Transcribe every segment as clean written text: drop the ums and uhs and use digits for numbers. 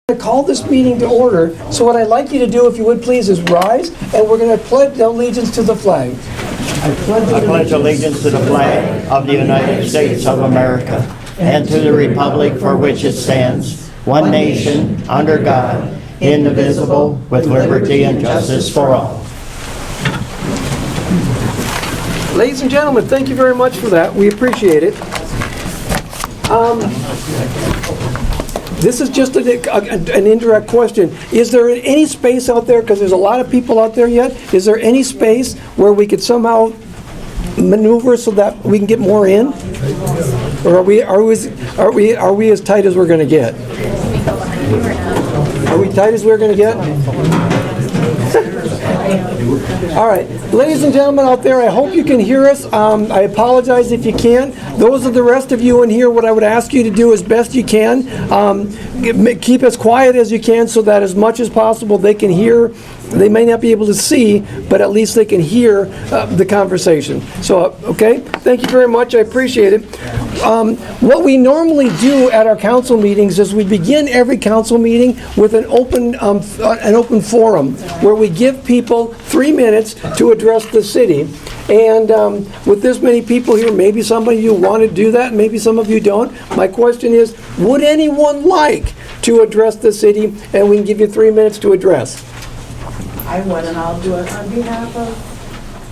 I call this meeting to order, so what I'd like you to do, if you would please, is rise, and we're going to pledge allegiance to the flag. I pledge allegiance to the flag of the United States of America and to the republic for which it stands, one nation, under God, indivisible, with liberty and justice for all. Ladies and gentlemen, thank you very much for that. We appreciate it. This is just an indirect question. Is there any space out there, because there's a lot of people out there yet, is there any space where we could somehow maneuver so that we can get more in? Or are we as tight as we're going to get? Are we tight as we're going to get? All right, ladies and gentlemen out there, I hope you can hear us. I apologize if you can't. Those of the rest of you in here, what I would ask you to do as best you can, keep as quiet as you can so that as much as possible they can hear. They may not be able to see, but at least they can hear the conversation. So, okay, thank you very much. I appreciate it. What we normally do at our council meetings is we begin every council meeting with an open forum where we give people 3 minutes to address the city. And with this many people here, maybe some of you want to do that, maybe some of you don't. My question is, would anyone like to address the city? And we can give you 3 minutes to address. I would, and I'll do it on behalf of...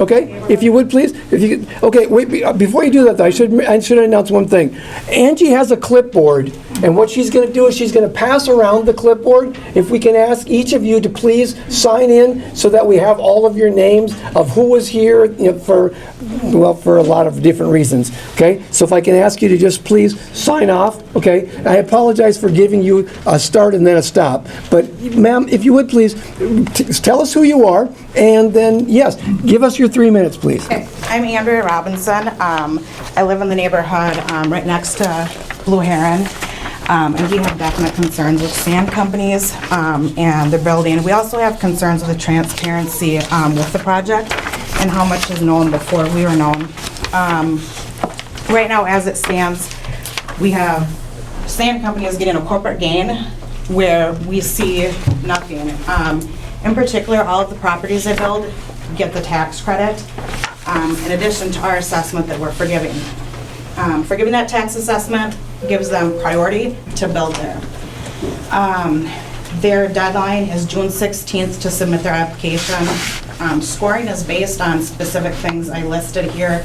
Okay, if you would please. If you could, okay, wait. Before you do that, though, I should announce one thing. Angie has a clipboard, and what she's going to do is she's going to pass around the clipboard. If we can ask each of you to please sign in, so that we have all of your names of who was here, for a lot of different reasons. Okay, so if I can ask you to just please sign off. Okay, I apologize for giving you a start and then a stop, but ma'am, if you would please tell us who you are, and then yes, give us your 3 minutes, please. Okay. I'm Andrea Robinson. I live in the neighborhood right next to Blue Heron. And we have definite concerns with sand companies and the building. We also have concerns with the transparency with the project and how much is known before we were known. Right now, as it stands, we have sand companies getting a corporate gain where we see nothing. In particular, all of the properties they build get the tax credit, in addition to our assessment that we're forgiving. Forgiving that tax assessment gives them priority to build there. Their deadline is June 16th to submit their application. Scoring is based on specific things I listed here.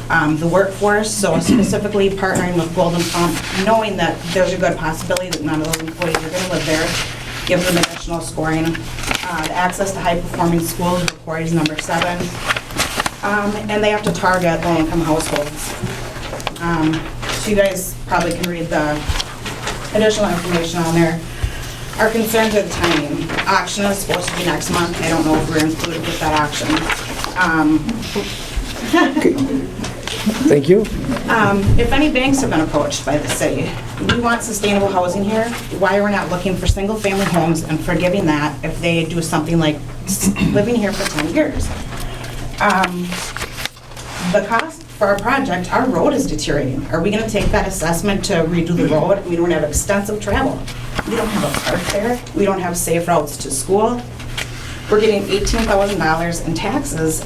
The workforce, so specifically partnering with Golden Pump, knowing that there's a good possibility that none of those employees are going to live there, gives them additional scoring. The access to high-performing schools report is number 7. And they have to target low-income households. So you guys probably can read the additional information on there. Our concerns are the timing. Auction is supposed to be next month. I don't know if we're included with that auction. Thank you. If any banks have been approached by the city, we want sustainable housing here. Why are we not looking for single-family homes and forgiving that if they do something like living here for 10 years? The cost for our project, our road is deteriorating. Are we going to take that assessment to redo the road? We don't have extensive travel. We don't have a park there. We don't have safe routes to school. We're getting $18,000 in taxes.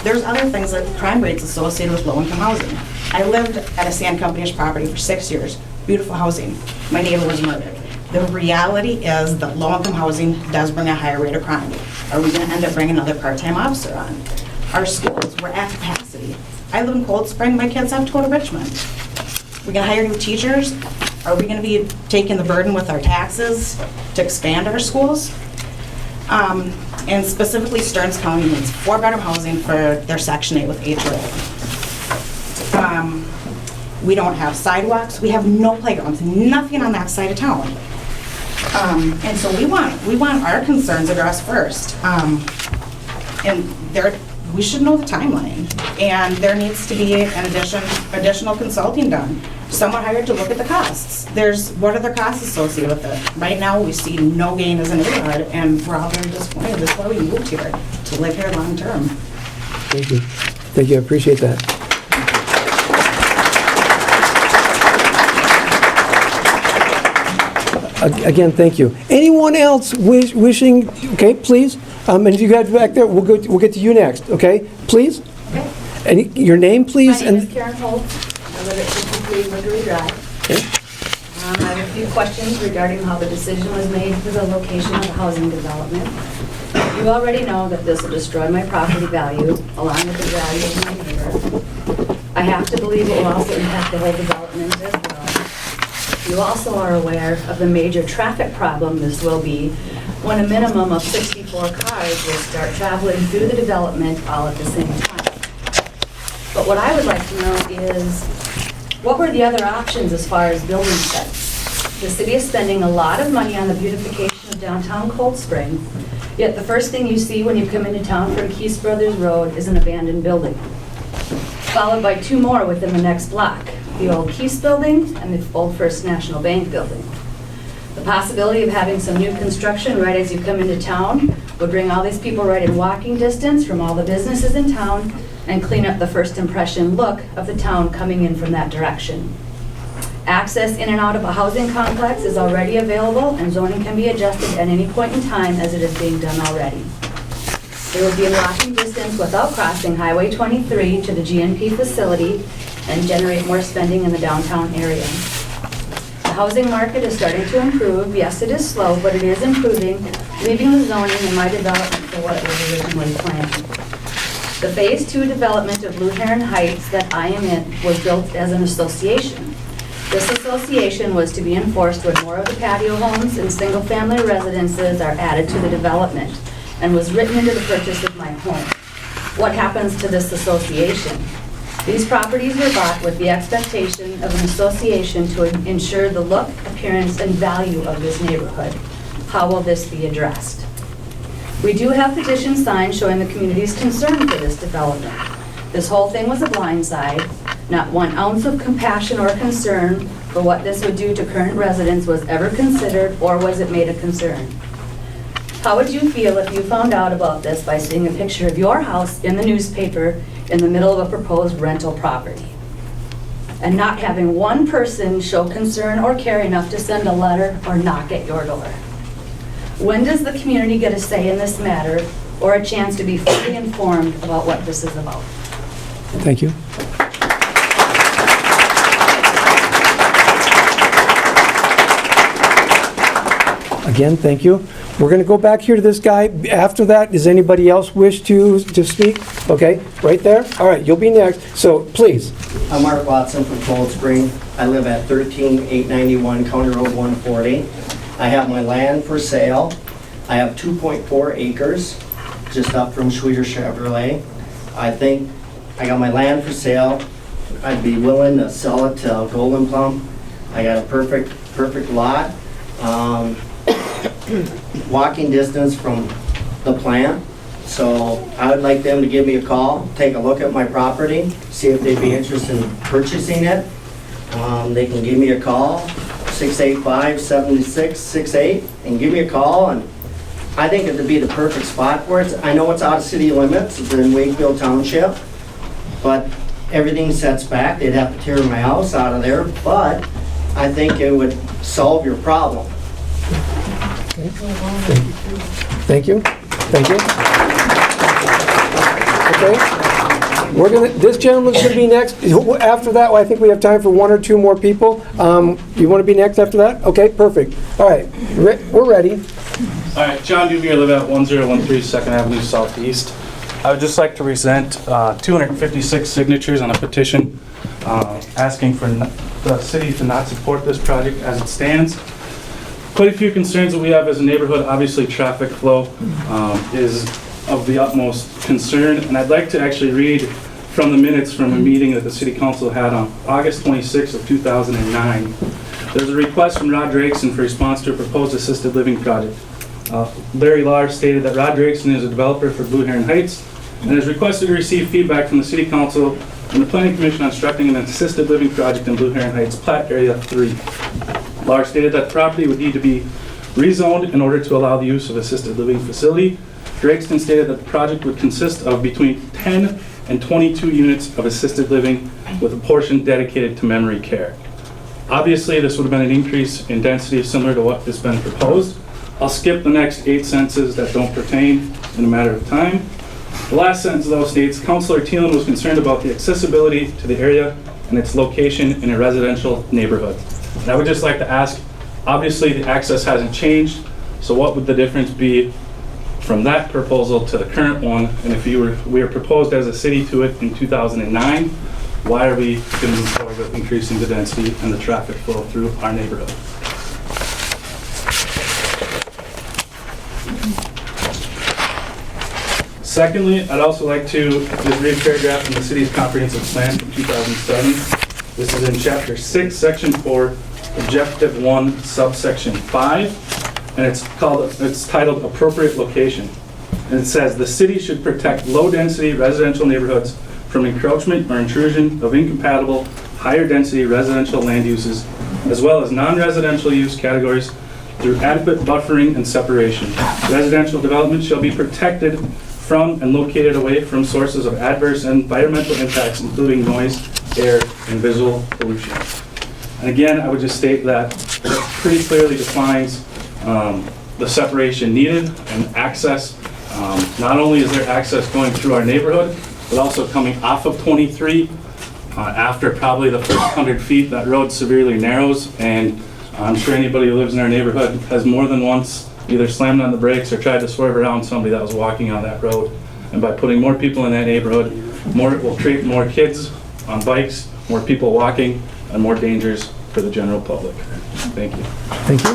There's other things like crime rates associated with low-income housing. I lived at a sand company's property for 6 years. Beautiful housing. My neighbor was murdered. The reality is that low-income housing does bring a higher rate of crime. Are we going to end up bringing another part-time officer on? Our schools, we're at capacity. I live in Cold Spring. My kids have to go to Richmond. We're going to hire new teachers. Are we going to be taking the burden with our taxes to expand our schools? And specifically, Stearns County needs 4-bedroom housing for their Section 8 with HOA. We don't have sidewalks. We have no playgrounds, nothing on that side of town. And so we want our concerns addressed first. And we should know the timeline. And there needs to be an additional consulting done. Someone hired to look at the costs. What are the costs associated with it? Right now, we see no gain as a neighborhood, and we're all very disappointed. That's why we moved here, to live here long term. Thank you. Thank you. I appreciate that. Again, thank you. Anyone else wishing, okay, please? And you guys back there, we'll get to you next, okay? Please? Okay. And your name, My please? name is Karen Holt. I live at 53 Wiggery Drive. Okay. I have a few questions regarding how the decision was made for the location of the housing development. You already know that this will destroy my property value along with the value of my neighbor. I have to believe it will also impact the whole development as well. You also are aware of the major traffic problem this will be when a minimum of 64 cars will start traveling through the development all at the same time. But what I would like to know is, what were the other options as far as building sites? The city is spending a lot of money on the beautification of downtown Cold Spring, yet the first thing you see when you come into town from Keys Brothers Road is an abandoned building, followed by two more within the next block, the old Keys building and the old First National Bank building. The possibility of having some new construction right as you come into town would bring all these people right in walking distance from all the businesses in town and clean up the first impression look of the town coming in from that direction. Access in and out of a housing complex is already available, and zoning can be adjusted at any point in time as it is being done already. They will be in walking distance without crossing Highway 23 to the GNP facility and generate more spending in the downtown area. The housing market is starting to improve. Yes, it is slow, but it is improving, leaving the zoning in my development for what was originally planned. The Phase 2 development of Blue Heron Heights that I am in was built as an association. This association was to be enforced when more of the patio homes and single-family residences are added to the development, and was written into the purchase of my home. What happens to this association? These properties were bought with the expectation of an association to ensure the look, appearance, and value of this neighborhood. How will this be addressed? We do have petitions signed showing the community's concern for this development. This whole thing was a blindside. Not 1 ounce of compassion or concern for what this would do to current residents was ever considered, or was it made a concern. How would you feel if you found out about this by seeing a picture of your house in the newspaper in the middle of a proposed rental property? And not having one person show concern or care enough to send a letter or knock at your door? When does the community get a say in this matter, or a chance to be fully informed about what this is about? Thank you. Again, thank you. We're going to go back here to this guy. After that, does anybody else wish to speak? Okay, right there. All right, you'll be next. So, please. I'm Mark Watson from Cold Spring. I live at 13891 County Road 140. I have my land for sale. I have 2.4 acres just up from Schweter Chevrolet. I think I got my land for sale. I'd be willing to sell it to Golden Plum. I got a perfect lot. Walking distance from the plant. So I would like them to give me a call, take a look at my property, see if they'd be interested in purchasing it. They can give me a call, 685-7668, and give me a call. And I think it'd be the perfect spot for it. I know it's out of city limits, it's in Wakefield Township, but everything sets back. They'd have to tear my house out of there, but I think it would solve your problem. Thank you. Thank you. Okay. This gentleman's going to be next. After that, I think we have time for 1 or 2 more people. You want to be next after that? Okay, perfect. All right, we're ready. All right, John Duvier, live at 1013 2nd Avenue Southeast. I would just like to present 256 signatures on a petition asking for the city to not support this project as it stands. Quite a few concerns that we have as a neighborhood. Obviously, traffic flow is of the utmost concern, and I'd like to actually read from the minutes from a meeting that the City Council had on August 26th of 2009. There's a request from Rod Drakeson for response to a proposed assisted living project. Larry Lahr stated that Rod Drakeson is a developer for Blue Heron Heights and has requested to receive feedback from the City Council and the Planning Commission on constructing an assisted living project in Blue Heron Heights, Plat Area 3. Lahr stated that the property would need to be rezoned in order to allow the use of assisted living facility. Drakeson stated that the project would consist of between 10 and 22 units of assisted living with a portion dedicated to memory care. Obviously, this would have been an increase in density similar to what has been proposed. I'll skip the next 8 sentences that don't pertain in a matter of time. The last sentence though states, Councilor Thielen was concerned about the accessibility to the area and its location in a residential neighborhood. And I would just like to ask, obviously the access hasn't changed, so what would the difference be from that proposal to the current one? And if we were proposed as a city to it in 2009, why are we going to move forward with increasing the density and the traffic flow through our neighborhood? Secondly, I'd also like to just read a paragraph from the city's comprehensive plan from 2007. This is in chapter 6, section 4, objective 1, subsection 5, and it's titled appropriate location. And it says, the city should protect low-density residential neighborhoods from encroachment or intrusion of incompatible, higher-density residential land uses, as well as non-residential use categories through adequate buffering and separation. Residential development shall be protected from and located away from sources of adverse environmental impacts, including noise, air, and visual pollution. And again, I would just state that it pretty clearly defines the separation needed and access. Not only is there access going through our neighborhood, but also coming off of 23. After probably the first 100 feet, that road severely narrows, and I'm sure anybody who lives in our neighborhood has more than once either slammed on the brakes or tried to swerve around somebody that was walking on that road. And by putting more people in that neighborhood, it will create more kids on bikes, more people walking, and more dangers for the general public. Thank you. Thank you.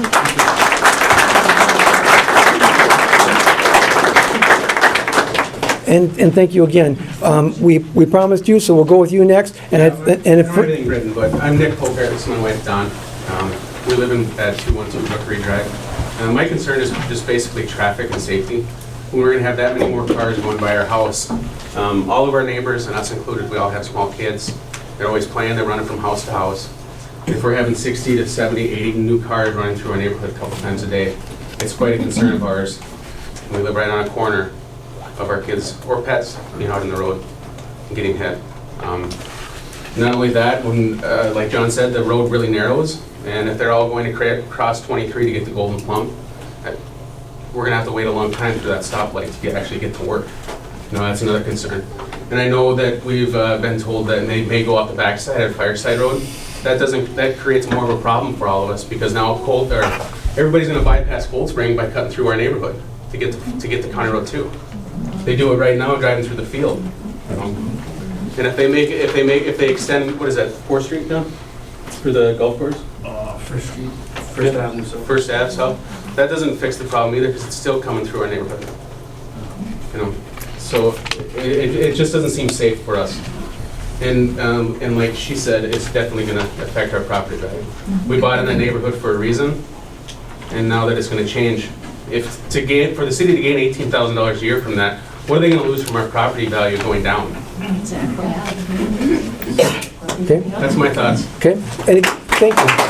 And thank you again. We promised you, so we'll go with you next. And if I don't have anything written, but I'm Nick Colbert. This is my wife, Dawn. We live at 212 Rookery Drive. My concern is just basically traffic and safety. When we're going to have that many more cars going by our house, all of our neighbors, and us included, we all have small kids. They're always playing, they're running from house to house. If we're having 60 to 70, 80 new cars running through our neighborhood a couple times a day, it's quite a concern of ours. We live right on a corner of our kids or pets being out in the road and getting hit. Not only that, when, like John said, the road really narrows, and if they're all going to cross 23 to get to Golden Plum, we're gonna have to wait a long time through that stoplight to actually get to work. You know, that's another concern. And I know that we've been told that they may go off the backside of Fireside Road. That creates more of a problem for all of us, because now everybody's gonna bypass Cold Spring by cutting through our neighborhood to get to County Road 2. They do it right now driving through the field. And if they extend, what is that, 4th Street down through the golf course? First Street, First Avenue. First Ave, so that doesn't fix the problem either, because it's still coming through our neighborhood. You know, so it just doesn't seem safe for us. And like she said, it's definitely going to affect our property value. We bought in that neighborhood for a reason, and now that it's going to change, for the city to gain $18,000 a year from that, what are they going to lose from our property value going down? Exactly. Okay. That's my thoughts. Okay. Thank you. Thank you.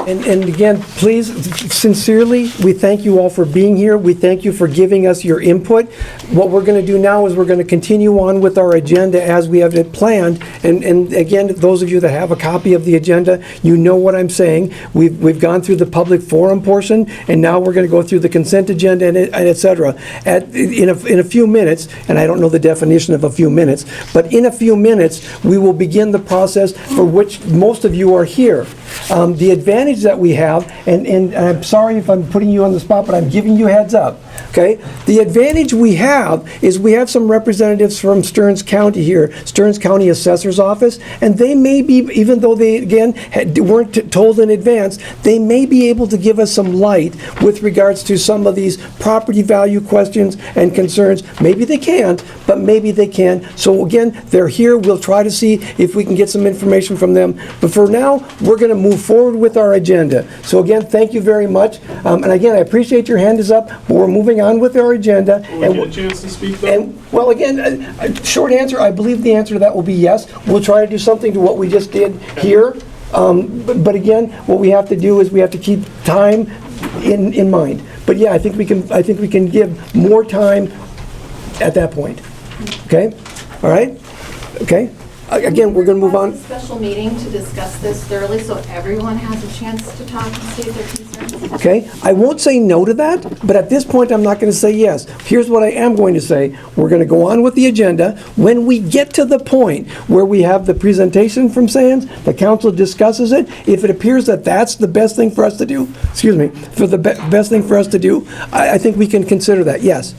And again, please, sincerely, we thank you all for being here. We thank you for giving us your input. What we're going to do now is we're going to continue on with our agenda as we have it planned. And again, those of you that have a copy of the agenda, you know what I'm saying. We've gone through the public forum portion, and now we're going to go through the consent agenda and et cetera. In a few minutes, and I don't know the definition of a few minutes, but in a few minutes, we will begin the process for which most of you are here. The advantage that we have, and I'm sorry if I'm putting you on the spot, but I'm giving you a heads up, okay? The advantage we have is we have some representatives from Stearns County here, Stearns County Assessor's Office, and they may be, even though they, again, weren't told in advance, they may be able to give us some light with regards to some of these property value questions and concerns. Maybe they can't, but maybe they can. So again, they're here. We'll try to see if we can get some information from them. But for now, we're going to move forward with our agenda. So again, thank you very much. And again, I appreciate your hand is up, but we're moving on with our agenda. Will we get a chance to speak though? And, well, again, short answer, I believe the answer to that will be yes. We'll try to do something to what we just did here. But again, what we have to do is we have to keep time in mind. But yeah, I think we can give more time at that point. Okay? All right? Okay? Again, we're going to move on. Request a special meeting to discuss this thoroughly so everyone has a chance to talk and state their concerns. Okay? I won't say no to that, but at this point, I'm not going to say yes. Here's what I am going to say. We're going to go on with the agenda. When we get to the point where we have the presentation from Sands, the council discusses it. If it appears that that's the best thing for us to do, excuse me, for the best thing for us to do, I think we can consider that, yes.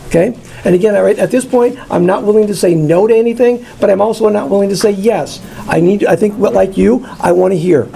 Okay? And again, at this point, I'm not willing to say no to anything, but I'm also not willing to say yes. I think, like you, I want to hear.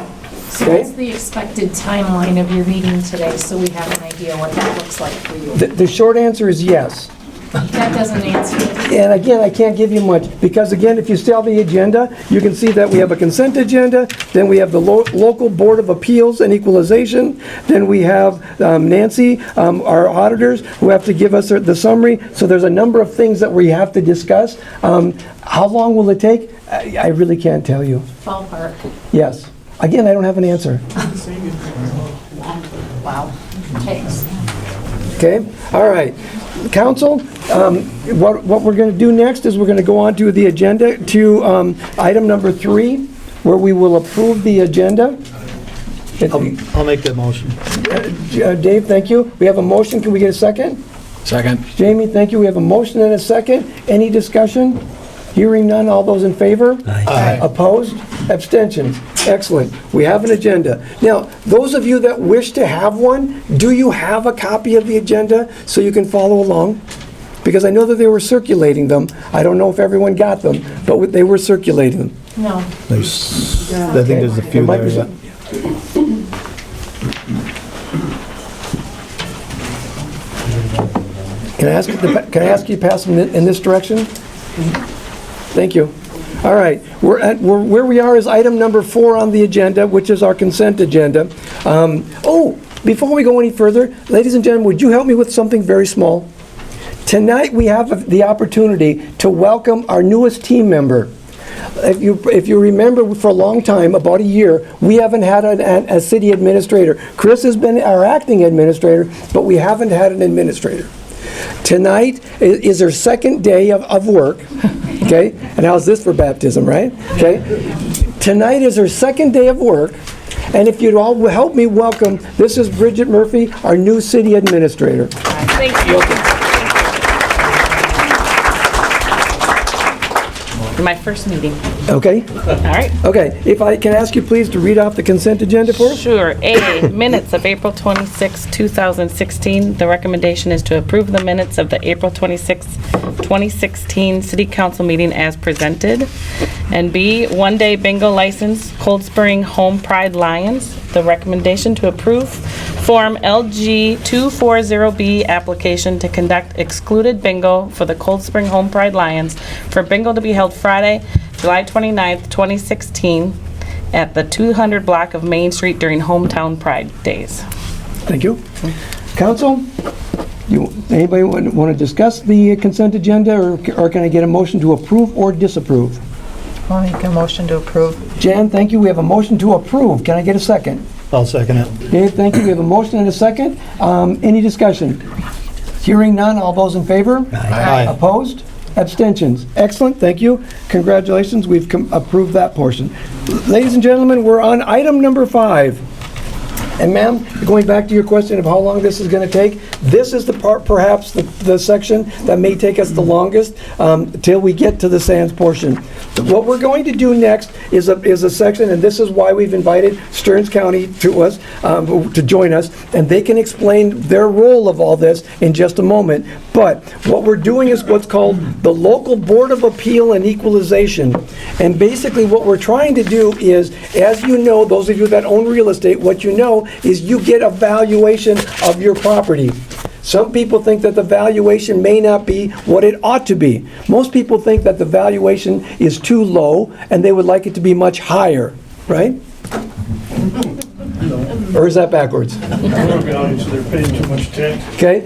So Okay? what's the expected timeline of your meeting today, so we have an idea what that looks like for you? The short answer is yes. That doesn't answer it. And again, I can't give you much, because again, if you saw the agenda, you can see that we have a consent agenda, then we have the local Board of Appeals and Equalization, then we have Nancy, our auditors, who have to give us the summary. So there's a number of things that we have to discuss. How long will it take? I really can't tell you. Ballpark. Yes. Again, I don't have an answer. Wow. Okay. Okay? All right. Council, what we're going to do next is we're going to go on to the agenda, to item number 3, where we will approve the agenda. I'll make that motion. Dave, thank you. We have a motion. Can we get a second? Second. Jamie, thank you. We have a motion and a second. Any discussion? Hearing none. All those in favor? Aye. Opposed? Abstentions? Excellent. We have an agenda. Now, those of you that wish to have one, do you have a copy of the agenda so you can follow along? Because I know that they were circulating them. I don't know if everyone got them, but they were circulating them. No. I think there's a few It might be there. some- Can I ask you to pass them in this direction? Thank you. All right, where we are is item number 4 on the agenda, which is our consent agenda. Before we go any further, ladies and gentlemen, would you help me with something very small? Tonight, we have the opportunity to welcome our newest team member. If you remember, for a long time, about a year, we haven't had a city administrator. Chris has been our acting administrator, but we haven't had an administrator. Tonight is her second day of work, okay? And how's this for baptism, right? Okay? Tonight is her second day of work, and if you'd all help me welcome, this is Bridget Murphy, our new city administrator. Thank you. My first meeting. Okay? All right. Okay, if I can ask you please to read off the consent agenda for us? Sure. A, minutes of April 26, 2016. The recommendation is to approve the minutes of the April 26, 2016 City Council meeting as presented. And B, one-day bingo license, Cold Spring Home Pride Lions. The recommendation to approve Form LG 240B application to conduct excluded bingo for the Cold Spring Home Pride Lions for bingo to be held Friday, July 29th, 2016 at the 200 block of Main Street during Hometown Pride Days. Thank you. Council, anybody want to discuss the consent agenda, or can I get a motion to approve or disapprove? I'll make a motion to approve. Jan, thank you. We have a motion to approve. Can I get a second? I'll second it. Dave, thank you. We have a motion and a second. Any discussion? Hearing none. All those in favor? Aye. Opposed? Abstentions? Excellent. Thank you. Congratulations. We've approved that portion. Ladies and gentlemen, we're on item number 5. And ma'am, going back to your question of how long this is going to take, this is the part, perhaps the section that may take us the longest till we get to the Sands portion. What we're going to do next is a section, and this is why we've invited Stearns County to us, to join us, and they can explain their role of all this in just a moment. But what we're doing is what's called the Local Board of Appeal and Equalization. And basically what we're trying to do is, as you know, those of you that own real estate, what you know is you get a valuation of your property. Some people think that the valuation may not be what it ought to be. Most people think that the valuation is too low and they would like it to be much higher, right? Or is that backwards? They're paying too much tax. Okay?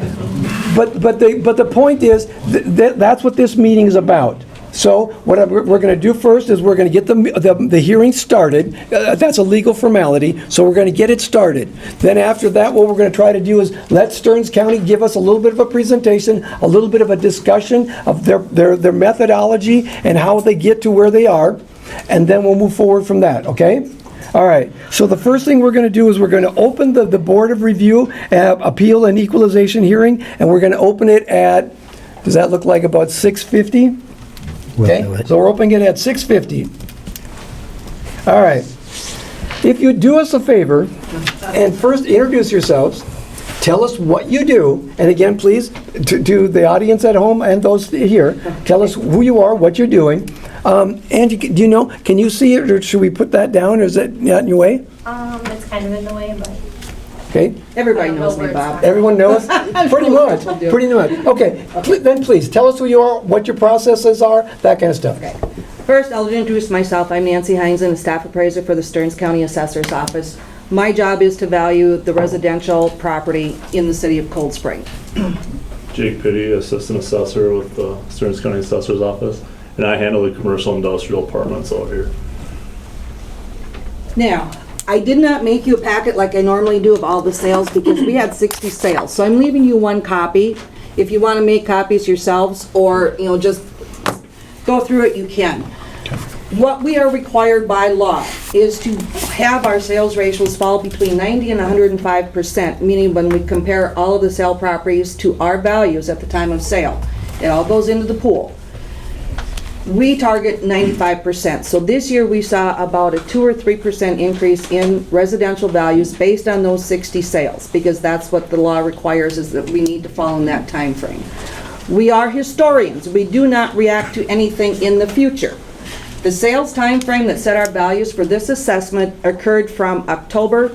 But the point is, that's what this meeting is about. So what we're going to do first is we're going to get the hearing started. That's a legal formality, so we're going to get it started. Then after that, what we're going to try to do is let Stearns County give us a little bit of a presentation, a little bit of a discussion of their methodology and how they get to where they are, and then we'll move forward from that, okay? All right, so the first thing we're going to do is we're going to open the Board of Review, Appeal and Equalization hearing, and we're going to open it at, does that look like about 6:50? Okay, so we're opening it at 6:50. All right. If you do us a favor and first introduce yourselves, tell us what you do, and again, please, to the audience at home and those here, tell us who you are, what you're doing. Angie, do you know, can you see it, or should we put that down, or is that not in your way? It's kind of in the way, but. Okay, Everybody knows me, Bob. everyone knows? Pretty much, pretty much. Okay, then please, tell us who you are, what your processes are, that kind of stuff. Okay. First, I'll introduce myself. I'm Nancy Heinzen, a staff appraiser for the Stearns County Assessor's Office. My job is to value the residential property in the city of Cold Spring. Jake Pitty, Assistant Assessor with the Stearns County Assessor's Office, and I handle the commercial industrial apartments out here. Now, I did not make you a packet like I normally do of all the sales because we had 60 sales. So I'm leaving you one copy. If you want to make copies yourselves or, just go through it, you can. What we are required by law is to have our sales ratios fall between 90 and 105%, meaning when we compare all of the sale properties to our values at the time of sale. It all goes into the pool. We target 95%. So this year we saw about a 2 or 3% increase in residential values based on those 60 sales, because that's what the law requires, is that we need to fall in that time frame. We are historians. We do not react to anything in the future. The sales time frame that set our values for this assessment occurred from October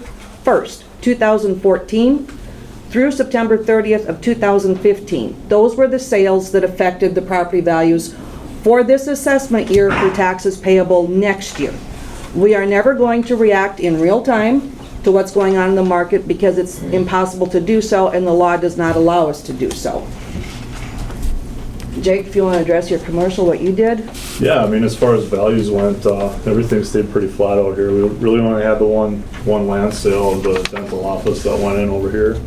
1st, 2014 through September 30th of 2015. Those were the sales that affected the property values for this assessment year for taxes payable next year. We are never going to react in real time to what's going on in the market because it's impossible to do so and the law does not allow us to do so. Jake, if you want to address your commercial, what you did? Yeah, I mean, as far as values went, everything stayed pretty flat out here. We really only had the one land sale of the dental office that went in over here.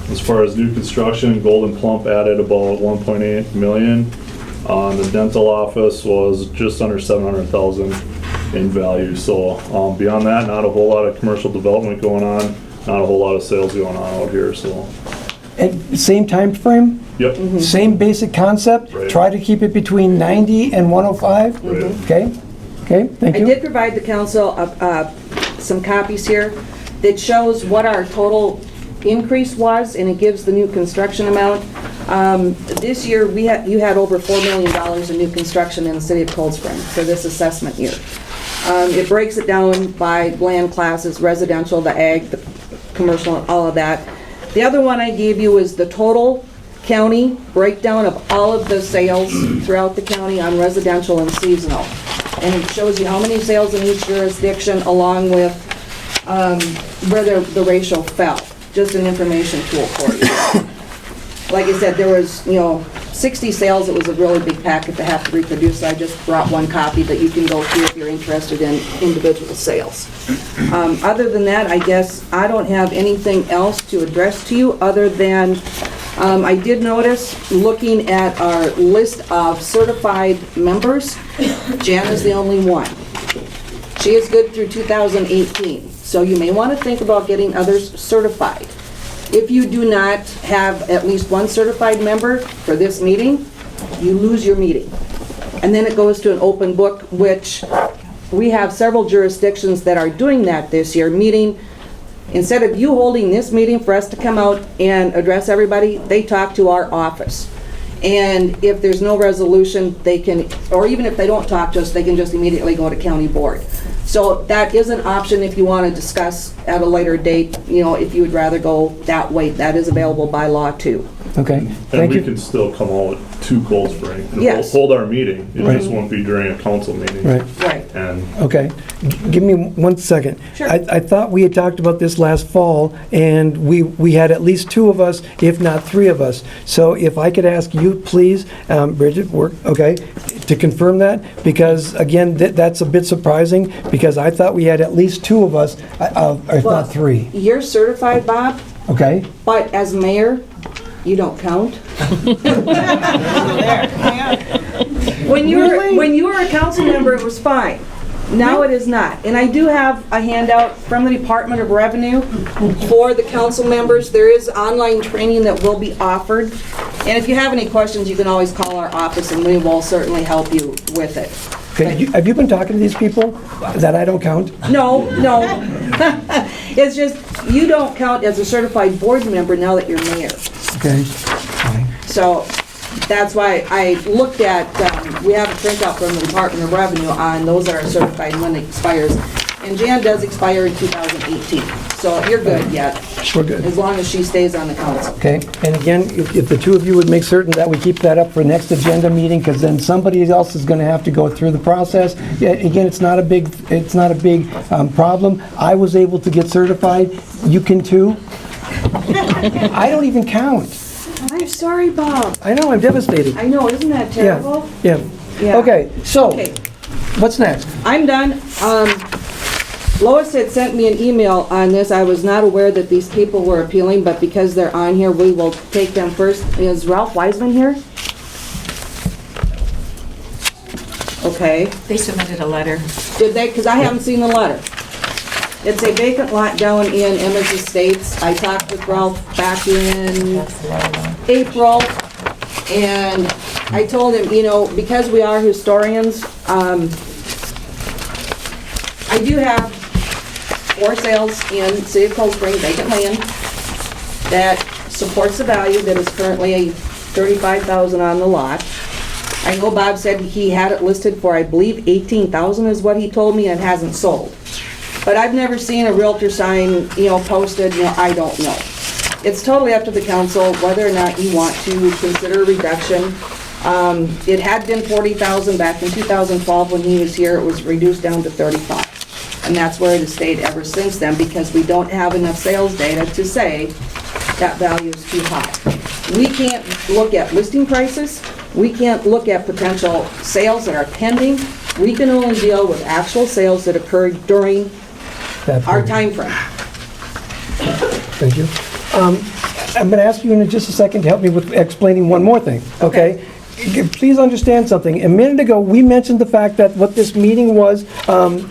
As far as new construction, Golden Plump added about 1.8 million. The dental office was just under 700,000 in value. So beyond that, not a whole lot of commercial development going on, not a whole lot of sales going on out here. So. And same time frame? Yep. Mm-hmm. Same basic concept? Right. Try to keep it between 90 and 105? Right. Okay, okay, thank you. I did provide the council some copies here that shows what our total increase was, and it gives the new construction amount. This year, you had over $4 million in new construction in the city of Cold Spring for this assessment year. It breaks it down by land classes, residential, the ag, the commercial, and all of that. The other one I gave you is the total county breakdown of all of the sales throughout the county on residential and seasonal. And it shows you how many sales in each jurisdiction along with where the ratio fell. Just an information tool for you. Like I said, there was, 60 sales. It was a really big packet to have to reproduce. So I just brought one copy that you can go through if you're interested in individual sales. Other than that, I guess I don't have anything else to address to you other than I did notice, looking at our list of certified members, Jan is the only one. She is good through 2018. So you may want to think about getting others certified. If you do not have at least one certified member for this meeting, you lose your meeting. And then it goes to an open book, which we have several jurisdictions that are doing that this year, meaning instead of you holding this meeting for us to come out and address everybody, they talk to our office. And if there's no resolution, they can, or even if they don't talk to us, they can just immediately go to county board. So that is an option if you want to discuss at a later date, if you would rather go that way. That is available by law too. Okay, thank you. And we can still come out to Cold Spring and Yes. hold our meeting. It Right. just won't be during a council meeting. Right. Right. And Okay, give me 1 second. Sure. I thought we had talked about this last fall, and we had at least 2 of us, if not 3 of us. So if I could ask you, please, Bridget, okay, to confirm that, because again, that's a bit surprising, because I thought we had at least two of us, if Well, not three, You're certified, Bob, okay? but as mayor, you don't count. When you were a council member, it was fine. Now it is not. And I do have a handout from the Department of Revenue for the council members. There is online training that will be offered. And if you have any questions, you can always call our office and we will certainly help you with it. Okay, have you been talking to these people that I don't count? No. It's just, you don't count as a certified board member now that you're mayor. Okay. So that's why I looked at, we have a printout from the Department of Revenue on those that are certified when it expires. And Jan does expire in 2018. So you're good yet, We're good. as long as she stays on the council. Okay, and again, if the two of you would make certain that we keep that up for next agenda meeting, because then somebody else is going to have to go through the process. Yeah, again, it's not a big problem. I was able to get certified. You can too. I don't even count. I'm sorry, Bob. I know, I'm devastated. I know, isn't that terrible? Yeah. Yeah. Okay, so, Okay. what's next? I'm done. Lois had sent me an email on this. I was not aware that these people were appealing, but because they're on here, we will take them first. Is Ralph Wiseman here? Okay. They submitted a letter. Did they? Because I haven't seen the letter. It's a vacant lot down in Emma's Estates. I talked with Ralph back in April, and I told him, you know, because we are historians, I do have 4 sales in City of Cold Spring, vacant land, that supports the value that is currently $35,000 on the lot. I know Bob said he had it listed for, I believe, $18,000 is what he told me, and it hasn't sold. But I've never seen a realtor sign, you know, posted, you know, I don't know. It's totally up to the council whether or not you want to consider a reduction. It had been $40,000 back in 2012 when he was here. It was reduced down to $35,000. And that's where it has stayed ever since then, because we don't have enough sales data to say that value is too high. We can't look at listing prices. We can't look at potential sales that are pending. We can only deal with actual sales that occurred during our time frame. Thank you. I'm going to ask you in just a second to help me with explaining one more thing, okay? Please understand something. A minute ago, we mentioned the fact that what this meeting was, I'm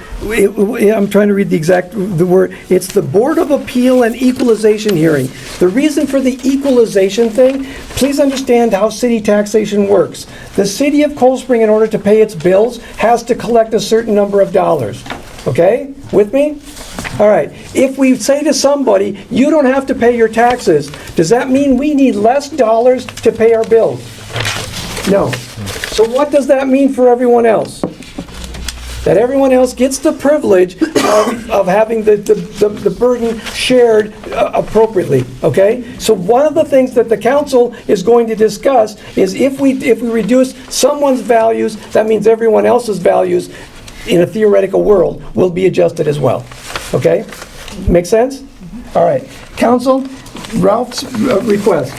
trying to read the word, it's the Board of Appeal and Equalization hearing. The reason for the equalization thing, please understand how city taxation works. The city of Cold Spring, in order to pay its bills, has to collect a certain number of dollars. Okay? With me? All right. If we say to somebody, you don't have to pay your taxes, does that mean we need less dollars to pay our bills? No. So what does that mean for everyone else? That everyone else gets the privilege of having the burden shared appropriately, okay? So one of the things that the council is going to discuss is if we reduce someone's values, that means everyone else's values in a theoretical world will be adjusted as well, okay? Make sense? All right. Council, Ralph's request.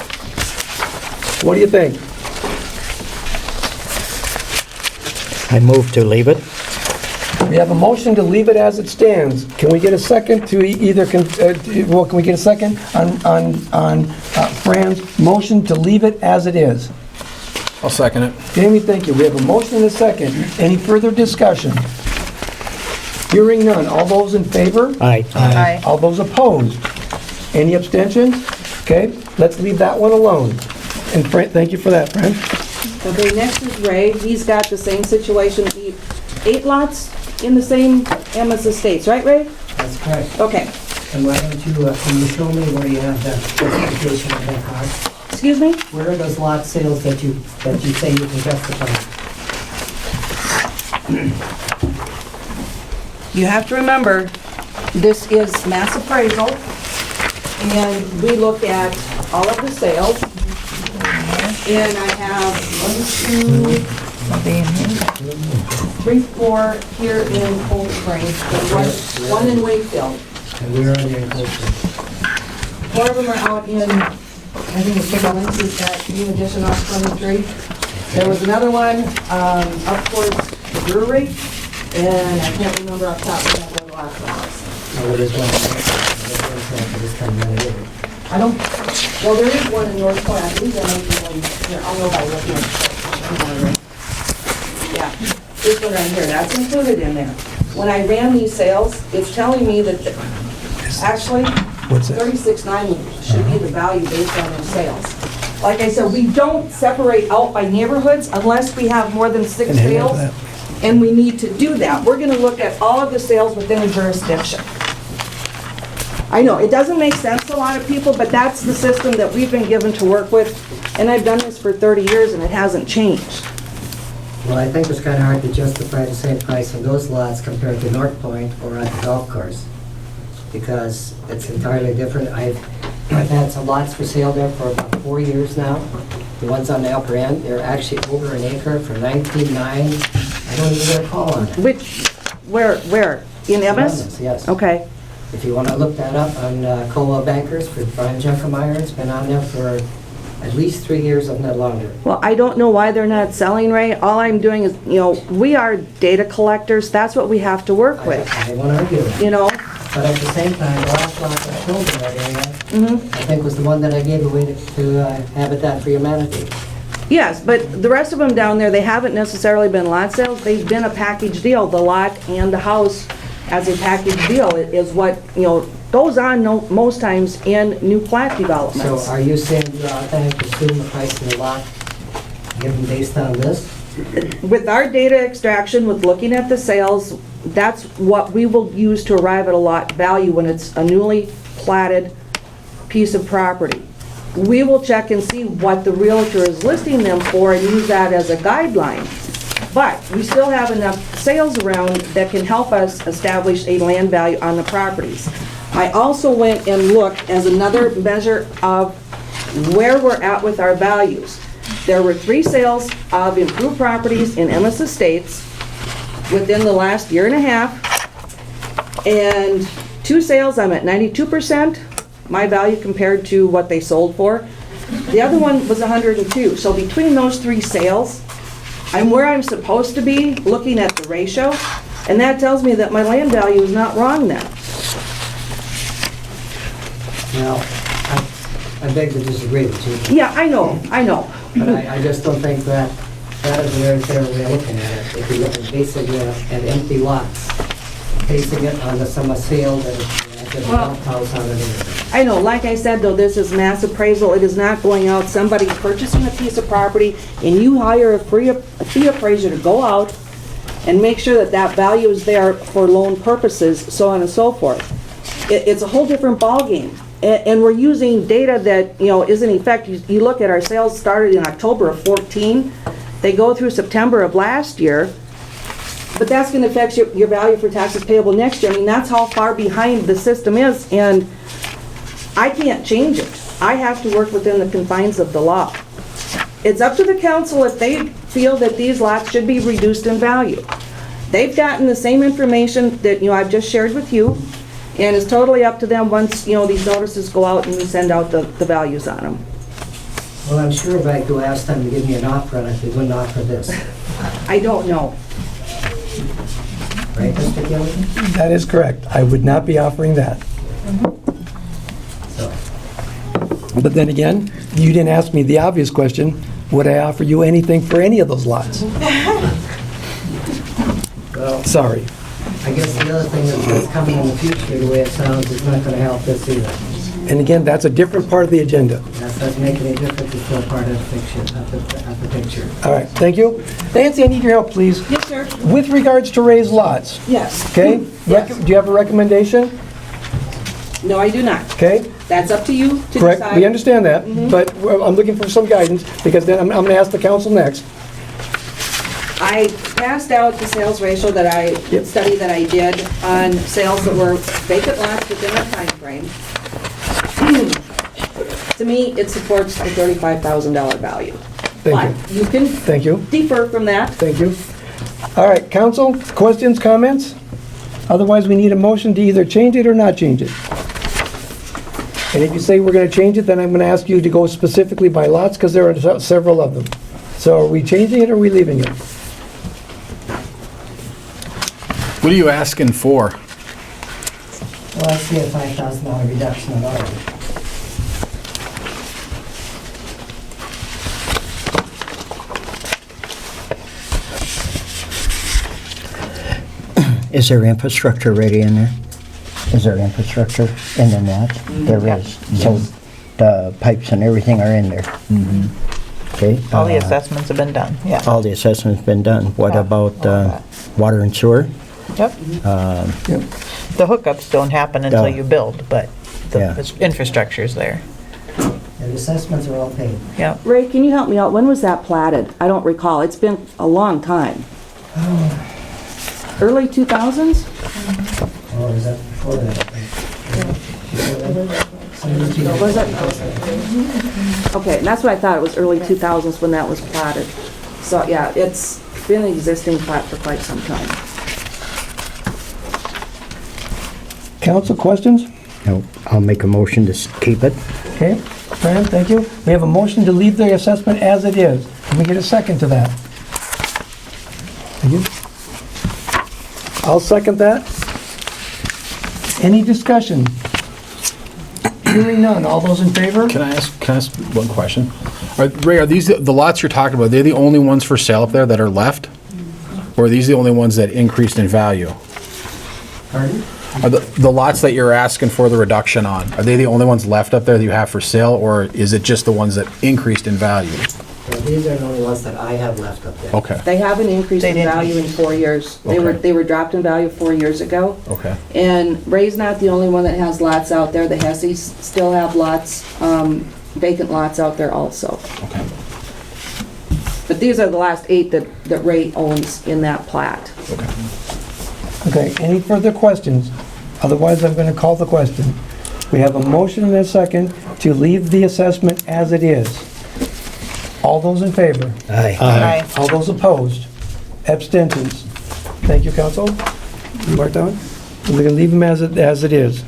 What do you think? I move to leave it. We have a motion to leave it as it stands. Can we get a second to can we get a second on Fran's motion to leave it as it is? I'll second it. Jamie, thank you. We have a motion and a second. Any further discussion? Hearing none. All those in favor? Aye. Aye. All those opposed? Any abstentions? Okay, let's leave that one alone. And Fran, thank you for that, Fran. Okay, next is Ray. He's got the same situation, 8 lots in the same Emma's Estates, right, Ray? That's correct. Okay. And why don't you, can you show me where you have that justification of that card? Excuse me? Where are those lot sales that you say you can justify? You have to remember, this is mass appraisal, and we look at all of the sales. And I have 1, 2, 3, 4 here in Cold Spring, and one in Wakefield. And where are they in Cold Spring? 4 of them are out in, I think it's Big Ones, we've got new addition off 23. There was another one up towards the brewery, and I can't remember off the top of my head what the last one was. No, there is one for this time of year. I don't, well, there is one in North Point, I believe there might be one here, I'll know by looking at it. Yeah, this one right here, that's included in there. When I ran these sales, it's telling me that, actually, What's that? 36.9 should be the value based on their sales. Like I said, we don't separate out by neighborhoods unless we have more than 6 And hang on to sales, that. and we need to do that. We're gonna look at all of the sales within a jurisdiction. I know, it doesn't make sense to a lot of people, but that's the system that we've been given to work with, and I've done this for 30 years and it hasn't changed. Well, I think it's kind of hard to justify the same price on those lots compared to North Point or at the golf course, because it's entirely different. I've had some lots for sale there for about 4 years now. The ones on the upper end, they're actually over an acre for 19.9. I don't even recall on it. Where? In Emmis? Yes. Okay. If you want to look that up on Coldwell Bankers for Brian Junkemeyer, it's been on there for at least 3 years, if not longer. Well, I don't know why they're not selling, Ray. All I'm doing is, we are data collectors. That's what we have to work with, I won't argue that. But at the same time, the last lot that I sold in that area, I think was the one that I gave away to Habitat for Humanity. Yes, but the rest of them down there, they haven't necessarily been lot sales. They've been a package deal. The lot and the house as a package deal is what, goes on most times in new plat developments. So are you saying you authentic assume the price of the lot given based on this? With our data extraction, with looking at the sales, that's what we will use to arrive at a lot value when it's a newly platted piece of property. We will check and see what the realtor is listing them for and use that as a guideline. But we still have enough sales around that can help us establish a land value on the properties. I also went and looked as another measure of where we're at with our values. There were 3 sales of improved properties in Emmis Estates within the last year and a half, and 2 sales, I'm at 92%, my value compared to what they sold for. The other one was 102, so between those 3 sales, I'm where I'm supposed to be, looking at the ratio, and that tells me that my land value is not wrong then. Now, I beg to disagree with you. Yeah, I know. But I just don't think that is a very fair way of looking at it. If you're looking basically at empty lots, basing it on the sum of sale that is a golf house on it. I know, like I said though, this is mass appraisal. It is not going out, somebody purchasing a piece of property and you hire a fee appraiser to go out and make sure that that value is there for loan purposes, so on and so forth. It's a whole different ballgame. And we're using data that, is in effect. You look at our sales started in October of 14. They go through September of last year. But that's going to affect your value for taxes payable next year. I mean, that's how far behind the system is, and I can't change it. I have to work within the confines of the law. It's up to the council if they feel that these lots should be reduced in value. They've gotten the same information that, I've just shared with you. And it's totally up to them once, these notices go out and we send out the values on them. Well, I'm sure if I go ask them to give me an offer on it, they wouldn't offer this. I don't know. Right, Mr. Gilligan? That is correct. I would not be offering that. But then again, you didn't ask me the obvious question, would I offer you anything for any of those lots? Well, Sorry. I guess the other thing that's coming in the future, the way it sounds, is not going to help this either. And again, that's a different part of the agenda. That doesn't make any difference. It's still part of the picture. All right, thank you. Nancy, I need your help, please. Yes, sir. With regards to raised lots, Yes. okay? Yes. Do you have a recommendation? No, I do not. Okay? That's up to you to Correct, decide. we understand that, but I'm looking for some guidance, because then I'm going to ask the council next. I passed out the sales ratio study that I did on sales that were vacant lots within our time frame. To me, it supports the $35,000 value. Thank you. But you can Thank you. defer from that. Thank you. All right, council, questions, comments? Otherwise, we need a motion to either change it or not change it. And if you say we're going to change it, then I'm going to ask you to go specifically by lots, because there are several of them. So are we changing it or are we leaving it? What are you asking for? Well, I see a $5,000 reduction in order. Is there infrastructure already in there? Is there infrastructure in the net? There is. So the pipes and everything are in there. Okay. All the assessments have been done, yeah. All the assessment's been done. What Yeah, about all that. water and sewer? Yep. The hookups don't happen until Yeah. you build, but Yeah. the infrastructure's there. And the assessments are all paid. Yep. Ray, can you help me out? When was that platted? I don't recall. It's been a long time. Early 2000s? Or is that before that? Was it? Okay, and that's what I thought. It was early 2000s when that was platted. So, yeah, it's been an existing plat for quite some time. Council, questions? No, I'll make a motion to keep it. Okay, Fran, thank you. We have a motion to leave the assessment as it is. Can we get a second to that? Thank you. I'll second that. Any discussion? Hearing none. All those in favor? Can I ask one question? Ray, are these the lots you're talking about? They're the only ones for sale up there that are left? Or are these the only ones that increased in value? Pardon? Are the lots that you're asking for the reduction on, are they the only ones left up there that you have for sale, or is it just the ones that increased in value? Well, these are the only ones that I have left up there. Okay, They haven't increased in value in 4 years. They were dropped in value 4 years ago. okay. And Ray's not the only one that has lots out there. The Hessies still have lots, vacant lots out there also. Okay. But these are the last 8 that Ray owns in that plat. Okay. Okay, any further questions? Otherwise, I'm going to call the question. We have a motion and a second to leave the assessment as it is. All those in favor? Aye. All those opposed? Abstentions? Thank you, Council. Mark down. We're going to leave them as it is.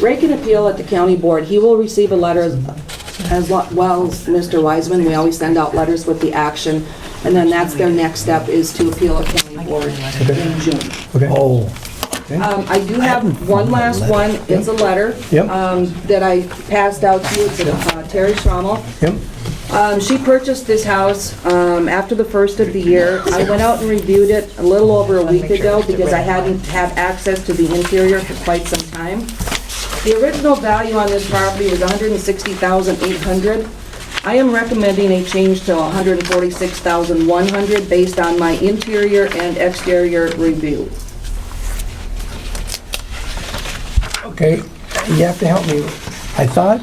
Ray can appeal at the county board. He will receive a letter as well as Mr. Wiseman. We always send out letters with the action, and then that's their next step, is to appeal at county board in June. Okay. Oh. I do have one last one. It's a letter Yep. that I passed out to you. It's Terry Schrommel. Yep. She purchased this house after the first of the year. I went out and reviewed it a little over a week ago because I hadn't had access to the interior for quite some time. The original value on this property was $160,800. I am recommending a change to $146,100 based on my interior and exterior review. Okay, you have to help me. I thought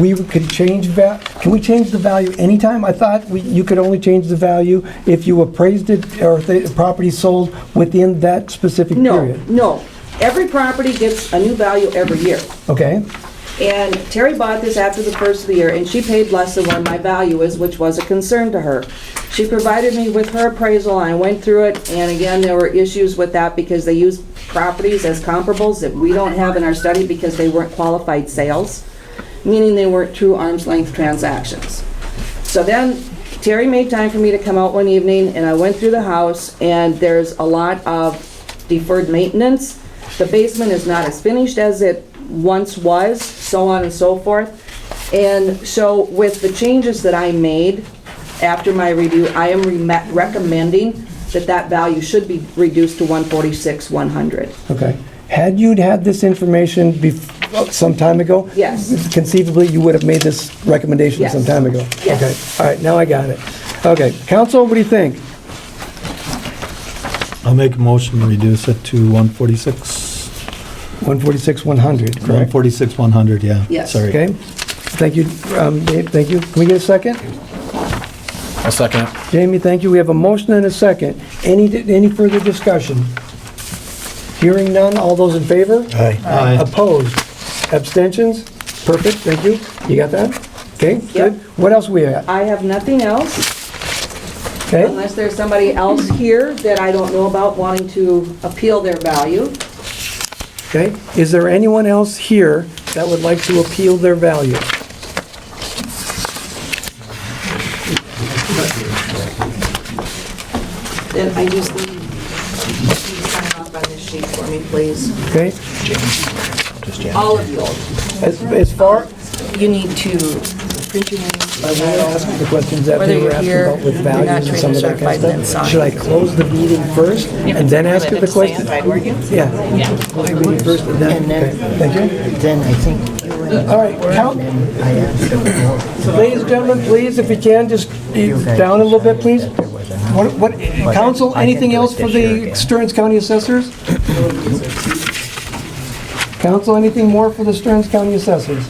we could change can we change the value anytime? I thought you could only change the value if you appraised it or if the property sold within that specific period. No. Every property gets a new value every year. Okay, And Terry bought this after the first of the year, and she paid less than what my value is, which was a concern to her. She provided me with her appraisal, and I went through it, and again, there were issues with that because they used properties as comparables that we don't have in our study because they weren't qualified sales, meaning they weren't true arm's length transactions. So then Terry made time for me to come out one evening, and I went through the house, and there's a lot of deferred maintenance. The basement is not as finished as it once was, so on and so forth. And so with the changes that I made after my review, I am recommending that value should be reduced to $146,100. okay. Had you had this information some time ago? Yes. Conceivably, you would have made this recommendation Yes. some time ago? Yes. Okay, all right, now I got it. Okay, council, what do you think? I'll make a motion to reduce it to 146. 146,100, correct? 146,100, yeah. Yes. Sorry. Okay, thank you, Dave, thank you. Can we get a second? I'll second it. Jamie, thank you. We have a motion and a second. Any further discussion? Hearing none, all those in favor? Aye. Opposed? Abstentions? Perfect, thank you. You got that? Okay, good. What else we got? I have nothing else, Okay, unless there's somebody else here that I don't know about wanting to appeal their value. okay. Is there anyone else here that would like to appeal their value? Then I just need you to sign off on this sheet for me, please. Okay? All of you. As far, You need to print your names. I want to ask the questions that Whether they were you're asking here, about with you're not values and some of that kind certified, then of sign. stuff. Should I close the meeting first and then ask you the question? Yeah. Close the meeting first and then, okay. Thank you. Then I think you and All right, count. I asked them. Ladies and gentlemen, please, if you can, just down a little bit, please. What, council, anything else for the Stearns County Assessors? Council, anything more for the Stearns County Assessors?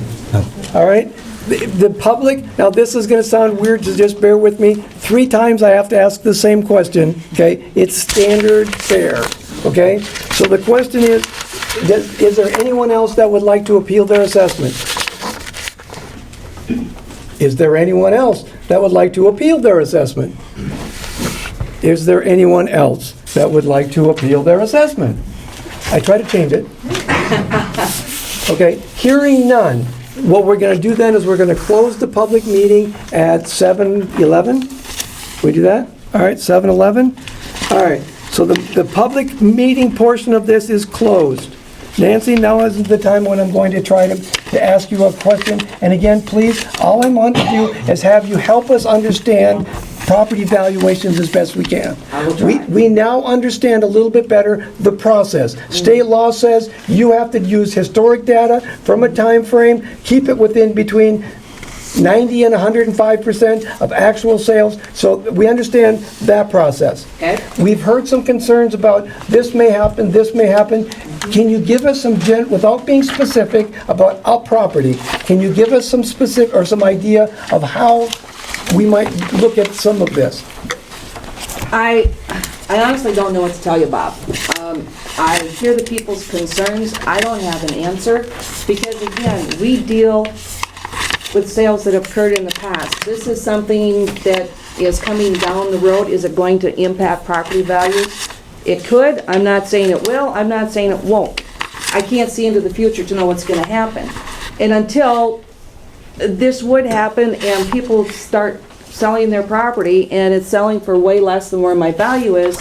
All right, the public, now this is gonna sound weird, so just bear with me. 3 times I have to ask the same question, okay? It's standard fare, okay? So the question is there anyone else that would like to appeal their assessment? Is there anyone else that would like to appeal their assessment? Is there anyone else that would like to appeal their assessment? I try to change it. Okay, hearing none, what we're going to do then is we're going to close the public meeting at 7:11. We do that? All right, 7:11. All right, so the public meeting portion of this is closed. Nancy, now isn't the time when I'm going to try to ask you a question. And again, please, all I want to do is have you help us understand property valuations as best we can. We now understand a little bit better the process. State law says you have to use historic data from a time frame, keep it within between 90 and 105% of actual sales, so we understand that process. Okay. We've heard some concerns about this may happen, this may happen. Can you give us some, without being specific about our property, can you give us some specific, or some idea of how we might look at some of this? I honestly don't know what to tell you, Bob. I hear the people's concerns. I don't have an answer because, again, we deal with sales that have occurred in the past. This is something that is coming down the road. Is it going to impact property values? It could. I'm not saying it will. I'm not saying it won't. I can't see into the future to know what's going to happen. And until this would happen and people start selling their property and it's selling for way less than where my value is,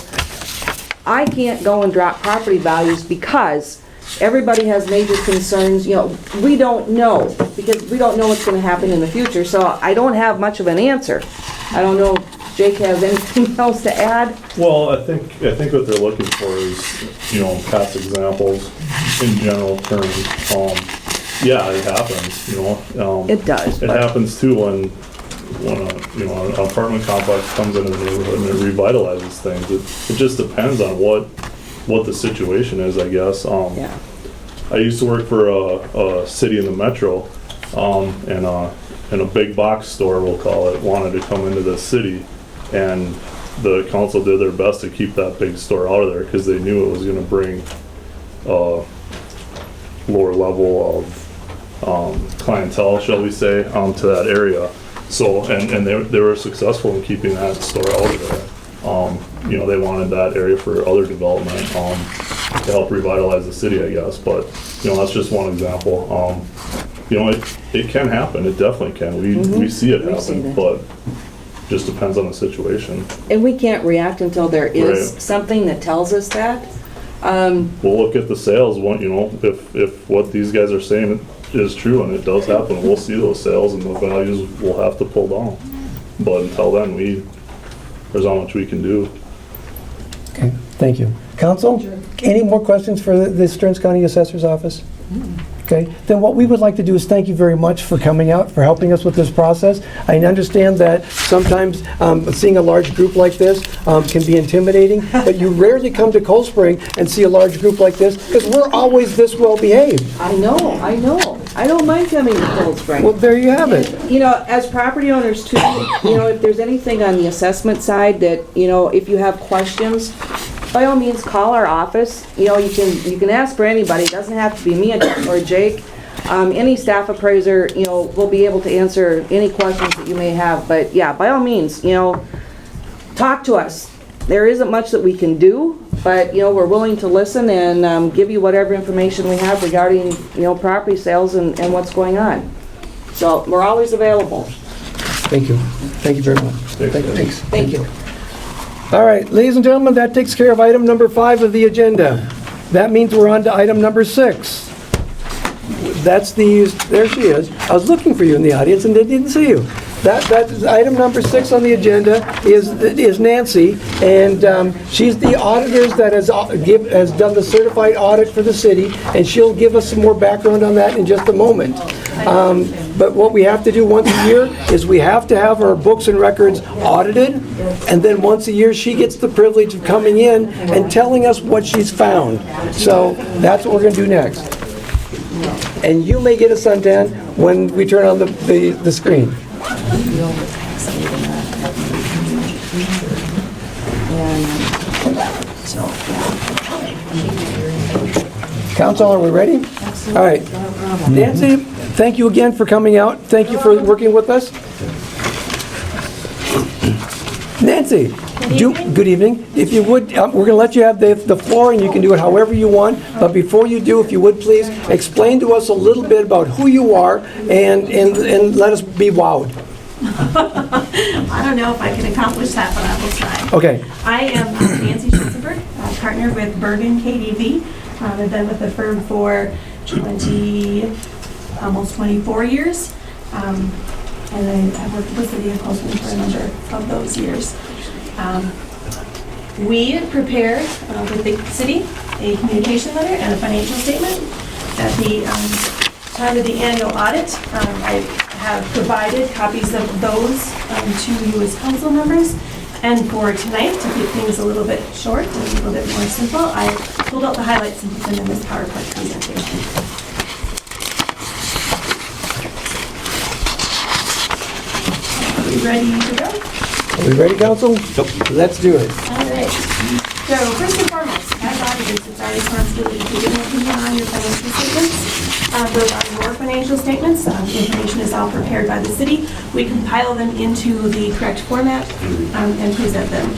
I can't go and drop property values because everybody has major concerns. You know, we don't know because we don't know what's going to happen in the future. So I don't have much of an answer. I don't know if Jake has anything else to add. Well, I think what they're looking for is, you know, past examples in general terms. Yeah, it happens, you know. It does. It happens too when an apartment complex comes into the neighborhood and it revitalizes things. It just depends on what the situation is, I guess. Yeah. I used to work for a city in the metro, and a big box store, we'll call it, wanted to come into the city, and the council did their best to keep that big store out of there because they knew it was going to bring lower level of clientele, shall we say, to that area. So, and they were successful in keeping that store out of there. You know, they wanted that area for other development to help revitalize the city, I guess. But, you know, that's just one example. You know, it can happen. It definitely can. We see it happen, but just depends on the situation. And we can't react until there is Right. something that tells us that. We'll look at the sales, you know, if what these guys are saying is true and it does happen, we'll see those sales and the values we'll have to pull down. But until then, there's not much we can do. Okay, thank you. Council, any more questions for the Stearns County Assessor's Office? Okay, then what we would like to do is thank you very much for coming out, for helping us with this process. I understand that sometimes seeing a large group like this can be intimidating, but you rarely come to Cold Spring and see a large group like this because we're always this well behaved. I know. I don't mind coming to Cold Spring. Well, there you have it. You know, as property owners too, you know, if there's anything on the assessment side that, you know, if you have questions, by all means, call our office. You know, you can ask for anybody. It doesn't have to be me or Jake. Any staff appraiser, you know, will be able to answer any questions that you may have. But yeah, by all means, you know, talk to us. There isn't much that we can do, but, you know, we're willing to listen and give you whatever information we have regarding, you know, property sales and what's going on. So we're always available. Thank you. Thank you very much. Thanks. Thank you. All right, ladies and gentlemen, that takes care of item number 5 of the agenda. That means we're on to item number 6. That's there she is. I was looking for you in the audience and didn't see you. That's item number 6 on the agenda is Nancy, and she's the auditor that has done the certified audit for the city, and she'll give us some more background on that in just a moment. But what we have to do once a year is we have to have our books and records audited, and then once a year she gets the privilege of coming in and telling us what she's found. So that's what we're going to do next. And you may get a suntan when we turn on the screen. Council, are we ready? All right. Nancy, thank you again for coming out. Thank you for working with us. Nancy, good evening. If you would, we're going to let you have the floor, and you can do it however you want. But before you do, if you would please, explain to us a little bit about who you are and let us be wowed. I don't know if I can accomplish that, but I will try. Okay. I am Nancy Schutzenberg, partner with Bergen KDV. I've been with the firm for almost 24 years. And I've worked with the City of Coastal for a number of those years. We prepare with the city a communication letter and a financial statement. At the time of the annual audit, I have provided copies of those to you as council members. And for tonight, to keep things a little bit short and a little bit more simple, I pulled out the highlights and put them in this PowerPoint presentation. Are we ready to go? Are we ready, Council? Nope. Let's do it. All right. So first and foremost, as auditors, it's our responsibility to give an opinion on your financial statements. Those are your financial statements. The information is all prepared by the city. We compile them into the correct format and present them.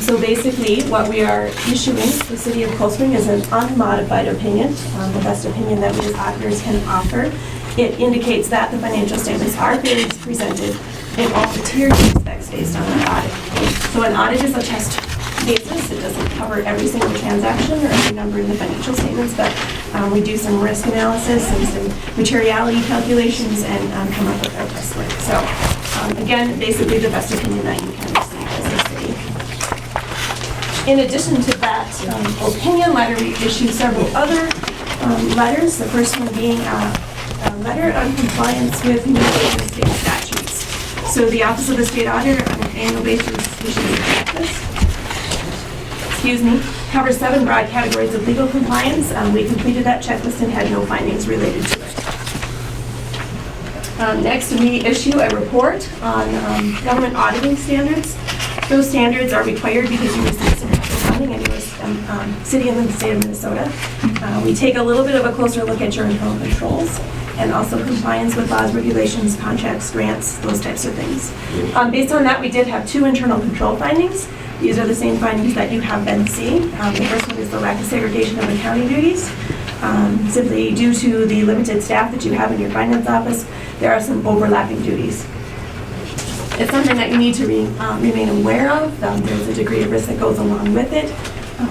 So basically, what we are issuing to the City of Cold Spring is an unmodified opinion, the best opinion that we as auditors can offer. It indicates that the financial statements are fairly presented in all material respects based on an audit. So an audit is a test basis. It doesn't cover every single transaction or every number in the financial statements, but we do some risk analysis and some materiality calculations and come up with our best work. So again, basically the best opinion that you can receive as a city. In addition to that opinion letter, we issue several other letters. The first one being a letter on compliance with New York state statutes. So the Office of the State Auditor on an annual basis issues a checklist. Covers 7 broad categories of legal compliance. We completed that checklist and had no findings related to it. Next, we issue a report on government auditing standards. Those standards are required because you receive some funding in your city and the state of Minnesota. We take a little bit of a closer look at your internal controls and also compliance with laws, regulations, contracts, grants, those types of things. Based on that, we did have 2 internal control findings. These are the same findings that you have been seeing. The first one is the lack of segregation of accounting duties. Simply due to the limited staff that you have in your finance office, there are some overlapping duties. It's something that you need to remain aware of. There's a degree of risk that goes along with it.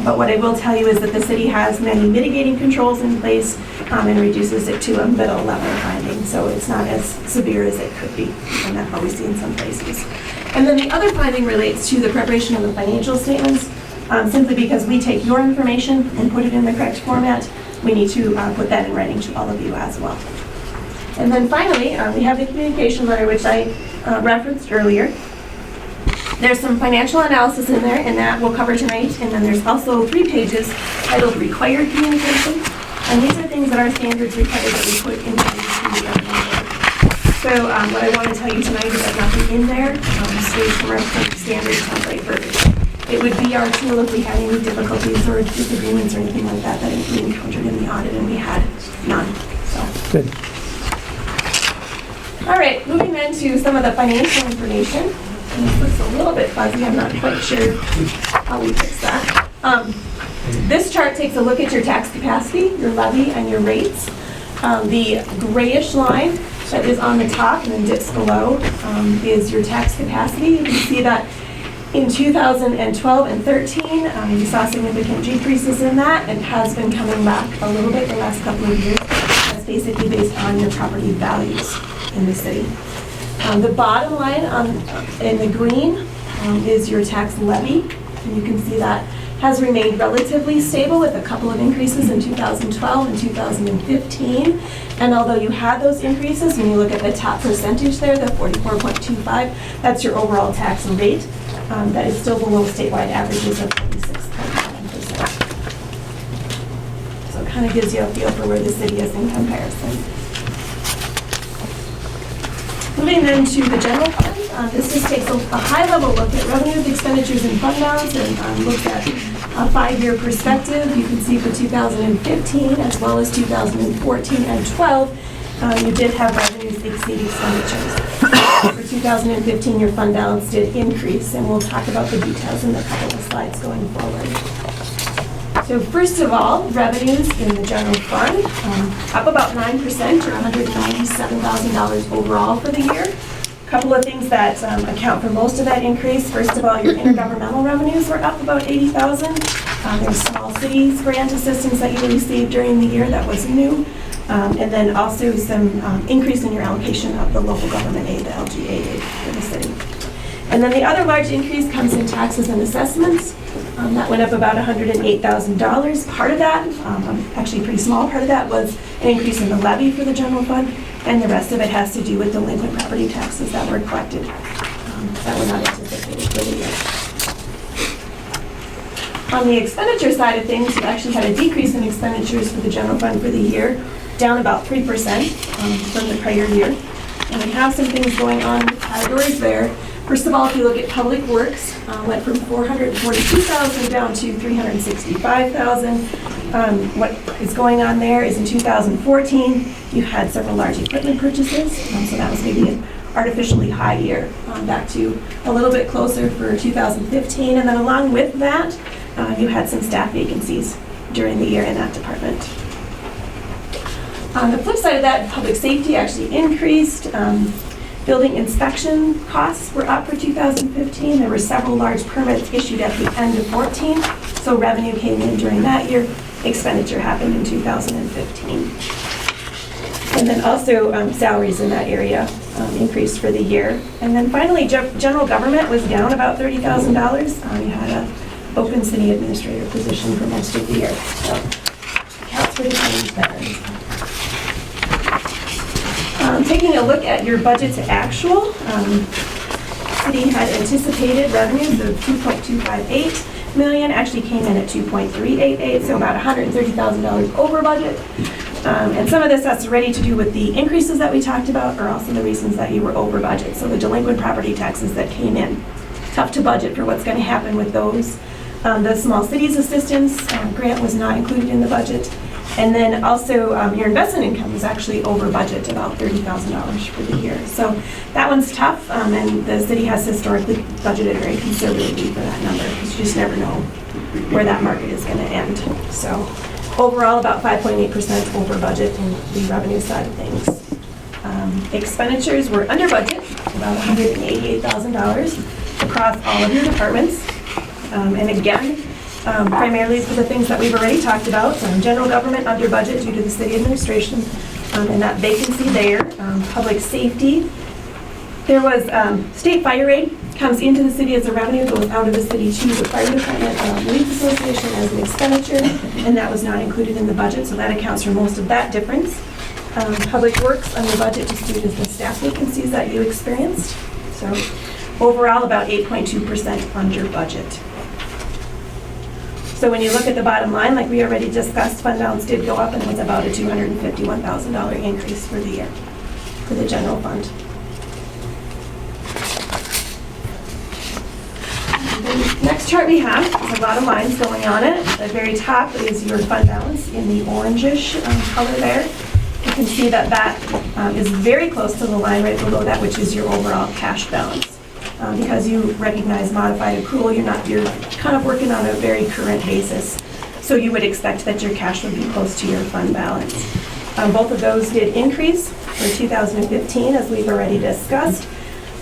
But what I will tell you is that the city has many mitigating controls in place and reduces it to a middle level finding. So it's not as severe as it could be, and that's what we see in some places. And then the other finding relates to the preparation of the financial statements. Simply because we take your information and put it in the correct format, we need to put that in writing to all of you as well. And then finally, we have the communication letter, which I referenced earlier. There's some financial analysis in there, and that we'll cover tonight. And then there's also 3 pages titled Required Communication. And these are things that our standards require that we put into the So what I want to tell you tonight is that nothing in there stays from our standard template version. It would be our tool if we had any difficulties or disagreements or anything like that we encountered in the audit, and we had none. So. Good. All right, moving then to some of the financial information. And this looks a little bit fuzzy. I'm not quite sure how we fix that. This chart takes a look at your tax capacity, your levy, and your rates. The grayish line that is on the top and then dips below is your tax capacity. You can see that in 2012 and 13, you saw significant decreases in that, and has been coming back a little bit the last couple of years. That's basically based on your property values in the city. The bottom line in the green is your tax levy, and you can see that has remained relatively stable with a couple of increases in 2012 and 2015. And although you had those increases, when you look at the top percentage there, the 44.25, that's your overall tax rate. That is still below statewide averages of 46.7%. So it kind of gives you a feel for where the city is in comparison. Moving then to the general fund, this just takes a high-level look at revenues, expenditures, and fund balance, and looks at a 5-year perspective. You can see for 2015 as well as 2014 and 12, you did have revenues exceed expenditures. For 2015, your fund balance did increase, and we'll talk about the details in a couple of slides going forward. So first of all, revenues in the general fund, up about 9% or $197,000 overall for the year. A couple of things that account for most of that increase. First of all, your intergovernmental revenues were up about $80,000. There's small cities grant assistance that you received during the year that was new. And then also some increase in your allocation of the local government aid, the LGA aid for the city. And then the other large increase comes in taxes and assessments. That went up about $108,000. Part of that, actually a pretty small part of that, was an increase in the levy for the general fund, and the rest of it has to do with delinquent property taxes that were collected that were not anticipated for the year. On the expenditure side of things, you actually had a decrease in expenditures for the general fund for the year, down about 3% from the prior year. And we have some things going on in the categories there. First of all, if you look at public works, went from $442,000 down to $365,000. What is going on there is in 2014, you had several large equipment purchases, so that was maybe an artificially high year, back to a little bit closer for 2015. And then along with that, you had some staff vacancies during the year in that department. On the flip side of that, public safety actually increased. Building inspection costs were up for 2015. There were several large permits issued at the end of 14, so revenue came in during that year. Expenditure happened in 2015. And then also salaries in that area increased for the year. And then finally, general government was down about $30,000. You had an open city administrator position for most of the year. So accounts for the change there. Taking a look at your budget to actual, city had anticipated revenues of $2.258 million, actually came in at $2.388, so about $130,000 over budget. And some of this has already to do with the increases that we talked about, or also the reasons that you were over budget. So the delinquent property taxes that came in, tough to budget for what's going to happen with those. The small cities assistance grant was not included in the budget. And then also your investment income was actually over budget, about $30,000 for the year. So that one's tough, and the city has historically budgeted very conservatively for that number, because you just never know where that market is going to end. So overall, about 5.8% over budget in the revenue side of things. Expenditures were under budget, about $188,000 across all of your departments. And again, primarily for the things that we've already talked about. General government under budget due to the city administration and that vacancy there. Public safety. There was state fire aid comes into the city as a revenue, goes out of the city to the fire department relief association as an expenditure, and that was not included in the budget, so that accounts for most of that difference. Public works under budget just due to the staff vacancies that you experienced. So overall, about 8.2% under budget. So when you look at the bottom line, like we already discussed, fund balance did go up, and it was about a $251,000 increase for the year for the general fund. The next chart we have is a lot of lines going on it. At the very top is your fund balance in the orangish color there. You can see that that is very close to the line right below that, which is your overall cash balance. Because you recognize modified accrual, you're kind of working on a very current basis. So you would expect that your cash would be close to your fund balance. Both of those did increase for 2015, as we've already discussed.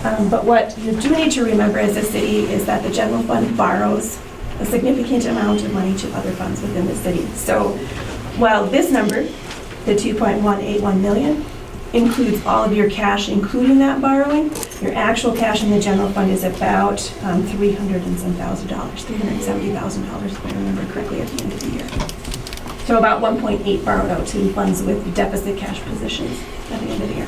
But what you do need to remember as a city is that the general fund borrows a significant amount of money to other funds within the city. So while this number, the 2.181 million, includes all of your cash, including that borrowing, your actual cash in the general fund is about $300,000 and some $370,000, if I remember correctly, at the end of the year. So about 1.8 borrowed out to funds with deficit cash positions at the end of the year.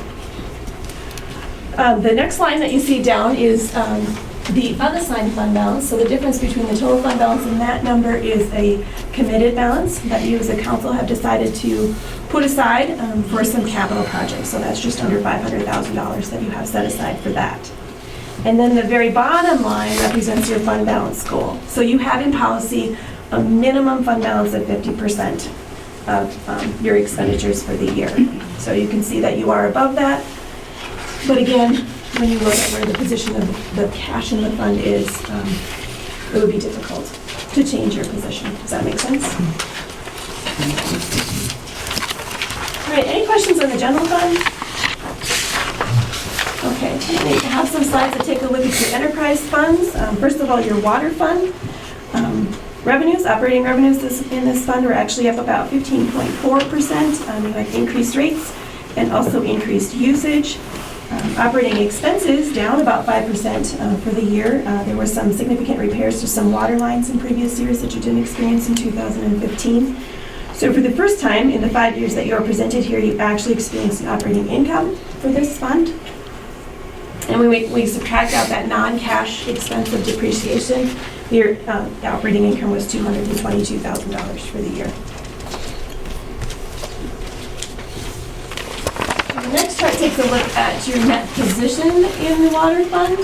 The next line that you see down is the unassigned fund balance. So the difference between the total fund balance and that number is a committed balance that you as a council have decided to put aside for some capital projects. So that's just under $500,000 that you have set aside for that. And then the very bottom line represents your fund balance goal. So you have in policy a minimum fund balance of 50% of your expenditures for the year. So you can see that you are above that. But again, when you look at where the position of the cash in the fund is, it would be difficult to change your position. Does that make sense? All right, any questions on the general fund? Okay, I have some slides that take a look at your enterprise funds. First of all, your water fund. Revenues, operating revenues in this fund are actually up about 15.4%. You had increased rates and also increased usage. Operating expenses down about 5% for the year. There were some significant repairs to some water lines in previous years that you didn't experience in 2015. So for the first time in the 5 years that you are presented here, you actually experienced an operating income for this fund. And when we subtract out that non-cash expense of depreciation, your operating income was $222,000 for the year. The next chart takes a look at your net position in the water fund.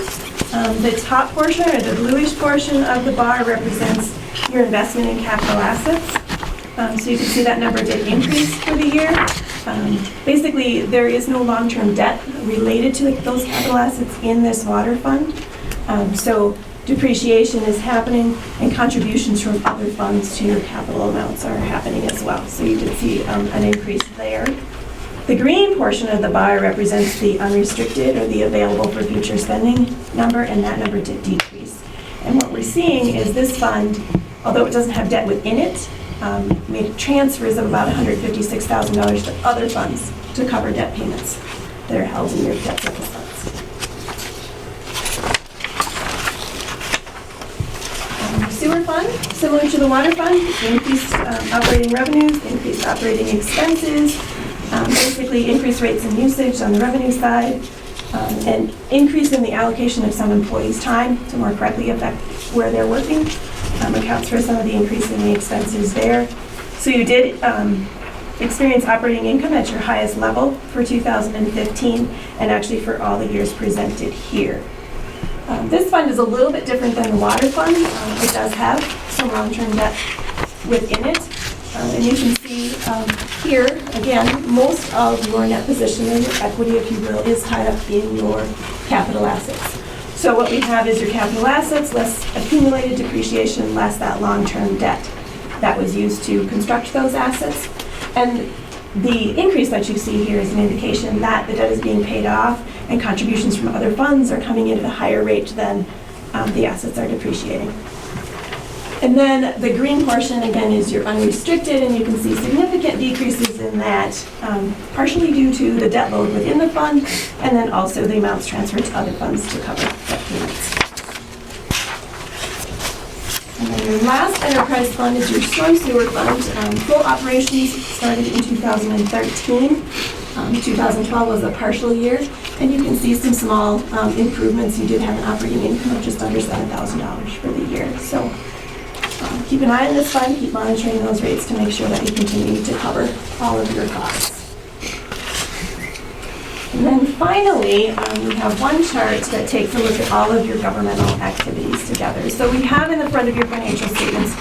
The top portion, or the bluish portion of the bar, represents your investment in capital assets. So you can see that number did increase for the year. Basically, there is no long-term debt related to those capital assets in this water fund. So depreciation is happening, and contributions from other funds to your capital amounts are happening as well. So you did see an increase there. The green portion of the bar represents the unrestricted, or the available for future spending number, and that number did decrease. And what we're seeing is this fund, although it doesn't have debt within it, made transfers of about $156,000 to other funds to cover debt payments that are held in your debt service funds. Sewer fund, similar to the water fund, increased operating revenues, increased operating expenses, basically increased rates and usage on the revenue side, and increase in the allocation of some employees' time to more correctly affect where they're working. Accounts for some of the increase in the expenses there. So you did experience operating income at your highest level for 2015, and actually for all the years presented here. This fund is a little bit different than the water fund. It does have some long-term debt within it. And you can see here, again, most of your net position, or your equity, if you will, is tied up in your capital assets. So what we have is your capital assets, less accumulated depreciation, less that long-term debt that was used to construct those assets. And the increase that you see here is an indication that the debt is being paid off, and contributions from other funds are coming in at a higher rate than the assets are depreciating. And then the green portion, again, is your unrestricted, and you can see significant decreases in that, partially due to the debt load within the fund, and then also the amounts transferred to other funds to cover debt payments. And then your last enterprise fund is your storm sewer fund. Full operations started in 2013. 2012 was a partial year, and you can see some small improvements. You did have an operating income of just under $7,000 for the year. So keep an eye on this fund, keep monitoring those rates to make sure that you continue to cover all of your costs. And then finally, we have one chart that takes a look at all of your governmental activities together. So we have in the front of your financial statements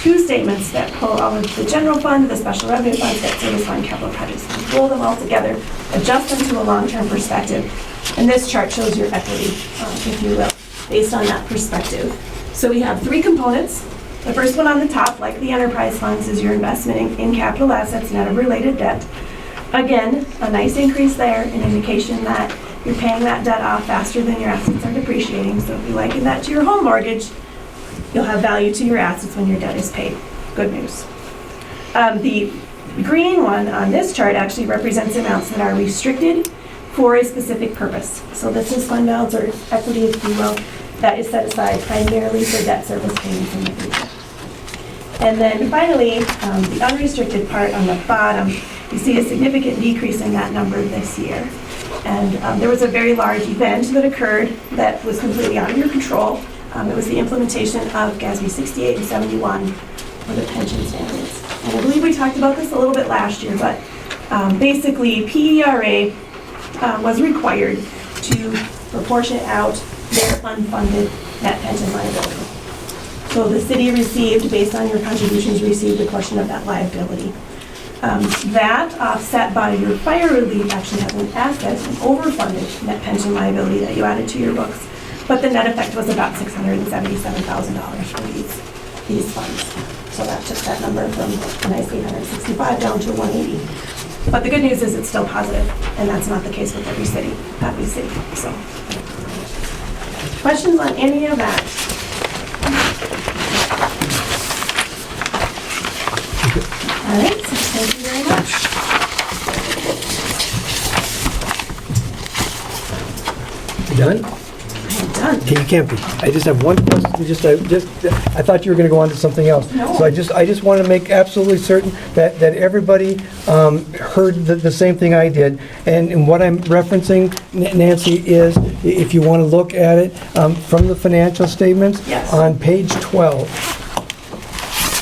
two statements that pull all of the general fund, the special revenue fund, debt service fund, capital projects fund, pull them all together, adjust them to a long-term perspective. And this chart shows your equity, if you will, based on that perspective. So we have three components. The first one on the top, like the enterprise funds, is your investment in capital assets net of related debt. Again, a nice increase there, an indication that you're paying that debt off faster than your assets are depreciating. So if you liken that to your home mortgage, you'll have value to your assets when your debt is paid. Good news. The green one on this chart actually represents amounts that are restricted for a specific purpose. So this is fund balance or equity, if you will, that is set aside primarily for debt service payments in the future. And then finally, the unrestricted part on the bottom, you see a significant decrease in that number this year. And there was a very large event that occurred that was completely out of your control. It was the implementation of GASB 68 and 71 for the pension standards. And I believe we talked about this a little bit last year, but basically PERA was required to proportion out their unfunded net pension liability. So the city received, based on your contributions, received a portion of that liability. That offset by your fire relief actually has an asset, an overfunded net pension liability that you added to your books. But the net effect was about $677,000 for these funds. So that took that number from a nice 865 down to 180. But the good news is it's still positive, and that's not the case with every city that we see. So, questions on any of that? All right, so thank you very much. You done? I'm done. Okay, you can't be. I just have one question. I thought you were going to go on to something else. No. So I just want to make absolutely certain that everybody heard the same thing I did. And what I'm referencing, Nancy, is if you want to look at it from the financial statements, Yes. on page 12.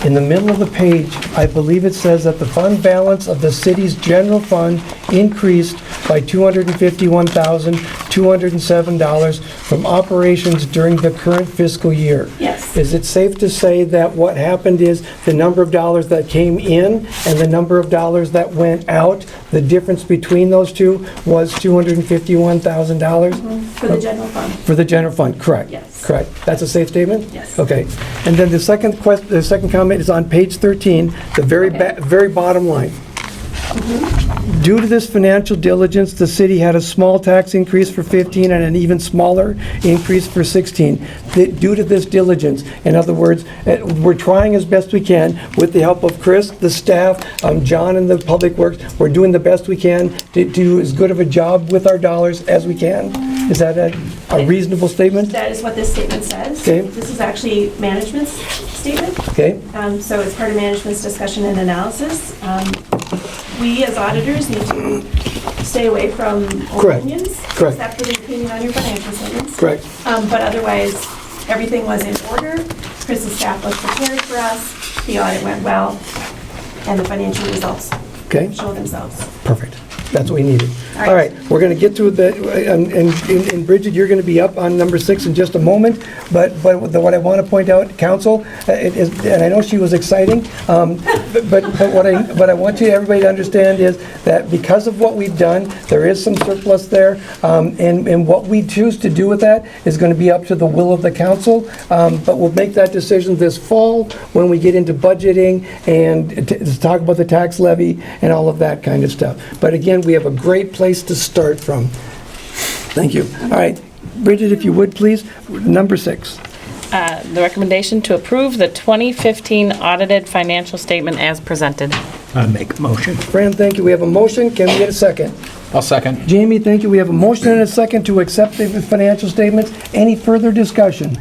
In the middle of the page, I believe it says that the fund balance of the city's general fund increased by $251,207 from operations during the current fiscal year. Yes. Is it safe to say that what happened is the number of dollars that came in and the number of dollars that went out, the difference between those two was $251,000? For the general fund. For the general fund, correct? Yes. Correct. That's a safe statement? Yes. Okay. And then the second comment is on page 13, the very bottom line. Due to this financial diligence, the city had a small tax increase for 15 and an even smaller increase for 16. Due to this diligence, in other words, we're trying as best we can with the help of Chris, the staff, John and the Public Works. We're doing the best we can to do as good of a job with our dollars as we can. Is that a reasonable statement? That is what this statement says. Okay. This is actually management's statement. Okay. So it's part of management's discussion and analysis. We as auditors need to stay away from Correct. opinions. Correct. Except for the opinion on your financial statements. Correct. But otherwise, everything was in order. Chris's staff was prepared for us. The audit went well. And the financial results Okay. show themselves. Perfect. That's what we needed. All right. All right, we're going to get to the, and Bridget, you're going to be up on number 6 in just a moment, but what I want to point out, council, and I know she was exciting, but what I want everybody to understand is that because of what we've done, there is some surplus there, and what we choose to do with that is going to be up to the will of the council, but we'll make that decision this fall when we get into budgeting and to talk about the tax levy and all of that kind of stuff. But again, we have a great place to start from. Thank you. All right, Bridget, if you would, please, number 6. The recommendation to approve the 2015 audited financial statement as presented. I make a motion. Fran, thank you. We have a motion. Can we get a second? I'll second. Jamie, thank you. We have a motion and a second to accept the financial statements. Any further discussion?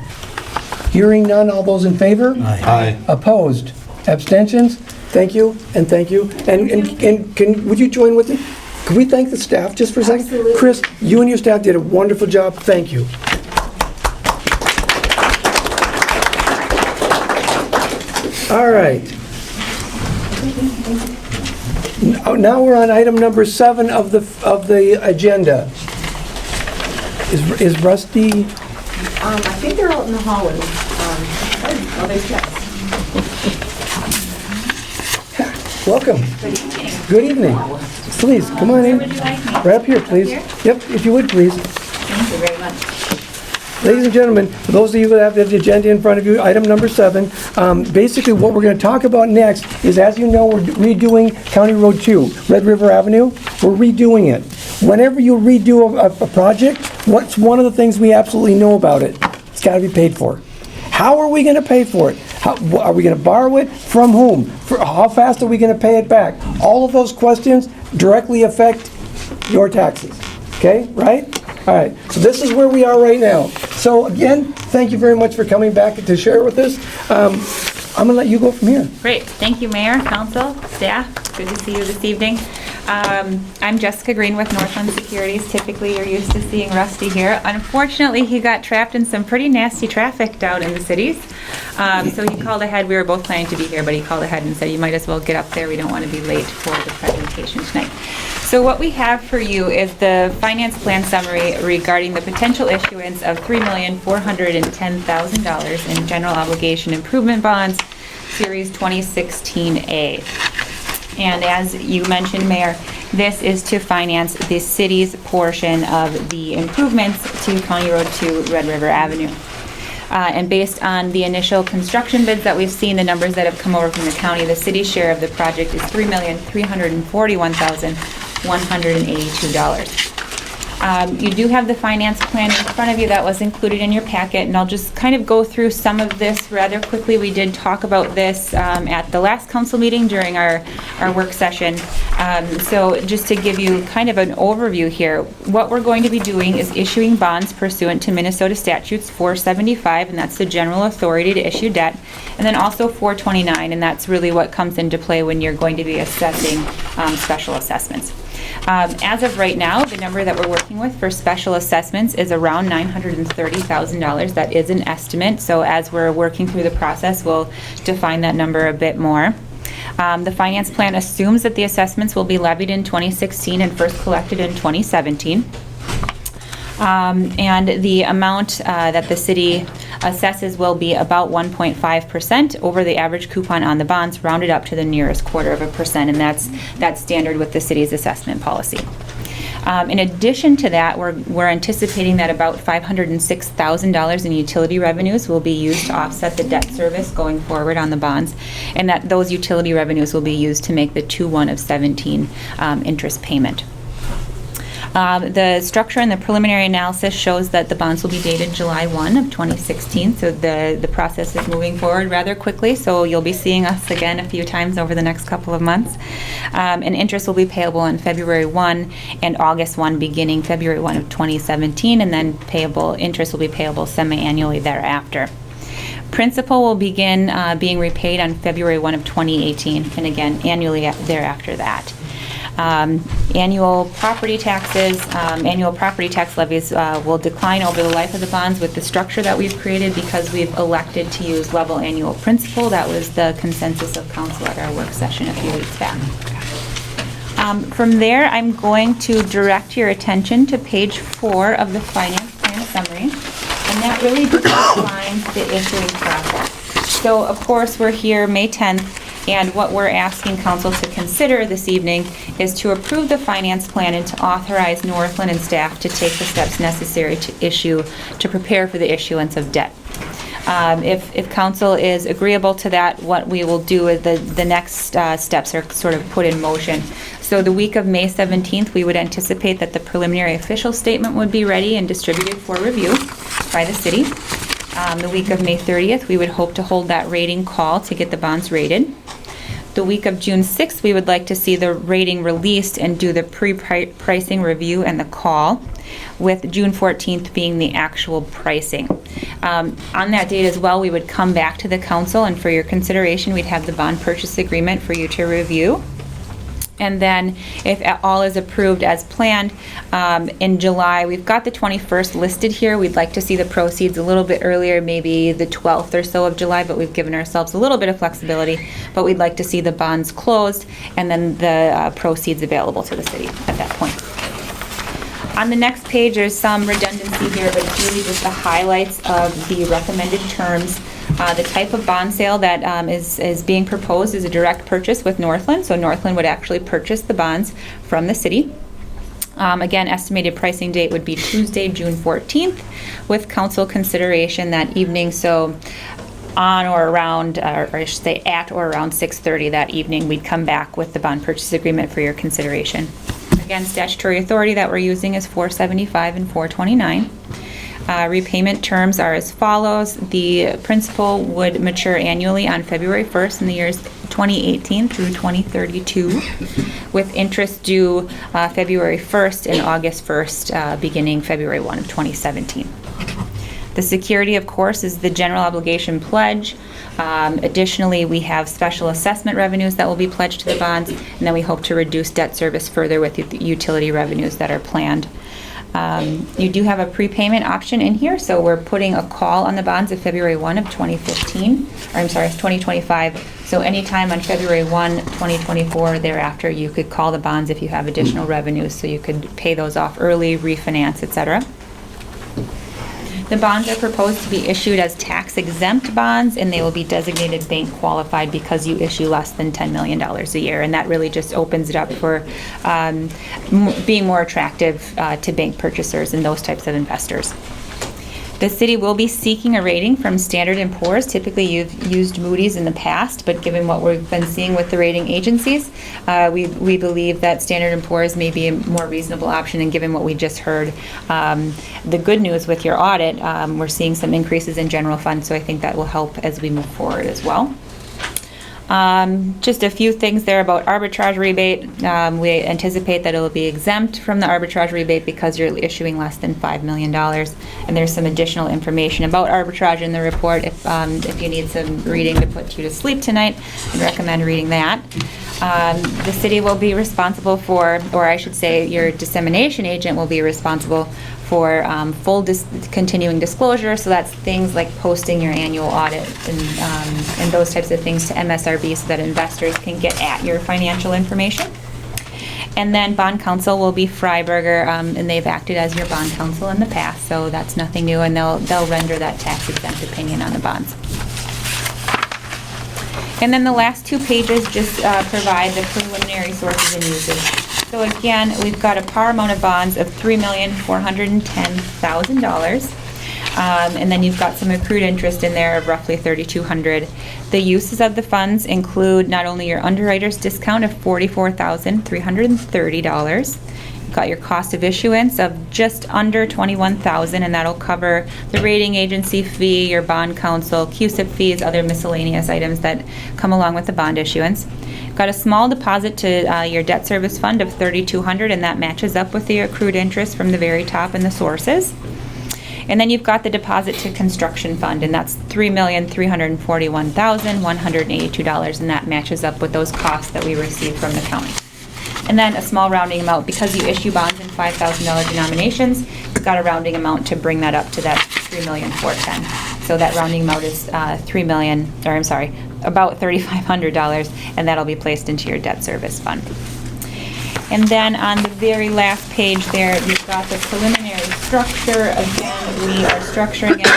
Hearing none, all those in favor? Aye. Opposed? Abstentions? Thank you, and thank you. And would you join with me? Could we thank the staff just for a second? Absolutely. Chris, you and your staff did a wonderful job. Thank you. All right. Now we're on item number 7 of the agenda. Is Rusty? I think they're out in the hallway. There's Jeff. Welcome. Good evening. Please, come on in. Right up here, please. Yep, if you would, please. Thank you very much. Ladies and gentlemen, for those of you that have the agenda in front of you, item number 7, basically what we're going to talk about next is, as you know, we're redoing County Road 2, Red River Avenue. We're redoing it. Whenever you redo a project, what's one of the things we absolutely know about it? It's got to be paid for. How are we going to pay for it? Are we going to borrow it? From whom? How fast are we going to pay it back? All of those questions directly affect your taxes. Okay, right? All right, so this is where we are right now. So again, thank you very much for coming back to share with us. I'm gonna let you go from here. Great, thank you, Mayor, Council, staff. Good to see you this evening. I'm Jessica Green with Northland Securities. Typically, you're used to seeing Rusty here. Unfortunately, he got trapped in some pretty nasty traffic down in the cities. So he called ahead. We were both planning to be here, but he called ahead and said, you might as well get up there. We don't want to be late for the presentation tonight. So what we have for you is the finance plan summary regarding the potential issuance of $3,410,000 in general obligation improvement bonds, Series 2016A. And as you mentioned, Mayor, this is to finance the city's portion of the improvements to County Road 2, Red River Avenue. And based on the initial construction bids that we've seen, the numbers that have come over from the county, the city's share of the project is $3,341,182. You do have the finance plan in front of you that was included in your packet, and I'll just kind of go through some of this rather quickly. We did talk about this at the last council meeting during our work session. So just to give you kind of an overview here, what we're going to be doing is issuing bonds pursuant to Minnesota Statutes 475, and that's the general authority to issue debt, and then also 429, and that's really what comes into play when you're going to be assessing special assessments. As of right now, the number that we're working with for special assessments is around $930,000. That is an estimate, so as we're working through the process, we'll define that number a bit more. The finance plan assumes that the assessments will be levied in 2016 and first collected in 2017. And the amount that the city assesses will be about 1.5% over the average coupon on the bonds, rounded up to the nearest 0.25%, and that's standard with the city's assessment policy. In addition to that, we're anticipating that about $506,000 in utility revenues will be used to offset the debt service going forward on the bonds, and that those utility revenues will be used to make the 2/1 of 17 interest payment. The structure and the preliminary analysis shows that the bonds will be dated July 1 of 2016, so the process is moving forward rather quickly, so you'll be seeing us again a few times over the next couple of months. And interest will be payable on February 1 and August 1, beginning February 1 of 2017, and then interest will be payable semi-annually thereafter. Principal will begin being repaid on February 1 of 2018, and again, annually thereafter that. Annual property tax levies will decline over the life of the bonds with the structure that we've created because we've elected to use level annual principal. That was the consensus of council at our work session a few weeks back. From there, I'm going to direct your attention to page 4 of the finance plan summary, and that really defines the issuing process. So, of course, we're here May 10th, and what we're asking council to consider this evening is to approve the finance plan and to authorize Northland and staff to take the steps necessary to prepare for the issuance of debt. If council is agreeable to that, what we will do is the next steps are sort of put in motion. So the week of May 17th, we would anticipate that the preliminary official statement would be ready and distributed for review by the city. The week of May 30th, we would hope to hold that rating call to get the bonds rated. The week of June 6th, we would like to see the rating released and do the pre-pricing review and the call, with June 14th being the actual pricing. On that date as well, we would come back to the council, and for your consideration, we'd have the bond purchase agreement for you to review. And then, if all is approved as planned, in July, we've got the 21st listed here. We'd like to see the proceeds a little bit earlier, maybe the 12th or so of July, but we've given ourselves a little bit of flexibility. But we'd like to see the bonds closed and then the proceeds available to the city at that point. On the next page, there's some redundancy here, but it's really just the highlights of the recommended terms. The type of bond sale that is being proposed is a direct purchase with Northland, so Northland would actually purchase the bonds from the city. Again, estimated pricing date would be Tuesday, June 14th, with council consideration that evening. So on or around, or I should say at or around 6:30 that evening, we'd come back with the bond purchase agreement for your consideration. Again, statutory authority that we're using is 475 and 429. Repayment terms are as follows. The principal would mature annually on February 1st in the years 2018 through 2032, with interest due February 1st and August 1st, beginning February 1 of 2017. The security, of course, is the general obligation pledge. Additionally, we have special assessment revenues that will be pledged to the bonds, and then we hope to reduce debt service further with the utility revenues that are planned. You do have a prepayment option in here, so we're putting a call on the bonds of February 1 of 2015, or I'm sorry, 2025. So anytime on February 1, 2024, thereafter, you could call the bonds if you have additional revenues, so you could pay those off early, refinance, etc. The bonds are proposed to be issued as tax-exempt bonds, and they will be designated bank qualified because you issue less than $10 million a year, and that really just opens it up for being more attractive to bank purchasers and those types of investors. The city will be seeking a rating from Standard & Poor's. Typically, you've used Moody's in the past, but given what we've been seeing with the rating agencies, we believe that Standard & Poor's may be a more reasonable option, and given what we just heard, the good news with your audit, we're seeing some increases in general fund, so I think that will help as we move forward as well. Just a few things there about arbitrage rebate. We anticipate that it will be exempt from the arbitrage rebate because you're issuing less than $5 million. And there's some additional information about arbitrage in the report. If you need some reading to put you to sleep tonight, I'd recommend reading that. The city will be responsible for, or I should say your dissemination agent will be responsible for full continuing disclosure. So that's things like posting your annual audit and those types of things to MSRB so that investors can get at your financial information. And then bond counsel will be Freiberger, and they've acted as your bond counsel in the past, so that's nothing new, and they'll render that tax exempt opinion on the bonds. And then the last two pages just provide the preliminary sources and uses. So again, we've got a par amount of bonds of $3,410,000. And then you've got some accrued interest in there of roughly $3,200. The uses of the funds include not only your underwriter's discount of $44,330. You've got your cost of issuance of just under $21,000, and that'll cover the rating agency fee, your bond counsel, CUSIP fees, other miscellaneous items that come along with the bond issuance. Got a small deposit to your debt service fund of $3,200, and that matches up with the accrued interest from the very top in the sources. And then you've got the deposit to construction fund, and that's $3,341,182, and that matches up with those costs that we received from the county. And then a small rounding amount, because you issue bonds in $5,000 denominations, you've got a rounding amount to bring that up to that $3,410,000. So that rounding amount is about $3,500, and that'll be placed into your debt service fund. And then on the very last page there, you've got the preliminary structure. Again, we are structuring it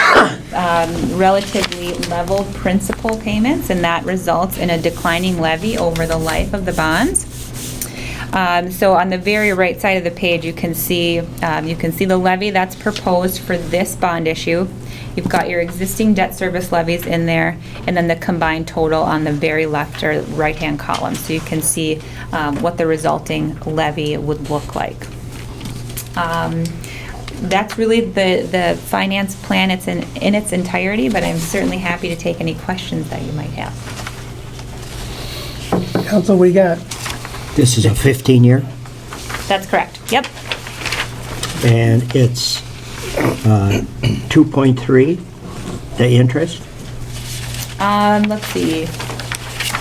relatively level principal payments, and that results in a declining levy over the life of the bonds. So on the very right side of the page, you can see the levy that's proposed for this bond issue. You've got your existing debt service levies in there, and then the combined total on the very left or right-hand column. So you can see what the resulting levy would look like. That's really the finance plan. It's in its entirety, but I'm certainly happy to take any questions that you might have. Council, what do you got? This is a 15-year, That's correct. Yep. and it's 2.3, the interest. Let's see.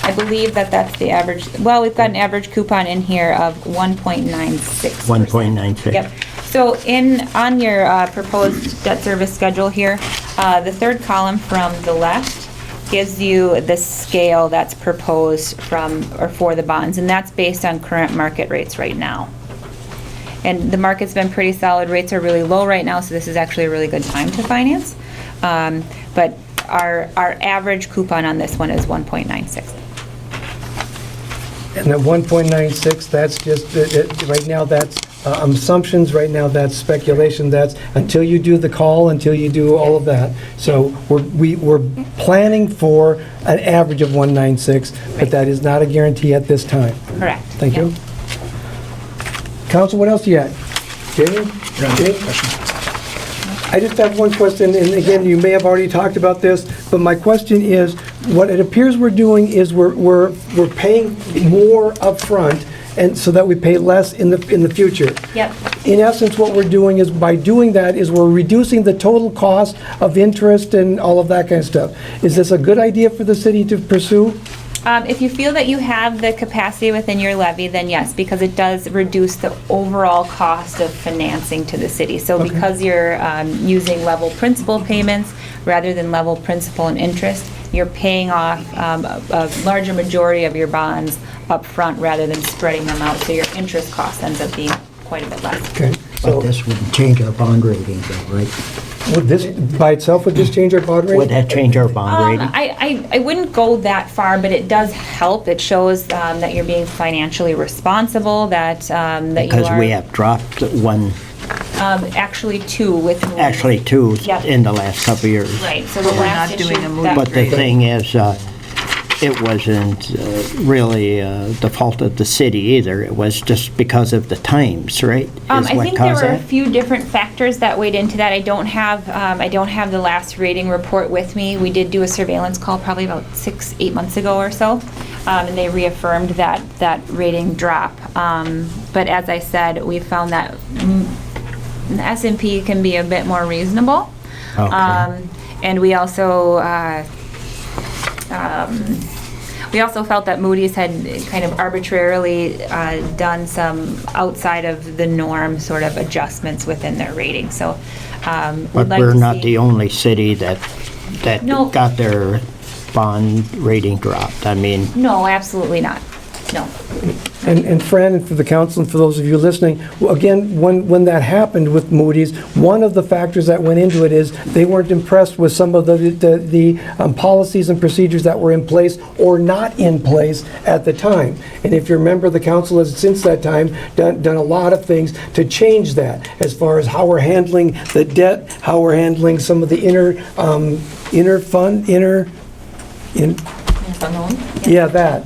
I believe that's the average. Well, we've got an average coupon in here of 1.96%. 1.96. Yep. So on your proposed debt service schedule here, the third column from the left gives you the scale that's proposed for the bonds, and that's based on current market rates right now. And the market's been pretty solid. Rates are really low right now, so this is actually a really good time to finance. But our average coupon on this one is 1.96. And at 1.96, that's just, right now, that's assumptions right now, that's speculation, that's until you do the call, until you do all of that. So we're planning for an average of 196, but that is not a guarantee at this time. Correct. Thank you. Council, what else you got? Jamie? Jamie? I just have one question, and again, you may have already talked about this, but my question is, what it appears we're doing is we're paying more upfront, and so that we pay less in the future. Yep. In essence, what we're doing is, by doing that, is we're reducing the total cost of interest and all of that kind of stuff. Is this a good idea for the city to pursue? If you feel that you have the capacity within your levy, then yes, because it does reduce the overall cost of financing to the city. So because you're using level principal payments rather than level principal and interest, you're paying off a larger majority of your bonds up front rather than spreading them out. So your interest cost ends up being quite a bit less. Okay. But this wouldn't change our bond rating though, right? Would this, by itself, would this change our bond rating? Would that change our bond rating? I wouldn't go that far, but it does help. It shows that you're being financially responsible, that you are. Because we have dropped one, actually two with Moody's. actually two Yep. in the last couple of years. Right, so the last issue. But the thing is, it wasn't really the fault of the city either. It was just because of the times, right? I Is what think there caused were a that? few different factors that weighed into that. I don't have the last rating report with me. We did do a surveillance call probably about 6-8 months ago or so, and they reaffirmed that rating drop. But as I said, we found that the S&P can be a bit more reasonable. Okay. And we also felt that Moody's had kind of arbitrarily done some outside of the norm sort of adjustments within their rating. So, But we're not the only city that No. got their bond rating dropped. I mean, No, absolutely not. No. And Fran, and for the council, and for those of you listening, well, again, when that happened with Moody's, one of the factors that went into it is they weren't impressed with some of the policies and procedures that were in place or not in place at the time. And if you remember, the council has since that time done a lot of things to change that, as far as how we're handling the debt, how we're handling some of the that.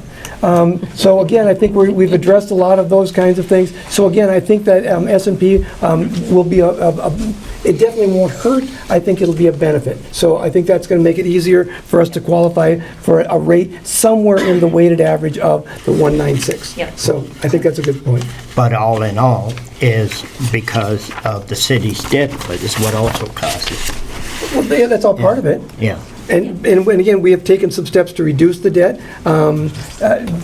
So again, I think we've addressed a lot of those kinds of things. So again, I think that S&P will be it definitely won't hurt. I think it'll be a benefit. So I think that's going to make it easier for us to qualify for a rate somewhere in the weighted average of the 196. Yep. So I think that's a good point. but all in all is because of the city's debt, but is what also caused it. Well, yeah, that's all part of it. Yeah. And again, we have taken some steps to reduce the debt.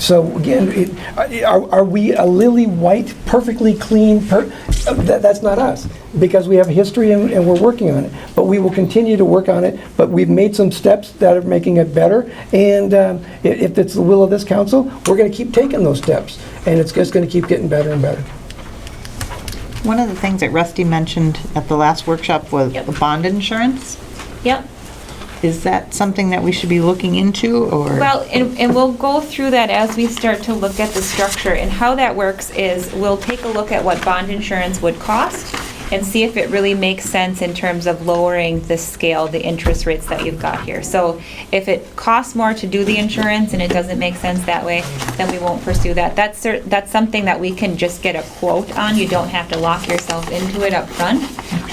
So again, are we a lily white, perfectly clean? That's not us, because we have a history and we're working on it. But we will continue to work on it. But we've made some steps that are making it better. And if it's the will of this council, we're going to keep taking those steps. And it's just going to keep getting better and better. One of the things that Rusty mentioned at the last workshop was the bond insurance. Yep. Is that something that we should be looking into, or? Well, and we'll go through that as we start to look at the structure. And how that works is we'll take a look at what bond insurance would cost and see if it really makes sense in terms of lowering the scale, the interest rates that you've got here. So if it costs more to do the insurance and it doesn't make sense that way, then we won't pursue that. That's something that we can just get a quote on. You don't have to lock yourself into it up front.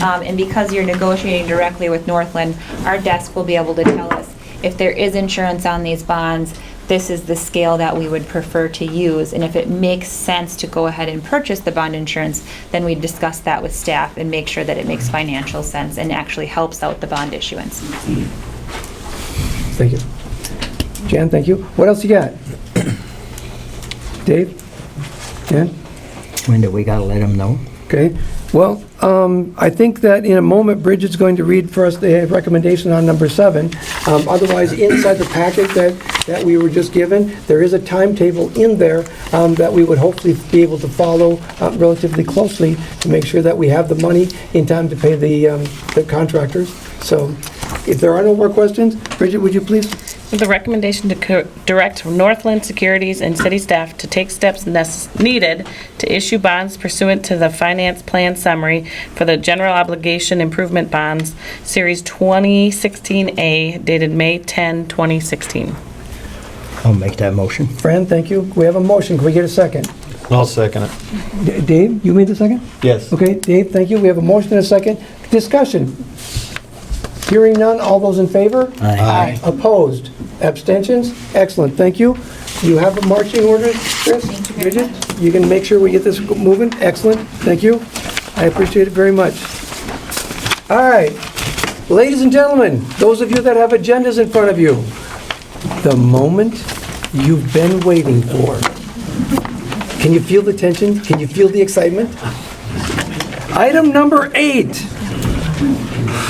And because you're negotiating directly with Northland, our desk will be able to tell us if there is insurance on these bonds, this is the scale that we would prefer to use. And if it makes sense to go ahead and purchase the bond insurance, then we discuss that with staff and make sure that it makes financial sense and actually helps out the bond issuance. Thank you. Jan, thank you. What else you got? Dave? Jan? When do we gotta let them know? Okay. Well, I think that in a moment, Bridget's going to read for us the recommendation on number 7. Otherwise, inside the packet that we were just given, there is a timetable in there that we would hopefully be able to follow relatively closely to make sure that we have the money in time to pay the contractors. So if there are no more questions, Bridget, would you please? With the recommendation to direct Northland Securities and city staff to take steps needed to issue bonds pursuant to the finance plan summary for the general obligation improvement bonds, Series 2016A, dated May 10, 2016. I'll make that motion. Fran, thank you. We have a motion. Can we get a second? I'll second it. Dave, you made the second? Yes. Okay, Dave, thank you. We have a motion and a second. Discussion. Hearing none, all those in favor? Aye. Opposed? Abstentions? Excellent, thank you. You have a marching order, Chris? Bridget? You can make sure we get this moving? Excellent, thank you. I appreciate it very much. All right, ladies and gentlemen, those of you that have agendas in front of you, the moment you've been waiting for. Can you feel the tension? Can you feel the excitement? Item number 8.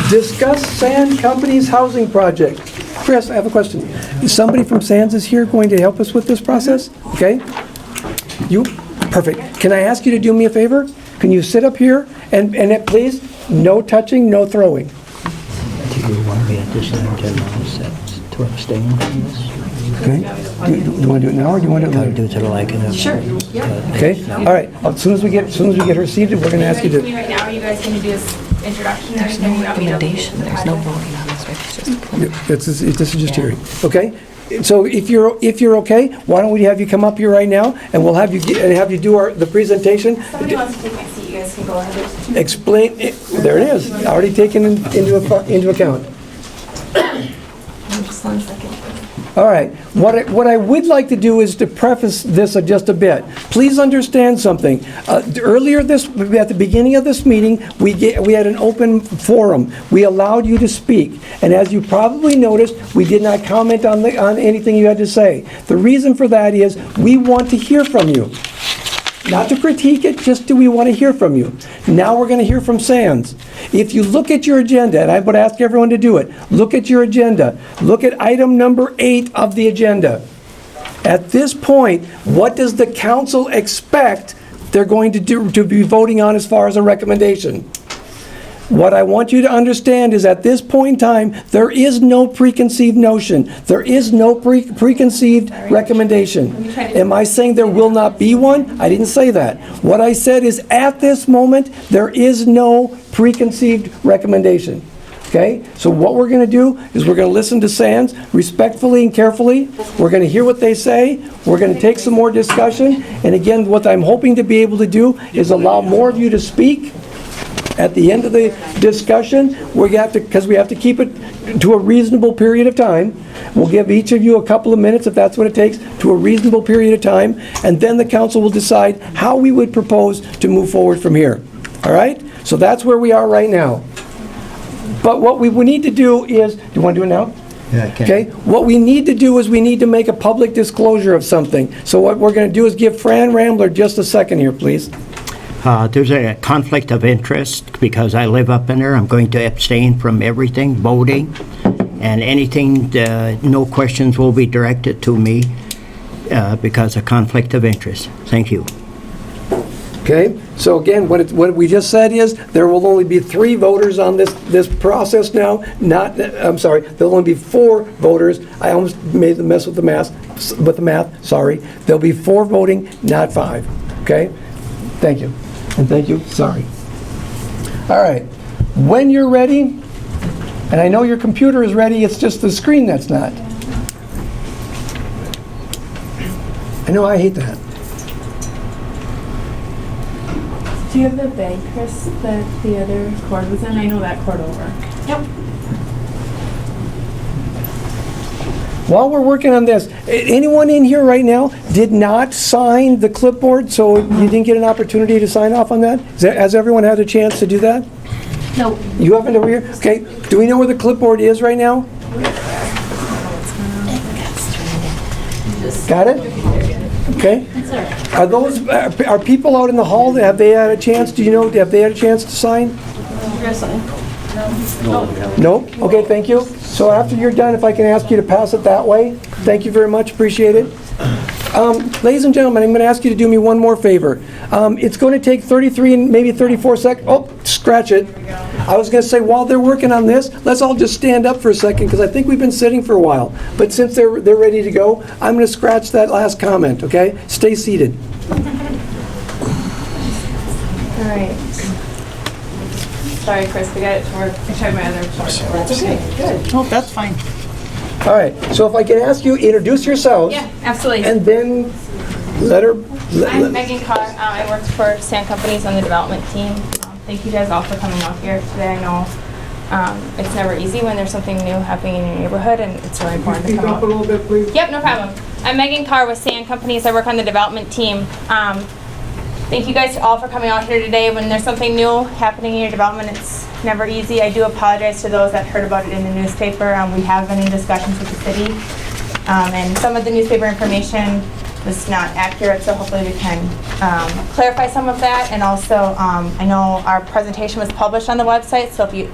Discuss Sand Company's housing project. Chris, I have a question. Is somebody from Sands is here going to help us with this process? Okay? You? Perfect. Can I ask you to do me a favor? Can you sit up here and please, no touching, no throwing. Do you want me at this end to abstain from this? Okay? Do you want to do it now or do you want to do it later? Do it till I can. Sure. Okay? All right. As soon as we get her seated, we're going to ask you to. Right now, are you guys going to do this introduction? There's no recommendation, there's no voting on this, right? It's just This is just hearing, okay? So if you're okay, why don't we have you come up here right now, and we'll have you do the presentation. Somebody wants to take my seat, you guys can go ahead. Explain, there it is, already taken into account. Just 1 second. All right, what I would like to do is to preface this just a bit. Please understand something. Earlier at the beginning of this meeting, we had an open forum. We allowed you to speak, and as you probably noticed, we did not comment on anything you had to say. The reason for that is we want to hear from you. Not to critique it, just do we want to hear from you. Now we're going to hear from Sands. If you look at your agenda, and I would ask everyone to do it, look at your agenda. Look at item number 8 of the agenda. At this point, what does the council expect they're going to be voting on as far as a recommendation? What I want you to understand is at this point in time, there is no preconceived notion. There is no preconceived recommendation. Am I saying there will not be one? I didn't say that. What I said is at this moment, there is no preconceived recommendation. Okay? So what we're going to do is we're going to listen to Sands respectfully and carefully. We're going to hear what they say. We're going to take some more discussion. And again, what I'm hoping to be able to do is allow more of you to speak. At the end of the discussion, because we have to keep it to a reasonable period of time, we'll give each of you a couple of minutes, if that's what it takes, to a reasonable period of time, and then the council will decide how we would propose to move forward from here. All right? So that's where we are right now. But what we need to do is, do you want to do it now? Yeah, I can. Okay, what we need to do is we need to make a public disclosure of something. So what we're going to do is give Fran Rambler just a second here, please. There's a conflict of interest because I live up in there. I'm going to abstain from everything, voting, and anything, no questions will be directed to me because of conflict of interest. Thank you. Okay, so again, what we just said is there will only be 3 voters on this process now. There'll only be 4 voters. I almost made the mess with the math. Sorry. There'll be 4 voting, not 5. Okay? Thank you. And thank you. Sorry. All right. When you're ready, and I know your computer is ready, it's just the screen that's not. I know I hate that. Do you have the bag, Chris, that the other cord was in? I know that cord will work. Yep. While we're working on this, anyone in here right now did not sign the clipboard, so you didn't get an opportunity to sign off on that? Has everyone had a chance to do that? No. You haven't over here? Okay. Do we know where the clipboard is right now? Got it? Okay. Are people out in the hall, have they had a chance, have they had a chance to sign? No? Okay, thank you. So after you're done, if I can ask you to pass it that way. Thank you very much, appreciate it. Ladies and gentlemen, I'm going to ask you to do me one more favor. It's going to take 33 and maybe 34 seconds. Oh, scratch it. I was going to say, while they're working on this, let's all just stand up for a second, because I think we've been sitting for a while. But since they're ready to go, I'm going to scratch that last comment, okay? Stay seated. All right. Sorry, Chris, we got it to work. I tried my other part. That's okay, good. Oh, that's fine. All right, so if I can ask you, introduce yourselves. Yeah, absolutely. And then let her... I'm Megan Carr. I work for Sand Companies on the development team. Thank you guys all for coming out here today. I know it's never easy when there's something new happening in your neighborhood, and it's really important to come out. Speak up a little bit, please. Yep, no problem. I'm Megan Carr with Sand Companies. I work on the development team. Thank you guys all for coming out here today. When there's something new happening in your development, it's never easy. I do apologize to those that heard about it in the newspaper. We have been in discussions with the city, and some of the newspaper information was not accurate, so hopefully we can clarify some of that. And also, I know our presentation was published on the website, so if you,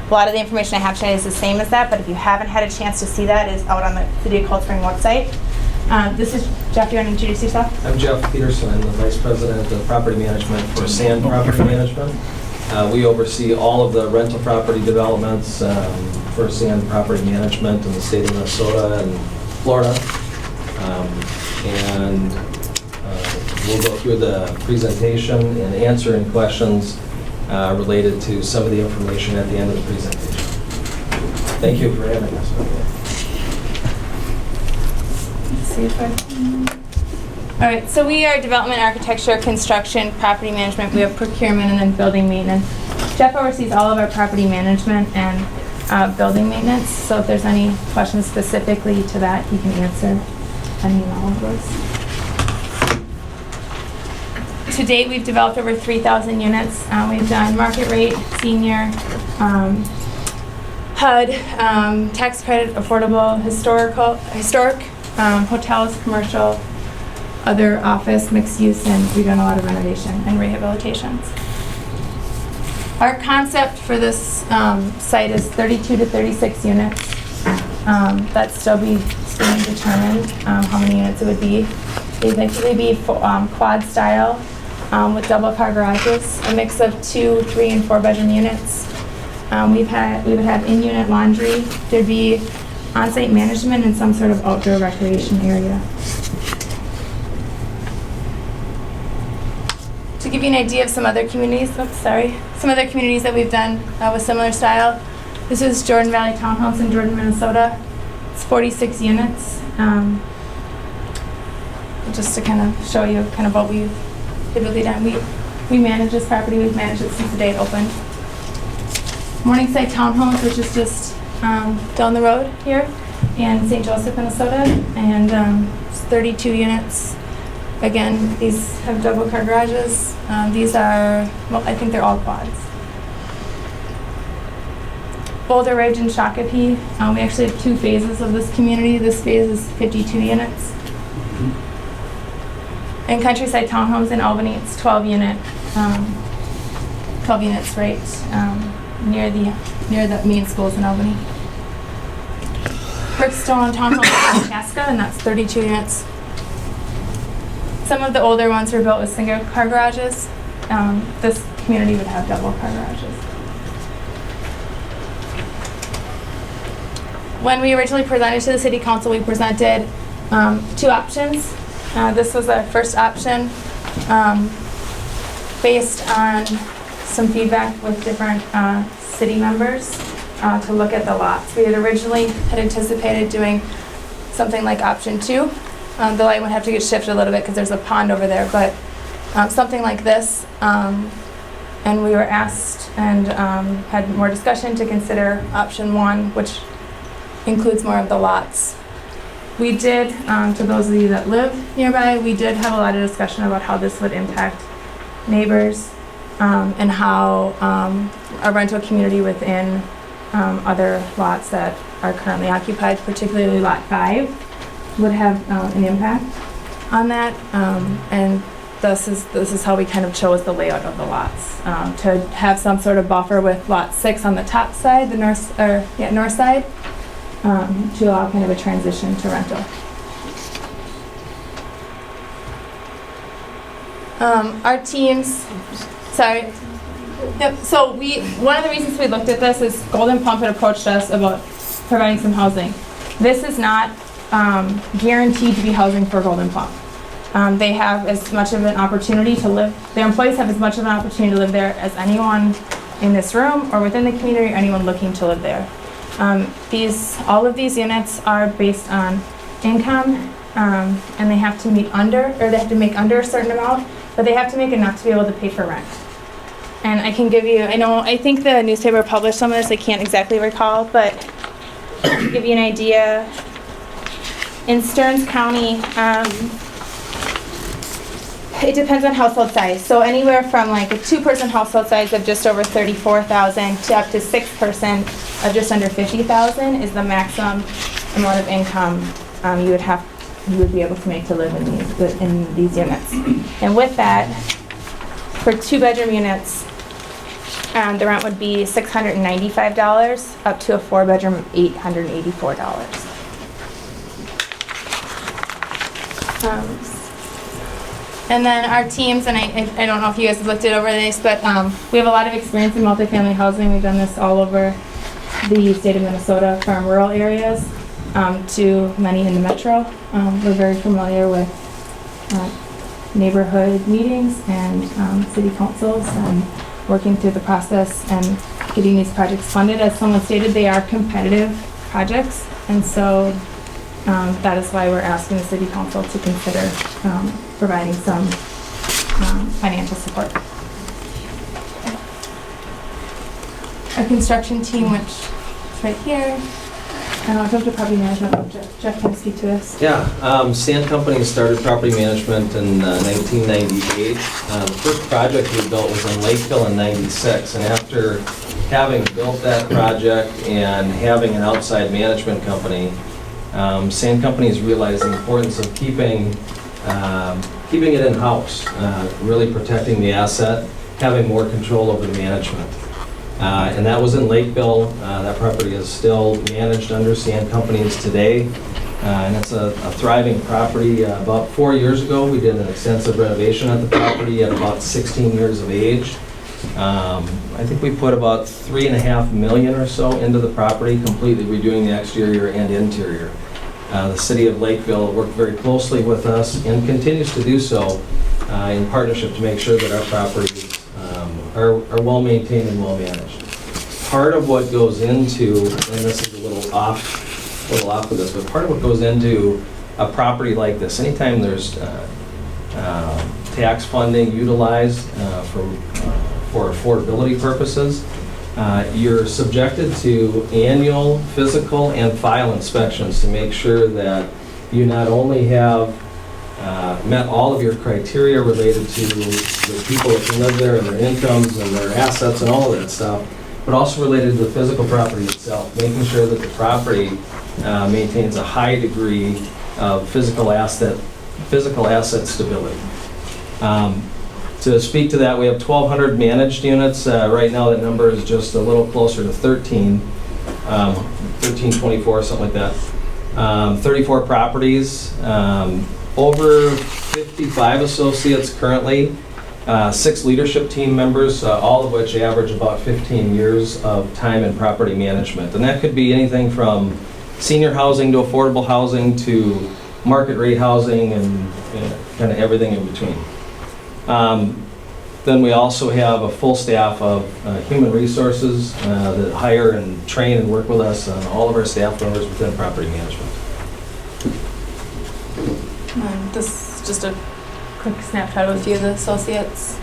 a lot of the information I have today is the same as that, but if you haven't had a chance to see that, it's out on the City of Cold Spring website. This is Jeff. You want to introduce yourself? I'm Jeff Peterson. I'm the Vice President of Property Management for Sand Property Management. We oversee all of the rental property developments for Sand Property Management in the state of Minnesota and Florida. And we'll go through the presentation and answer any questions related to some of the information at the end of the presentation. Thank you for having us. See if all right, so we are development, architecture, construction, property management. We have procurement and then building maintenance. Jeff oversees all of our property management and building maintenance. So if there's any questions specifically to that, he can answer any and all of those. To date, we've developed over 3,000 units. We've done market rate, senior, HUD, tax credit, affordable, historic, hotels, commercial, other office, mixed use, and we've done a lot of renovation and rehabilitations. Our concept for this site is 32 to 36 units. That's still being determined how many units it would be. They'd likely be quad style with double car garages, a mix of 2, 3, and 4 bedroom units. We would have in-unit laundry. There'd be on-site management and some sort of outdoor recreation area. To give you an idea of some other communities, some other communities that we've done with similar style. This is Jordan Valley Townhouse in Jordan, Minnesota. It's 46 units. Just to kind of show you kind of what we've typically done. We manage this property. We've managed it since the day it opened. Morningside Townhomes, which is just down the road here in St. Joseph, Minnesota, and it's 32 units. Again, these have double car garages. These are, well, I think they're all quads. Boulder Ridge and Shakopee. We actually have 2 phases of this community. This phase is 52 units. And Countryside Townhomes in Albany, it's 12 units right near the main schools in Albany. Brickstone Townhomes in Chaska, and that's 32 units. Some of the older ones were built with single car garages. This community would have double car garages. When we originally presented to the City Council, we presented 2 options. This was our first option based on some feedback with different city members to look at the lots. We had originally anticipated doing something like option 2. The light would have to get shifted a little bit because there's a pond over there, but something like this. And we were asked and had more discussion to consider option 1, which includes more of the lots. We did, to those of you that live nearby, we did have a lot of discussion about how this would impact neighbors and how a rental community within other lots that are currently occupied, particularly lot 5, would have an impact on that. And this is how we kind of chose the layout of the lots, to have some sort of buffer with lot 6 on the top side, the north side, to allow kind of a transition to rental. Our teams, Yep, so one of the reasons we looked at this is Golden Pump had approached us about providing some housing. This is not guaranteed to be housing for Golden Pump. They have as much of an opportunity to live, their employees have as much of an opportunity to live there as anyone in this room or within the community or anyone looking to live there. All of these units are based on income, and they have to meet under, or they have to make under a certain amount, but they have to make enough to be able to pay for rent. And I can give you, I think the newspaper published some of this, I can't exactly recall, but to give you an idea, in Stearns County, it depends on household size. So anywhere from like a 2-person household size of just over $34,000 to up to 6-person of just under $50,000 is the maximum amount of income you would be able to make to live in these units. And with that, for 2-bedroom units, the rent would be $695 up to a 4-bedroom of $884. And then our teams, and I don't know if you guys have looked it over this, but we have a lot of experience in multifamily housing. We've done this all over the state of Minnesota, from rural areas to many in the metro. We're very familiar with neighborhood meetings and city councils and working through the process and getting these projects funded. As someone stated, they are competitive projects, and so that is why we're asking the city council to consider providing some financial support. Our construction team, which is right here, and I'll go to property management. Jeff can speak to this. Yeah, Sand Company started property management in 1998. The first project we built was in Lakeville in '96, and after having built that project and having an outside management company, Sand Company has realized the importance of keeping it in-house, really protecting the asset, having more control over the management. And that was in Lakeville. That property is still managed under Sand Companies today. And it's a thriving property. About 4 years ago, we did an extensive renovation at the property at about 16 years of age. I think we put about $3.5 million or so into the property, completely redoing the exterior and interior. The city of Lakeville worked very closely with us and continues to do so in partnership to make sure that our properties are well maintained and well managed. Part of what goes into, and this is a little off of this, but part of what goes into a property like this, anytime there's tax funding utilized for affordability purposes, you're subjected to annual physical and file inspections to make sure that you not only have met all of your criteria related to the people that can live there and their incomes and their assets and all of that stuff, but also related to the physical property itself, making sure that the property maintains a high degree of physical asset stability. To speak to that, we have 1,200 managed units. Right now that number is just a little closer to 1324, something like that. 34 properties, over 55 associates currently, 6 leadership team members, all of which average about 15 years of time in property management. And that could be anything from senior housing to affordable housing to market rate housing and kind of everything in between. Then we also have a full staff of human resources that hire and train and work with us, all of our staff members within property management. This is just a quick snapshot of a few of the associates.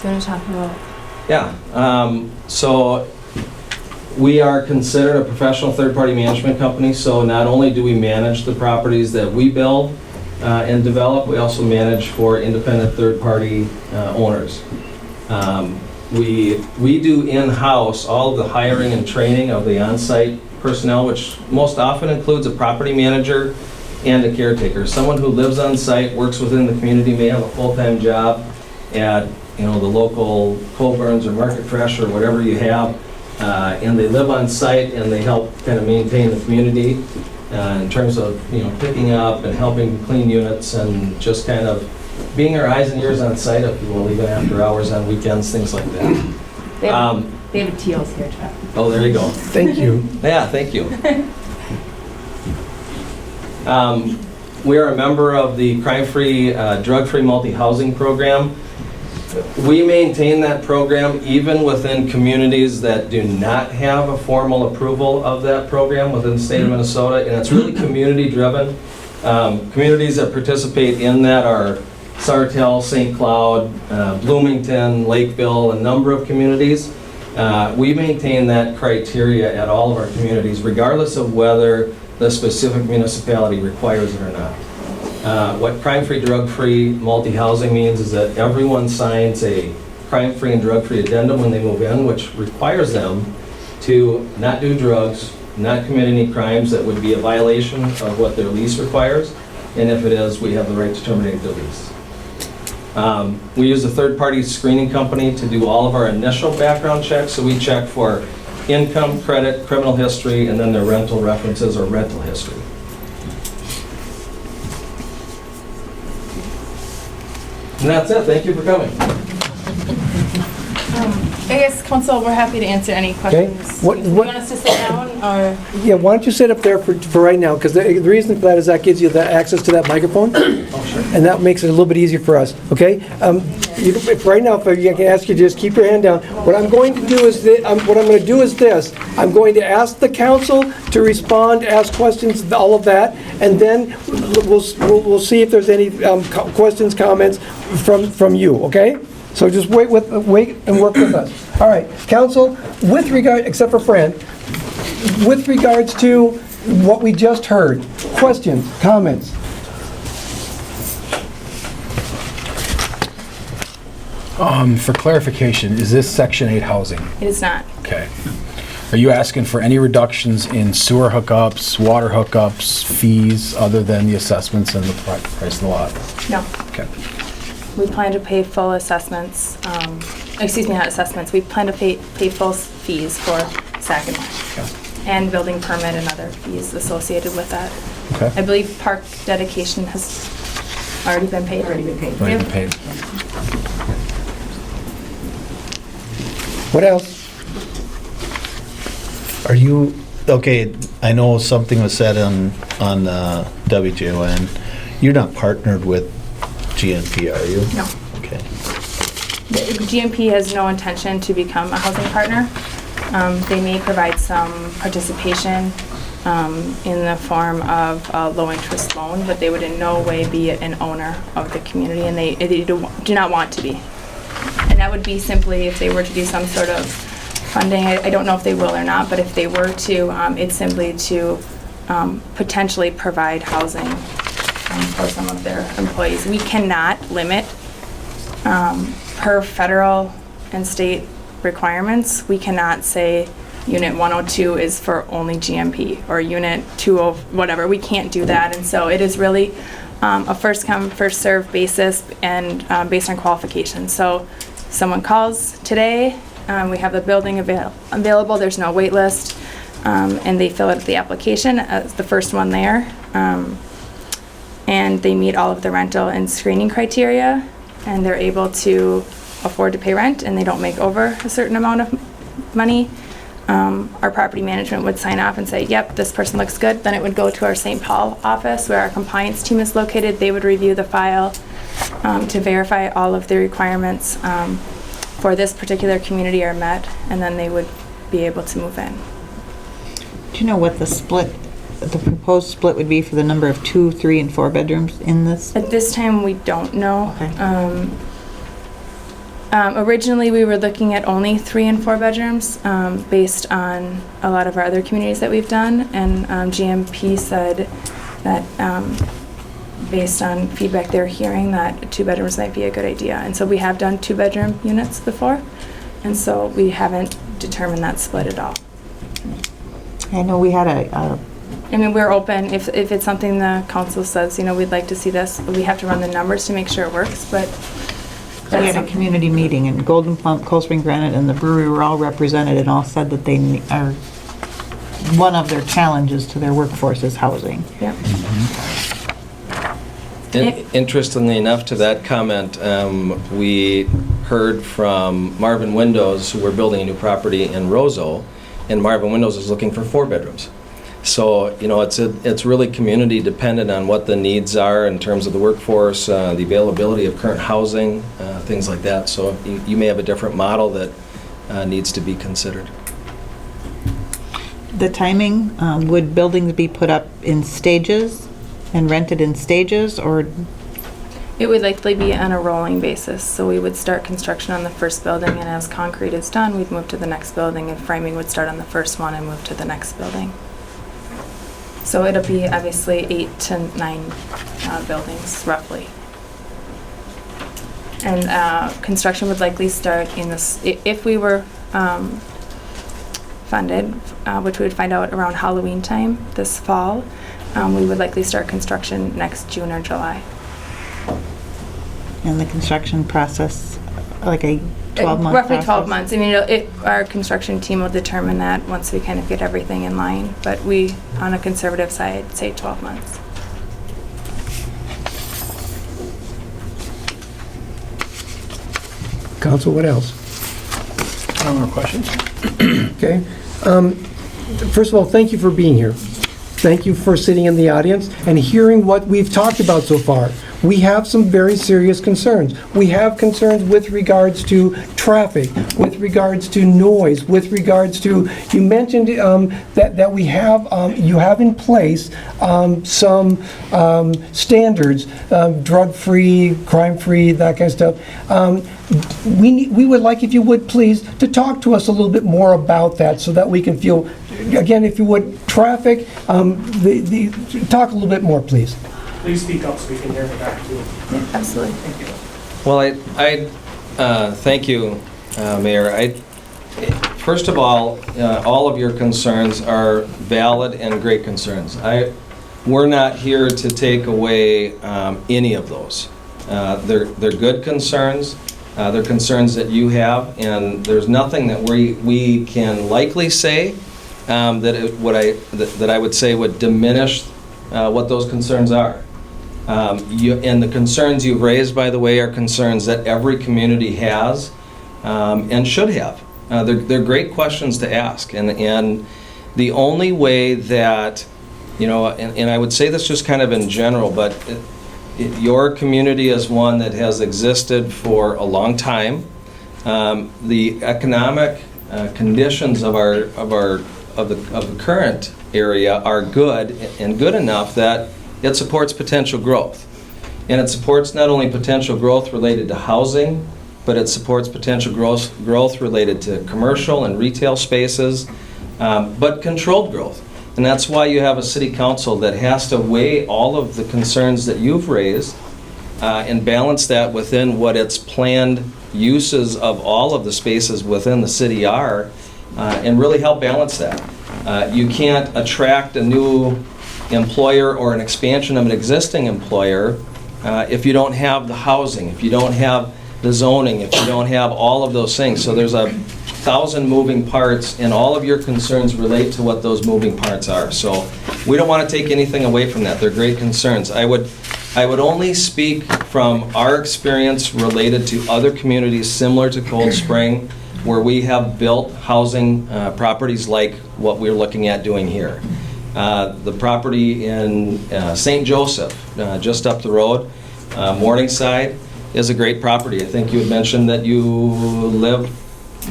Do you want to talk about? Yeah, so we are considered a professional third-party management company, so not only do we manage the properties that we build and develop, we also manage for independent third-party owners. We do in-house all of the hiring and training of the on-site personnel, which most often includes a property manager and a caretaker. Someone who lives on site, works within the community, may have a full-time job at the local Colburn's or Market Fresh or whatever you have, and they live on site and they help kind of maintain the community in terms of picking up and helping clean units and just kind of being our eyes and ears on site, if you will, even after hours on weekends, things like that. They have Teals here, Trev. Oh, there you go. Thank you. Yeah, thank you. We are a member of the crime-free, drug-free multi-housing program. We maintain that program even within communities that do not have a formal approval of that program within the state of Minnesota, and it's really community-driven. Communities that participate in that are Sartell, St. Cloud, Bloomington, Lakeville, a number of communities. We maintain that criteria at all of our communities, regardless of whether the specific municipality requires it or not. What crime-free, drug-free, multi-housing means is that everyone signs a crime-free and drug-free addendum when they move in, which requires them to not do drugs, not commit any crimes that would be a violation of what their lease requires, and if it is, we have the right to terminate their lease. We use a third-party screening company to do all of our initial background checks, so we check for income, credit, criminal history, and then their rental references or rental history. And that's it. Thank you for coming. I guess, Council, we're happy to answer any questions. What- You want us to sit down, or? Yeah, why don't you sit up there for right now, because the reason for that is that gives you the access to that microphone. Oh, sure. And that makes it a little bit easier for us, okay? If right now, if I can ask you to just keep your hand down. What I'm going to do is, this. I'm going to ask the council to respond, ask questions, all of that, and then we'll see if there's any questions, comments from you, okay? So just wait and work with us. All right, council, with regard, except for Fran, with regards to what we just heard, questions, comments? For clarification, is this Section 8 housing? It is not. Okay. Are you asking for any reductions in sewer hookups, water hookups, fees, other than the assessments and the price of the lot? No. Okay. We plan to pay full assessments, not assessments, we plan to pay full fees for SAC and Marsh. And building permit and other fees associated with that. Okay. I believe park dedication has already been paid. Already been paid. What else? Are you, okay, I know something was said on WJON. You're not partnered with GNP, are you? No. Okay. The GMP has no intention to become a housing partner. They may provide some participation in the form of a low-interest loan, but they would in no way be an owner of the community, and they do not want to be. And that would be simply if they were to do some sort of funding. I don't know if they will or not, but if they were to, it's simply to potentially provide housing for some of their employees. We cannot limit, per federal and state requirements, we cannot say Unit 102 is for only GMP or Unit 20, whatever. We can't do that. And so it is really a first come, first served basis and based on qualifications. So someone calls today, we have the building available, there's no wait list, and they fill out the application as the first one there. And they meet all of the rental and screening criteria, and they're able to afford to pay rent, and they don't make over a certain amount of money. Our property management would sign off and say, yep, this person looks good. Then it would go to our St. Paul office where our compliance team is located. They would review the file to verify all of the requirements for this particular community are met, and then they would be able to move in. Do you know what the proposed split would be for the number of 2, 3, and 4 bedrooms in this? At this time, we don't know. Okay. Originally, we were looking at only 3 and 4 bedrooms based on a lot of our other communities that we've done, and GMP said that based on feedback they're hearing that 2 bedrooms might be a good idea. And so we have done 2-bedroom units before, and so we haven't determined that split at all. I know we had I mean, we're open, if it's something the council says, we'd like to see this, we have to run the numbers to make sure it works, but we had a community meeting, and Golden Pump, Cold Spring Granite, and the brewery were all represented and all said that they are, one of their challenges to their workforce is housing. Yep. Interestingly enough to that comment, we heard from Marvin Windows, who we're building a new property in Roseau, and Marvin Windows is looking for 4 bedrooms. So, it's really community dependent on what the needs are in terms of the workforce, the availability of current housing, things like that. So you may have a different model that needs to be considered. The timing, would buildings be put up in stages and rented in stages, or? It would likely be on a rolling basis, so we would start construction on the first building, and as concrete is done, we'd move to the next building, and framing would start on the first one and move to the next building. So it'll be obviously 8 to 9 buildings, roughly. And construction would likely start in this, if we were funded, which we would find out around Halloween time this fall, we would likely start construction next June or July. And the construction process, like a 12-month Roughly process? 12 months. I mean, our construction team will determine that once we kind of get everything in line, but we, on a conservative side, say 12 months. Council, what else? No more questions. Okay. First of all, thank you for being here. Thank you for sitting in the audience and hearing what we've talked about so far. We have some very serious concerns. We have concerns with regards to traffic, with regards to noise, with regards to, you mentioned that we have, you have in place some standards, drug-free, crime-free, that kind of stuff. We would like, if you would please, to talk to us a little bit more about that so that we can feel, again, if you would, traffic, talk a little bit more, please. Please speak up so we can hear the back too. Absolutely. Thank you. Well, I thank you, Mayor. First of all of your concerns are valid and great concerns. We're not here to take away any of those. They're good concerns. They're concerns that you have, and there's nothing that we can likely say that I would say would diminish what those concerns are. And the concerns you've raised, by the way, are concerns that every community has and should have. They're great questions to ask, and the only way that, and I would say this just kind of in general, but your community is one that has existed for a long time. The economic conditions of the current area are good and good enough that it supports potential growth. And it supports not only potential growth related to housing, but it supports potential growth related to commercial and retail spaces, but controlled growth. And that's why you have a city council that has to weigh all of the concerns that you've raised and balance that within what its planned uses of all of the spaces within the city are, and really help balance that. You can't attract a new employer or an expansion of an existing employer if you don't have the housing, if you don't have the zoning, if you don't have all of those things. So there's 1,000 moving parts, and all of your concerns relate to what those moving parts are. So we don't want to take anything away from that. They're great concerns. I would only speak from our experience related to other communities similar to Cold Spring, where we have built housing properties like what we're looking at doing here. The property in St. Joseph, just up the road, Morningside, is a great property. I think you had mentioned that you live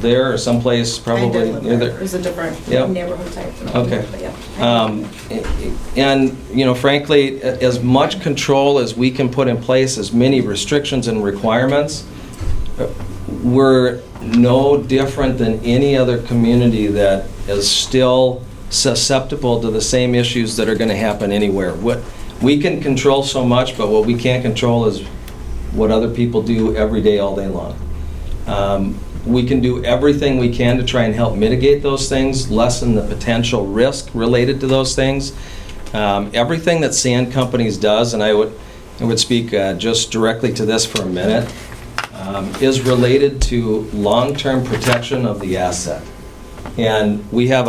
there or someplace probably near there. It was a different neighborhood type. Okay. But yeah. And frankly, as much control as we can put in place, as many restrictions and requirements, we're no different than any other community that is still susceptible to the same issues that are going to happen anywhere. What we can control so much, but what we can't control is what other people do every day, all day long. We can do everything we can to try and help mitigate those things, lessen the potential risk related to those things. Everything that Sand Companies does, and I would speak just directly to this for a minute, is related to long-term protection of the asset. And we have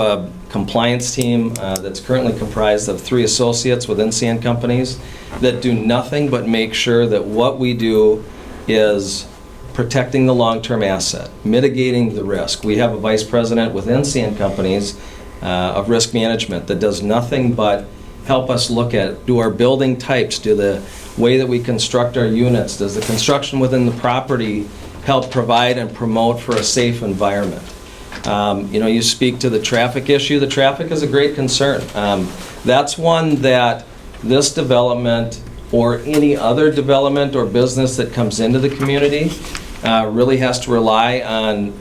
compliance team that's currently comprised of 3 associates within Sand Companies that do nothing but make sure that what we do is protecting the long-term asset, mitigating the risk. We have a vice president within Sand Companies of risk management that does nothing but help us look at, do our building types, do the way that we construct our units, does the construction within the property help provide and promote for a safe environment? You speak to the traffic issue. The traffic is a great concern. That's one that this development or any other development or business that comes into the community really has to rely on,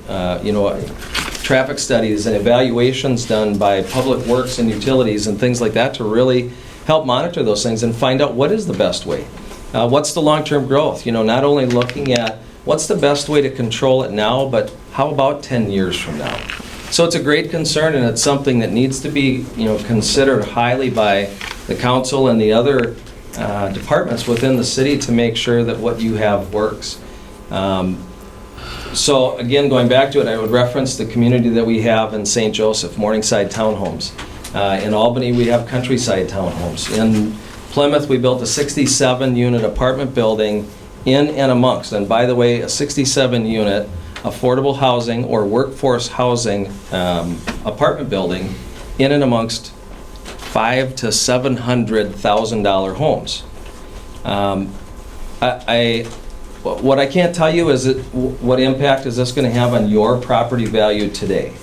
traffic studies and evaluations done by public works and utilities and things like that to really help monitor those things and find out what is the best way. What's the long-term growth? Not only looking at what's the best way to control it now, but how about 10 years from now? So it's a great concern, and it's something that needs to be, considered highly by the council and the other departments within the city to make sure that what you have works. So again, going back to it, I would reference the community that we have in St. Joseph, Morningside Townhomes. In Albany, we have Countryside Townhomes. In Plymouth, we built a 67-unit apartment building in and amongst, and by the way, a 67-unit affordable housing or workforce housing apartment building in and amongst $500,000 to $700,000 homes. What I can't tell you is what impact is this going to have on your property value today,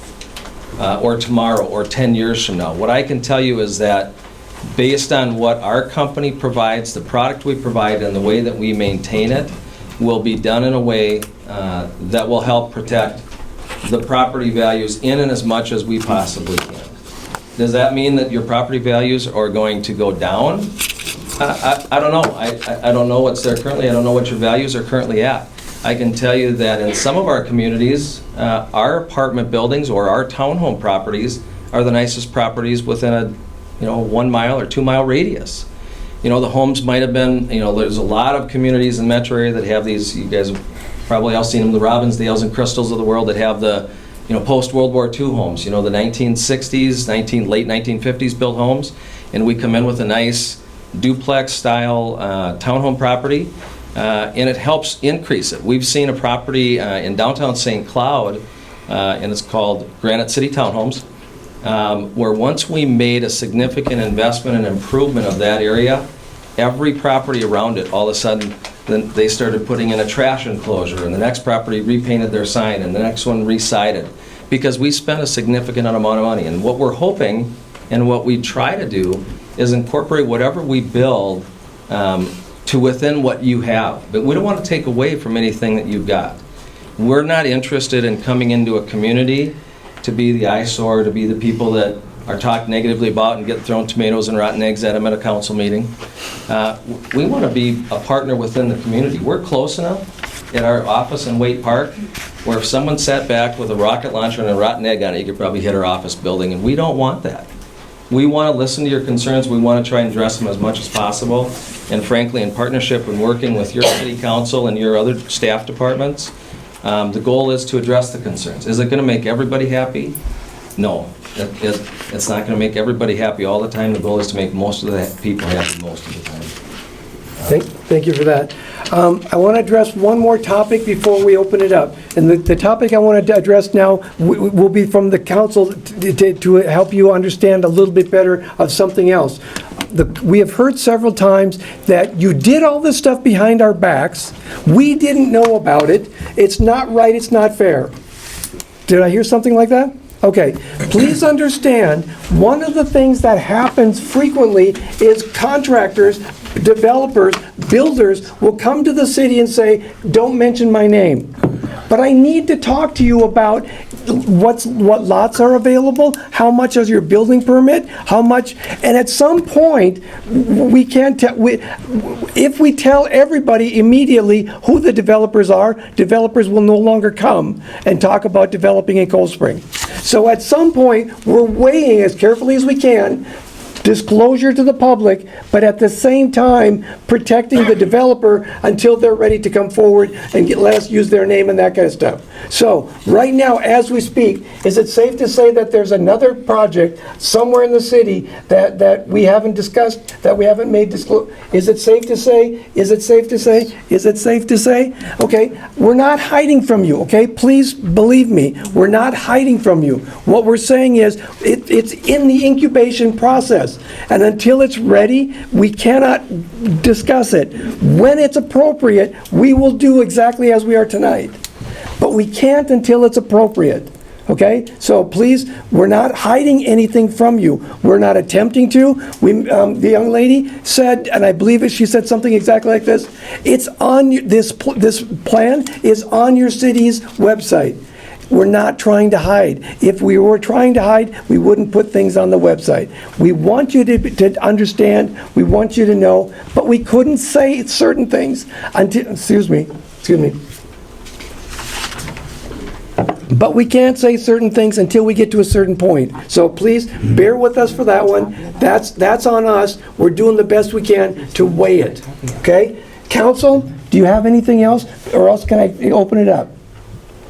or tomorrow, or 10 years from now. What I can tell you is that based on what our company provides, the product we provide, and the way that we maintain it, will be done in a way that will help protect the property values in and as much as we possibly can. Does that mean that your property values are going to go down? I don't know. I don't know what's there currently. I don't know what your values are currently at. I can tell you that in some of our communities, our apartment buildings or our townhome properties are the nicest properties within a 1 mile or 2 mile radius. The homes might have been, there's a lot of communities in the metro area that have these, you guys have probably all seen them, the Robbinsdales and Crystals of the world that have the, post-World War II homes, the 1960s, late 1950s built homes, and we come in with a nice duplex-style townhome property, and it helps increase it. We've seen a property in downtown St. Cloud, and it's called Granite City Townhomes, where once we made a significant investment and improvement of that area, every property around it, all of a sudden, then they started putting in a trash enclosure, and the next property repainted their sign, and the next one re-sided, because we spent a significant amount of money. And what we're hoping, and what we try to do, is incorporate whatever we build to within what you have. But we don't want to take away from anything that you've got. We're not interested in coming into a community to be the eyesore, to be the people that are talked negatively about and get thrown tomatoes and rotten eggs at them at a council meeting. We want to be a partner within the community. We're close enough at our office in Waite Park where if someone sat back with a rocket launcher and a rotten egg on it, you could probably hit our office building, and we don't want that. We want to listen to your concerns. We want to try and address them as much as possible. And frankly, in partnership and working with your city council and your other staff departments, the goal is to address the concerns. Is it going to make everybody happy? No. It's not going to make everybody happy all the time. The goal is to make most of the people happy most of the time. Thank you for that. I want to address one more topic before we open it up. And the topic I want to address now will be from the council to help you understand a little bit better of something else. We have heard several times that you did all this stuff behind our backs. We didn't know about it. It's not right. It's not fair. Did I hear something like that? Okay, please understand, one of the things that happens frequently is contractors, developers, builders will come to the city and say, don't mention my name. But I need to talk to you about what lots are available, how much is your building permit, how much, and at some point, we can't tell, if we tell everybody immediately who the developers are, developers will no longer come and talk about developing in Cold Spring. So at some point, we're weighing as carefully as we can disclosure to the public, but at the same time, protecting the developer until they're ready to come forward and let us use their name and that kind of stuff. So, right now, as we speak, is it safe to say that there's another project somewhere in the city that we haven't discussed, that we haven't made disclosure? Is it safe to say? Is it safe to say? Is it safe to say? Okay, we're not hiding from you, okay? Please believe me, we're not hiding from you. What we're saying is, it's in the incubation process, and until it's ready, we cannot discuss it. When it's appropriate, we will do exactly as we are tonight. But we can't until it's appropriate, okay? So please, we're not hiding anything from you. We're not attempting to. The young lady said, and I believe she said something exactly like this, it's on, this plan is on your city's website. We're not trying to hide. If we were trying to hide, we wouldn't put things on the website. We want you to understand, we want you to know, but we couldn't say certain things until, excuse me. But we can't say certain things until we get to a certain point. So please, bear with us for that one. That's on us. We're doing the best we can to weigh it, okay? Council, do you have anything else, or else can I open it up?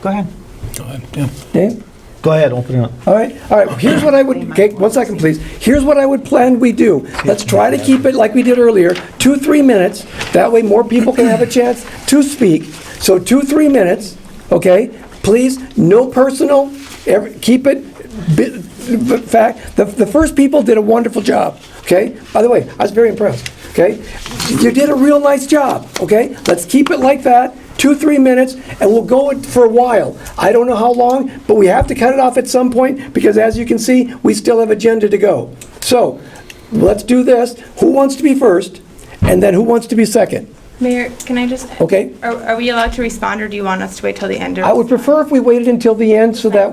Go ahead. Go ahead, yeah. Dave? Go ahead, open it up. All right, here's what I would, okay, 1 second, please. Here's what I would plan we do. Let's try to keep it like we did earlier, 2-3 minutes. That way more people can have a chance to speak. So 2-3 minutes, okay? Please, no personal, keep it, fact, the first people did a wonderful job, okay? By the way, I was very impressed, okay? You did a real nice job, okay? Let's keep it like that. 2-3 minutes, and we'll go for a while. I don't know how long, but we have to cut it off at some point, because as you can see, we still have agenda to go. So, let's do this. Who wants to be first, and then who wants to be second? Mayor, can I just? Okay. Are we allowed to respond, or do you want us to wait till the end? I would prefer if we waited until the end so that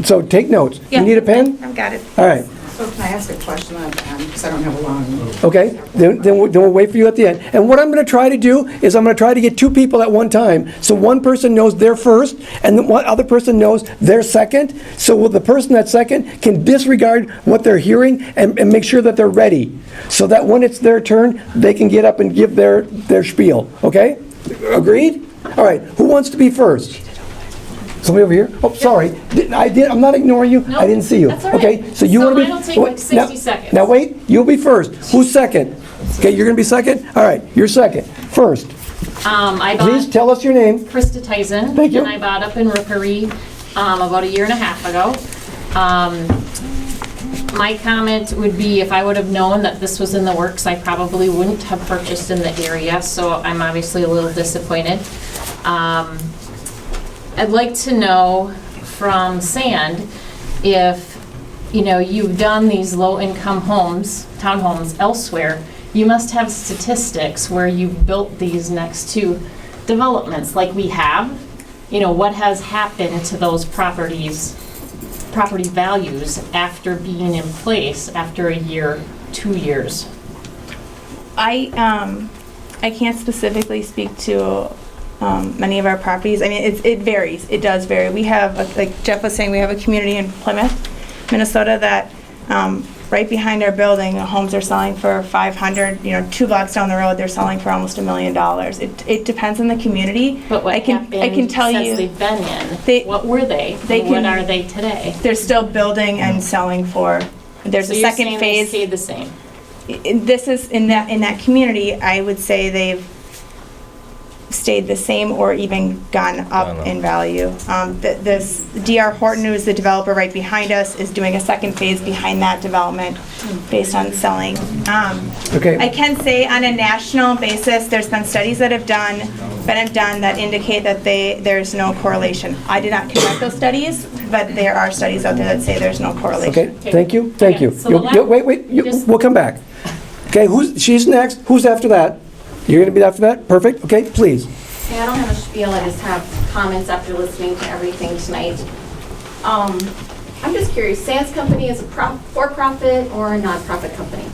so take notes. Yeah, You need a pen? I've got it. All right. So can I ask a question at the end, because I don't have a long... Okay, then we'll wait for you at the end. And what I'm going to try to do is I'm going to try to get 2 people at one time. So one person knows they're first, and the one other person knows they're second. So the person that's second can disregard what they're hearing and make sure that they're ready. So that when it's their turn, they can get up and give their spiel. Okay? Agreed? All right, who wants to be first? Somebody over here? Oh, sorry. I'm not ignoring you. I didn't see you. That's all right. Okay, so you So want to be... mine will take like 60 seconds. Now wait, you'll be first. Who's second? Okay, you're going to be second? All right, you're second. First. I Please bought tell us your name. Krista Tyson. Thank you. And I bought up in Rookery about 1.5 years ago. My comment would be, if I would have known that this was in the works, I probably wouldn't have purchased in the area, so I'm obviously a little disappointed. I'd like to know from Sand if, you've done these low-income homes, townhomes elsewhere, you must have statistics where you've built these next to developments like we have. What has happened to those property values after being in place after a year, 2 years? I can't specifically speak to many of our properties. I mean, it varies. It does vary. We have, like Jeff was saying, we have a community in Plymouth, Minnesota that right behind our building, homes are selling for $500. 2 blocks down the road, they're selling for almost $1 million. It depends on the community. But what happened I can tell since you, they've been in? What were they? What are they today? They're still building and selling for. There's So a you're second saying phase. they stayed the same? This is in that community. I would say they've stayed the same or even gone up in value. This D.R. Horton, who is the developer right behind us, is doing a second phase behind that development based on selling. Okay. I can say on a national basis, there's been studies that have been done that indicate that there's no correlation. I did not conduct those studies, but there are studies out there that say there's no correlation. Okay, thank you. So We'll come back. Okay, she's next. Who's after that? You're going to be after that? Perfect. Okay, please. Hey, I don't have a spiel, I just have comments after listening to everything tonight. I'm just curious, Sands Company is a for-profit or a non-profit company?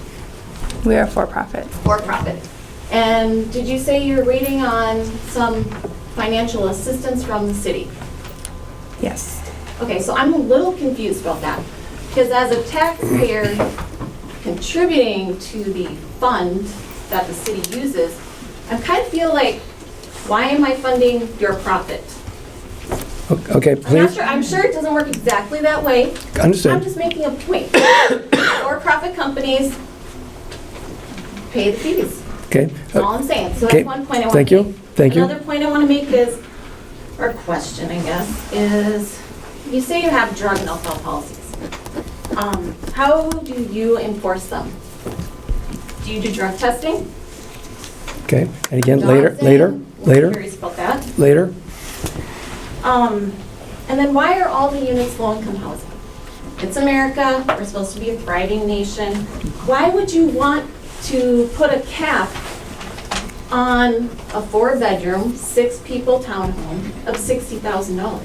We are for-profit. For-profit. And did you say you're waiting on some financial assistance from the city? Yes. Okay, so I'm a little confused about that. Because as a taxpayer, can contributing to the fund that the city uses, I kind of feel like, why am I funding your profit? Okay, I'm not please, sure, I'm sure it doesn't work exactly that way. I'm understood. just making a point. For-profit companies pay the fees. Okay. That's all I'm saying. So Okay. that's one point I want to Thank make. you. Thank you. Another point I want to make is, or question, I guess, is you say you have drug and alcohol policies. How do you enforce them? Do you do drug testing? Okay, and again, later, Johnson? later, Curious about that. later. And then why are all the units low-income housing? It's America, we're supposed to be a thriving nation. Why would you want to put a cap on a 4-bedroom, 6-people townhome of $60,000?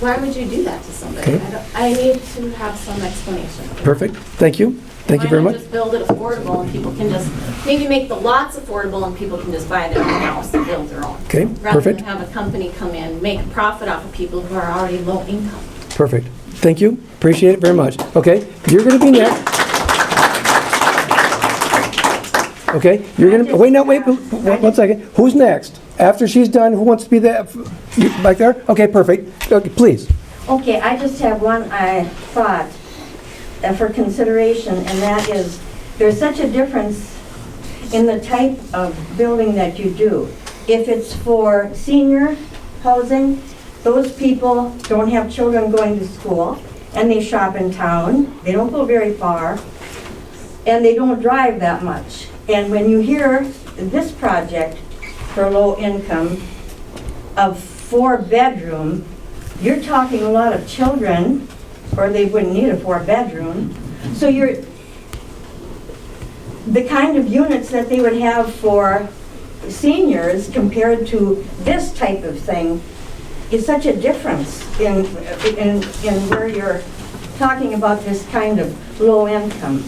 Why would you do that to somebody? Okay. I need to have some explanation. Perfect, thank you. Thank you very Why much. not just build it affordable and people can just, maybe make the lots affordable and people can just buy their own house and build their own? Okay, Rather than perfect, have a company come in, make a profit off of people who are already low income. perfect. Thank you, appreciate it very much. Okay, you're gonna be next. Okay, you're gonna, wait, no, wait, one second. Who's next? After she's done, who wants to be there? You back there? Okay, perfect. Okay, please. Okay, I just have one thought for consideration, and that is, there's such a difference in the type of building that you do. If it's for senior housing, those people don't have children going to school, and they shop in town, they don't go very far, and they don't drive that much. And when you hear this project for low income of 4-bedroom, you're talking a lot of children, or they wouldn't need a 4-bedroom. So the kind of units that they would have for seniors compared to this type of thing is such a difference in where you're talking about this kind of low income.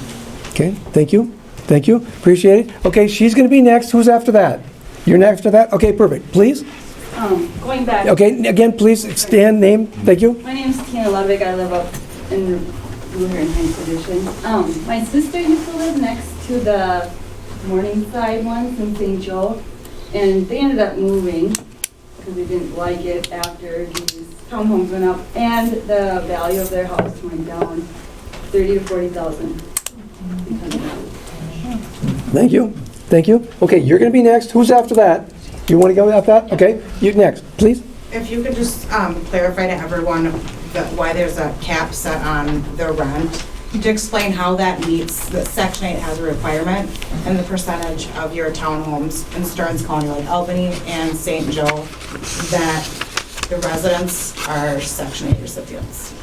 Okay, thank you, thank you, appreciate it. Okay, she's gonna be next. Who's after that? You're next after that? Okay, perfect, please. Going back. Okay, again, please, stand, name, thank you. My name is Tina Ludwig. I live up in Blue Heron Heights Edition. My sister used to live next to the Morningside ones in St. Joe, and they ended up moving because they didn't like it after these townhomes went up, and the value of their house went down 30 to 40,000. Thank you, thank you. Okay, you're gonna be next. Who's after that? You wanna go after that? Okay, you next, please. If you could just clarify to everyone why there's a cap set on the rent, to explain how that meets, that Section 8 has a requirement, and the percentage of your townhomes in Stearns County, like Albany and St. Joe, that the residents are Section 8 recipients.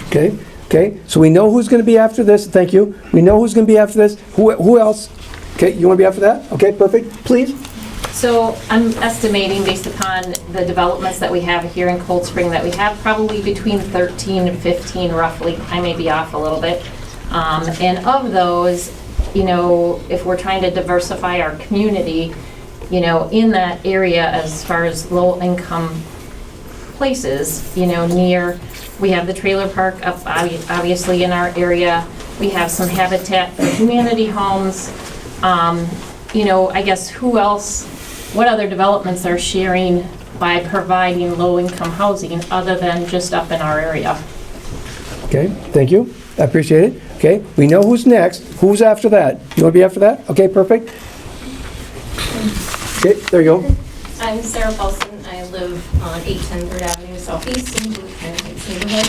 Okay, okay, so we know who's gonna be after this, thank you. We know who's gonna be after this. Who else? Okay, you wanna be after that? Okay, perfect, please. So I'm estimating, based upon the developments that we have here in Cold Spring, that we have probably between 13 and 15 roughly. I may be off a little bit. And of those, you know, if we're trying to diversify our community, you know, in that area as far as low-income places, you know, we have the trailer park up obviously in our area. We have some Habitat for Humanity homes. You know, I guess who else, what other developments are sharing by providing low-income housing other than just up in our area? Okay, thank you, I appreciate it. Okay, we know who's next. Who's after that? You wanna be after that? Okay, perfect. Okay, there you go. I'm Sarah Paulson. I live on 810 3rd Avenue Southeast in Blue Heron Heights neighborhood.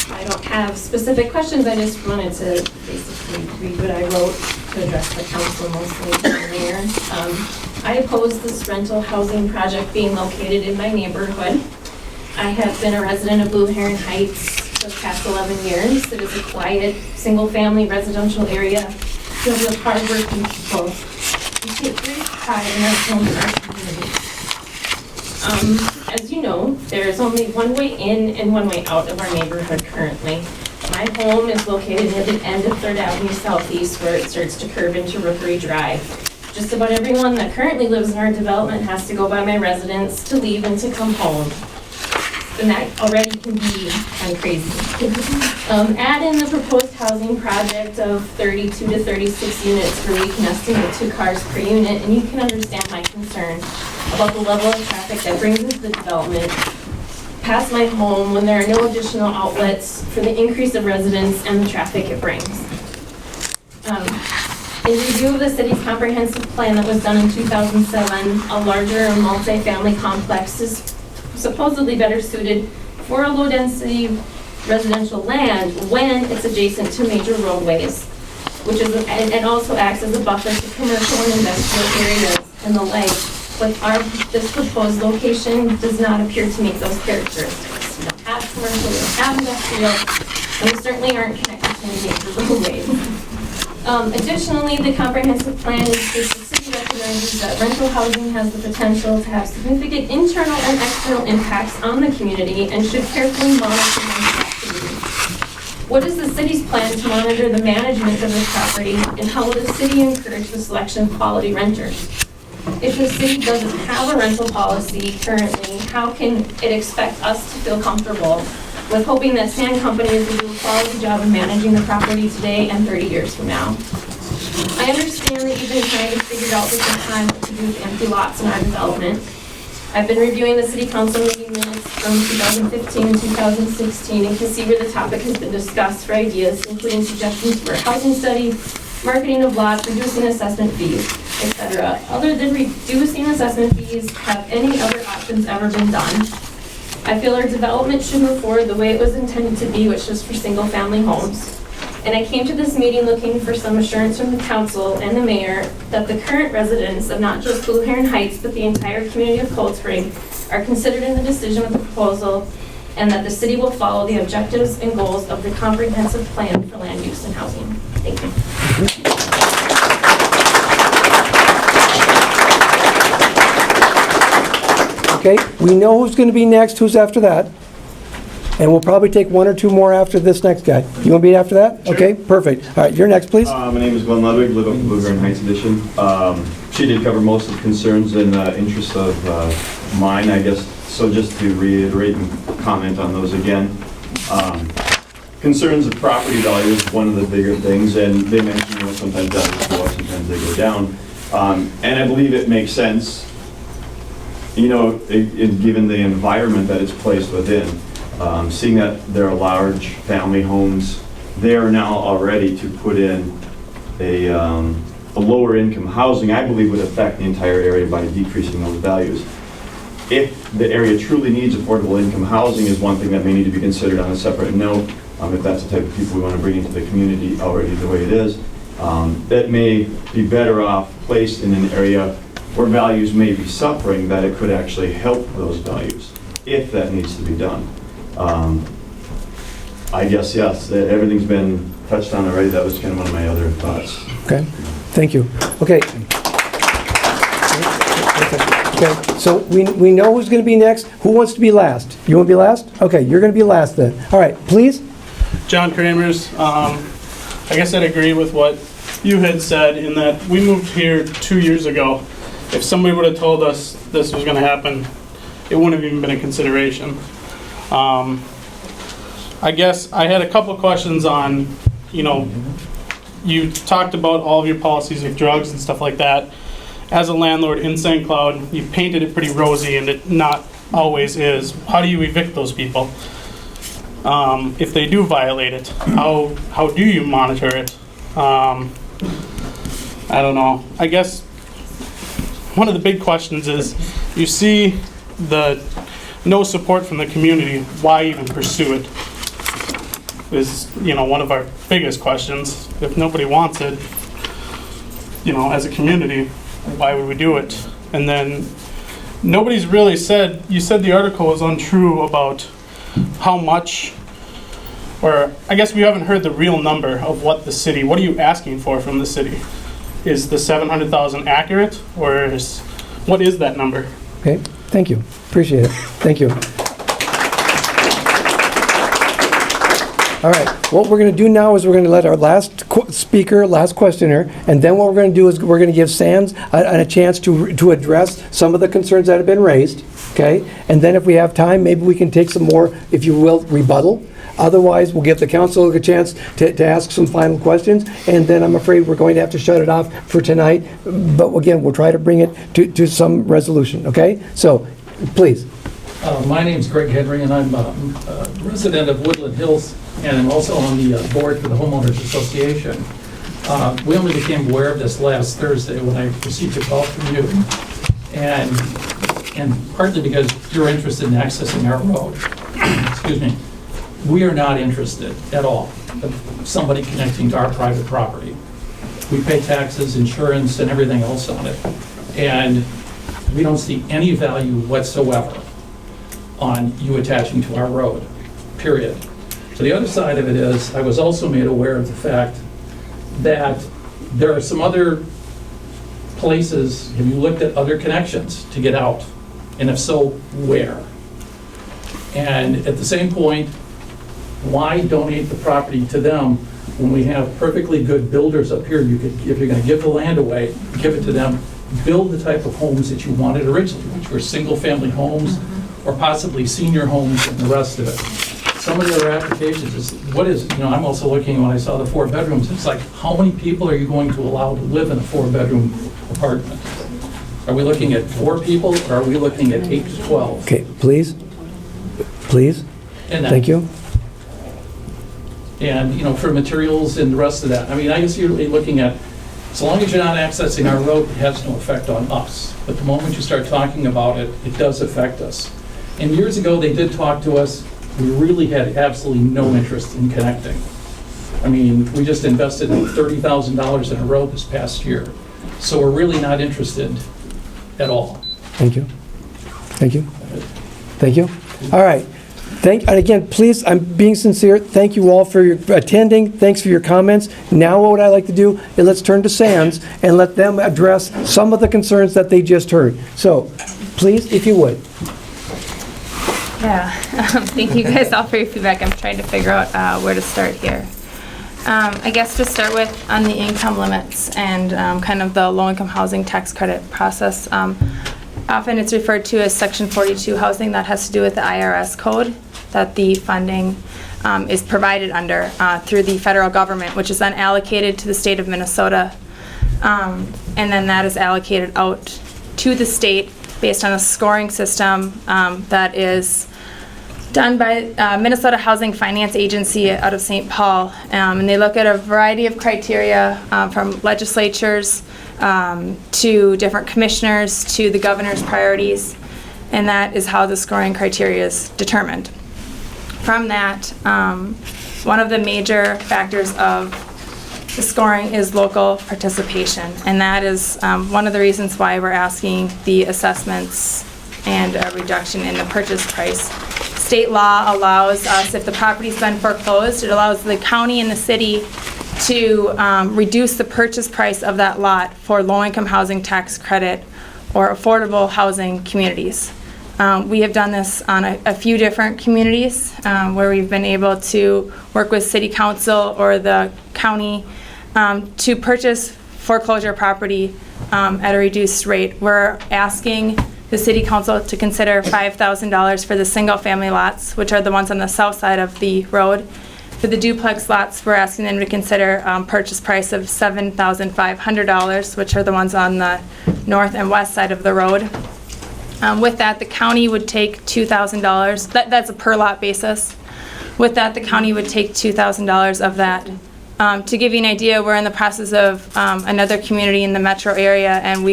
I don't have specific questions. I just wanted to basically read what I wrote to address the council mostly from there. I oppose this rental housing project being located in my neighborhood. I have been a resident of Blue Heron Heights for the past 11 years. It is a quiet, single-family residential area filled with hardworking people. We take great pride in our home and our community. As you know, there is only one way in and one way out of our neighborhood currently. My home is located near the end of 3rd Avenue Southeast, where it starts to curve into Rookery Drive. Just about everyone that currently lives in our development has to go by my residence to leave and to come home. then that already can be kind of crazy. Add in the proposed housing project of 32 to 36 units where we can estimate 2 cars per unit, and you can understand my concern about the level of traffic that brings into the development past my home when there are no additional outlets for the increase of residents and the traffic it brings. In review of the city's comprehensive plan that was done in 2007, a larger multi-family complex is supposedly better suited for a low-density residential land when it's adjacent to major roadways, which is, and also acts as a buffer to commercial and industrial areas and the like. But this proposed location does not appear to meet those characteristics. We don't have commercial, we don't have industrial, and we certainly aren't connected to any major roadways. Additionally, the comprehensive plan states the city recognizes that rental housing has the potential to have significant internal and external impacts on the community and should carefully monitor rental activity. What is the city's plan to monitor the management of this property, and how will the city encourage the selection of quality renters? If the city doesn't have a rental policy currently, how can it expect us to feel comfortable with hoping that sand companies will do a quality job of managing the property today and 30 years from now? I understand that you've been trying to figure out for some time what to do with empty lots in our development. I've been reviewing the city council meeting minutes from 2015 and 2016 and can see where the topic has been discussed for ideas, including suggestions for a housing study, marketing of lots, reducing assessment fees, etc. Other than reducing assessment fees, have any other options ever been done? I feel our development should move forward the way it was intended to be, which is for single-family homes. And I came to this meeting looking for some assurance from the council and the mayor that the current residents of not just Blue Heron Heights, but the entire community of Cold Spring are considered in the decision of the proposal, and that the city will follow the objectives and goals of the comprehensive plan for land use and housing. Thank you. Okay, we know who's going to be next, who's after that. And we'll probably take 1 or 2 more after this next guy. You want to be after that? Sure. Okay, perfect. All right, you're next, please. My name is Glenn Ludwig, live up in Blue Heron Heights Edition. She did cover most of the concerns and interests of mine, I guess. So just to reiterate and comment on those again. Concerns of property value is one of the bigger things, and they mentioned, you know, sometimes values go up, sometimes they go down. And I believe it makes sense, you know, given the environment that it's placed within. Seeing that there are large family homes there now already, to put in a lower income housing, I believe would affect the entire area by decreasing those values. If the area truly needs affordable income housing is one thing that may need to be considered on a separate note, if that's the type of people we want to bring into the community already the way it is. That may be better off placed in an area where values may be suffering, that it could actually help those values, if that needs to be done. I guess, yes, everything's been touched on already. That was kind of one of my other thoughts. Okay, thank you. Okay. Okay, so we know who's going to be next. Who wants to be last? You want to be last? Okay, you're going to be last then. All right, please. John Kramers. I guess I'd agree with what you had said in that we moved here 2 years ago. If somebody would have told us this was going to happen, it wouldn't have even been a consideration. I guess I had a couple of questions on, you know, you talked about all of your policies with drugs and stuff like that. As a landlord in St. Cloud, you painted it pretty rosy, and it not always is. How do you evict those people? If they do violate it, how do you monitor it? I don't know. I guess one of the big questions is, you see the no support from the community, why even pursue it? Is, you know, one of our biggest questions. If nobody wants it, you know, as a community, why would we do it? And then nobody's really said, you said the article was untrue about how much, or I guess we haven't heard the real number of what the city, what are you asking for from the city? Is the 700,000 accurate, or what is that number? Okay, thank you. Appreciate it. Thank you. All right, what we're going to do now is we're going to let our last speaker, last questioner, and then what we're going to do is we're going to give Sands a chance to address some of the concerns that have been raised, okay? And then if we have time, maybe we can take some more, if you will, rebuttal. Otherwise, we'll give the council a chance to ask some final questions, and then I'm afraid we're going to have to shut it off for tonight. But again, we'll try to bring it to some resolution, okay? So, please. My name's Greg Henry, and I'm a resident of Woodland Hills, and I'm also on the board for the Homeowners Association. We only became aware of this last Thursday when I received a call from you, and partly because you're interested in accessing our road. Excuse me. We are not interested at all of somebody connecting to our private property. We pay taxes, insurance, and everything else on it, and we don't see any value whatsoever on you attaching to our road, period. So the other side of it is, I was also made aware of the fact that there are some other places, have you looked at other connections to get out? And if so, where? And at the same point, why donate the property to them when we have perfectly good builders up here? You could, if you're gonna give the land away, give it to them, build the type of homes that you wanted originally, which were single-family homes, or possibly senior homes and the rest of it. Some of the other applications is, what is, I'm also looking, when I saw the 4 bedrooms, it's like, how many people are you going to allow to live in a 4-bedroom apartment? Are we looking at 4 people, or are we looking at 8 to 12? Okay, please. Please. Thank you. And, for materials and the rest of that. I mean, I guess you're looking at, as long as you're not accessing our road, it has no effect on us. But the moment you start talking about it, it does affect us. And years ago, they did talk to us. We really had absolutely no interest in connecting. I mean, we just invested $30,000 in a road this past year. So we're really not interested at all. Thank you. Thank you. Thank you. All right. And again, please, I'm being sincere. Thank you all for your attending. Thanks for your comments. Now what I'd like to do is let's turn to Sands and let them address some of the concerns that they just heard. So, please, if you would. Yeah, thank you guys all for your feedback. I'm trying to figure out where to start here. I guess to start with on the income limits and kind of the low-income housing tax credit process. Often it's referred to as Section 42 housing. That has to do with the IRS code that the funding is provided under through the federal government, which is then allocated to the state of Minnesota. And then that is allocated out to the state based on a scoring system that is done by Minnesota Housing Finance Agency out of St. Paul. And they look at a variety of criteria from legislatures to different commissioners to the governor's priorities, and that is how the scoring criteria is determined. From that, one of the major factors of the scoring is local participation, and that is one of the reasons why we're asking the assessments and a reduction in the purchase price. State law allows us, if the property's been foreclosed, it allows the county and the city to reduce the purchase price of that lot for low-income housing tax credit or affordable housing communities. We have done this on a few different communities where we've been able to work with city council or the county to purchase foreclosure property at a reduced rate. We're asking the city council to consider $5,000 for the single-family lots, which are the ones on the south side of the road. For the duplex lots, we're asking them to consider purchase price of $7,500, which are the ones on the north and west side of the road. With that, the county would take $2,000. That's a per lot basis. With that, the county would take $2,000 of that. To give you an idea, we're in the process of another community in the metro area, and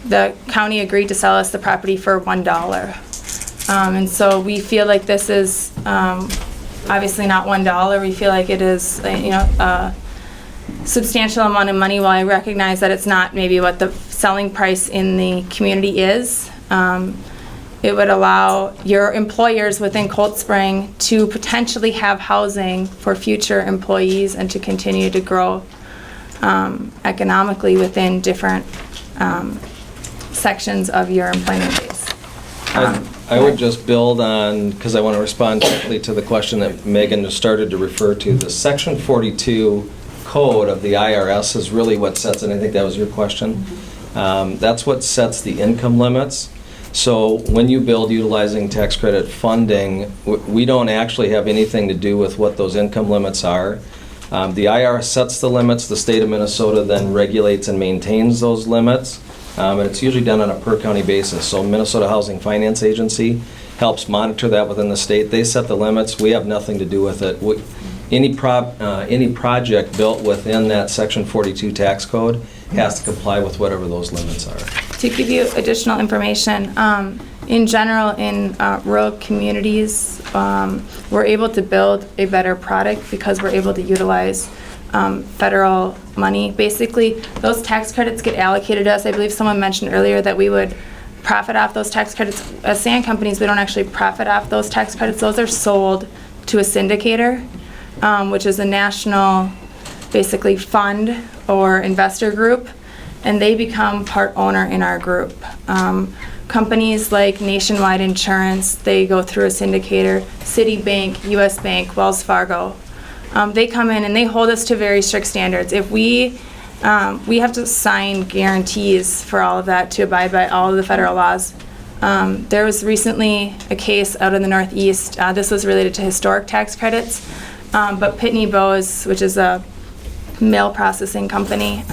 the county agreed to sell us the property for $1. And so we feel like this is obviously not $1. We feel like it is, a substantial amount of money. While I recognize that it's not maybe what the selling price in the community is, it would allow your employers within Cold Spring to potentially have housing for future employees and to continue to grow economically within different sections of your employment base. I would just build on, because I want to respond quickly to the question that Megan just started to refer to. The Section 42 code of the IRS is really what sets, and I think that was your question. That's what sets the income limits. So when you build utilizing tax credit funding, we don't actually have anything to do with what those income limits are. The IRS sets the limits, the state of Minnesota then regulates and maintains those limits, and it's usually done on a per county basis. So Minnesota Housing Finance Agency helps monitor that within the state. They set the limits, we have nothing to do with it. Any project built within that Section 42 tax code has to comply with whatever those limits are. To give you additional information, in general, in rural communities, we're able to build a better product because we're able to utilize federal money. Basically, those tax credits get allocated to us. I believe someone mentioned earlier that we would profit off those tax credits. As sand companies, we don't actually profit off those tax credits. Those are sold to a syndicator, which is a national, basically, fund or investor group, and they become part owner in our group. Companies like Nationwide Insurance, they go through a syndicator, Citibank, US Bank, Wells Fargo. They come in and they hold us to very strict standards. If we have to sign guarantees for all of that to abide by all of the federal laws. There was recently a case out in the Northeast. This was related to historic tax credits, but Pitney Bowes, which is a mail processing company,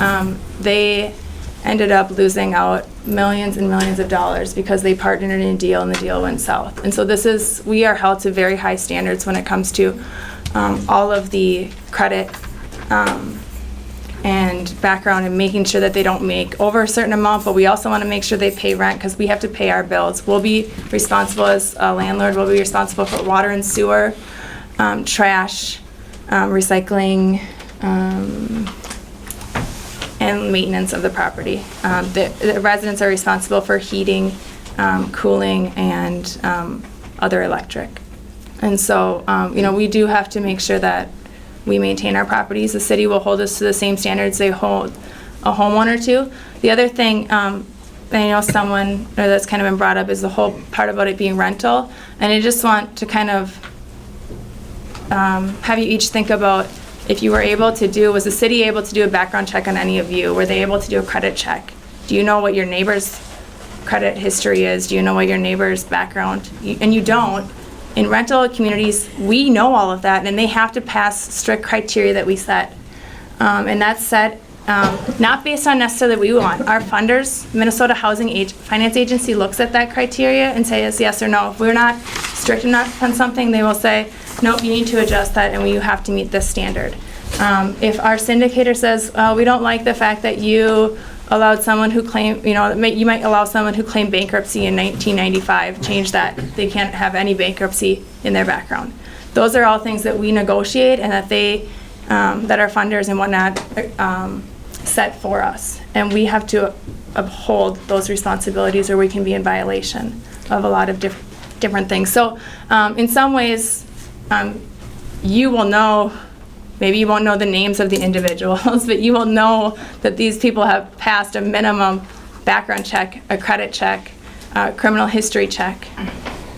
they ended up losing out millions and millions of dollars because they partnered in a deal and the deal went south. And so we are held to very high standards when it comes to all of the credit and background and making sure that they don't make over a certain amount, but we also want to make sure they pay rent because we have to pay our bills. We'll be responsible as a landlord, we'll be responsible for water and sewer, trash, recycling, and maintenance of the property. The residents are responsible for heating, cooling, and other electric. And so, we do have to make sure that we maintain our properties. The city will hold us to the same standards they hold a homeowner to. The other thing, I know that's kind of been brought up, is the whole part about it being rental. And I just want to kind of have you each think about, if you were able to do, was the city able to do a background check on any of you? Were they able to do a credit check? Do you know what your neighbor's credit history is? Do you know what your neighbor's background? And you don't. In rental communities, we know all of that, and they have to pass strict criteria that we set. And that's set not based on necessarily what we want. Our funders, Minnesota Housing Finance Agency, looks at that criteria and says yes or no. If we're not strict enough on something, they will say, nope, you need to adjust that and you have to meet this standard. If our syndicator says, we don't like the fact that you allowed someone who claimed, you might allow someone who claimed bankruptcy in 1995, change that. They can't have any bankruptcy in their background. Those are all things that we negotiate and that that our funders and whatnot set for us. And we have to uphold those responsibilities or we can be in violation of a lot of different things. So in some ways, you will know, maybe you won't know the names of the individuals, but you will know that these people have passed a minimum background check, a credit check, a criminal history check,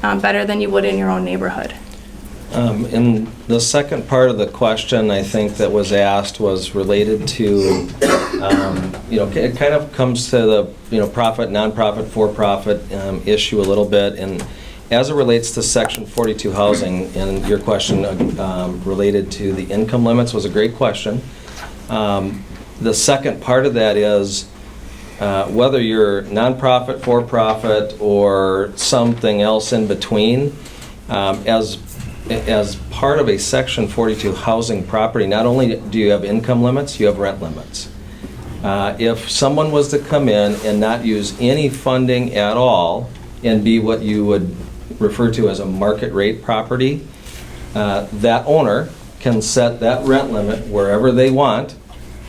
better than you would in your own neighborhood. In the second part of the question, I think that was asked was related to, it kind of comes to the, profit, nonprofit, for-profit issue a little bit. And as it relates to Section 42 housing, and your question related to the income limits was a great question. The second part of that is whether you're nonprofit, for-profit, or something else in between, as part of a Section 42 housing property, not only do you have income limits, you have rent limits. If someone was to come in and not use any funding at all and be what you would refer to as a market rate property, that owner can set that rent limit wherever they want.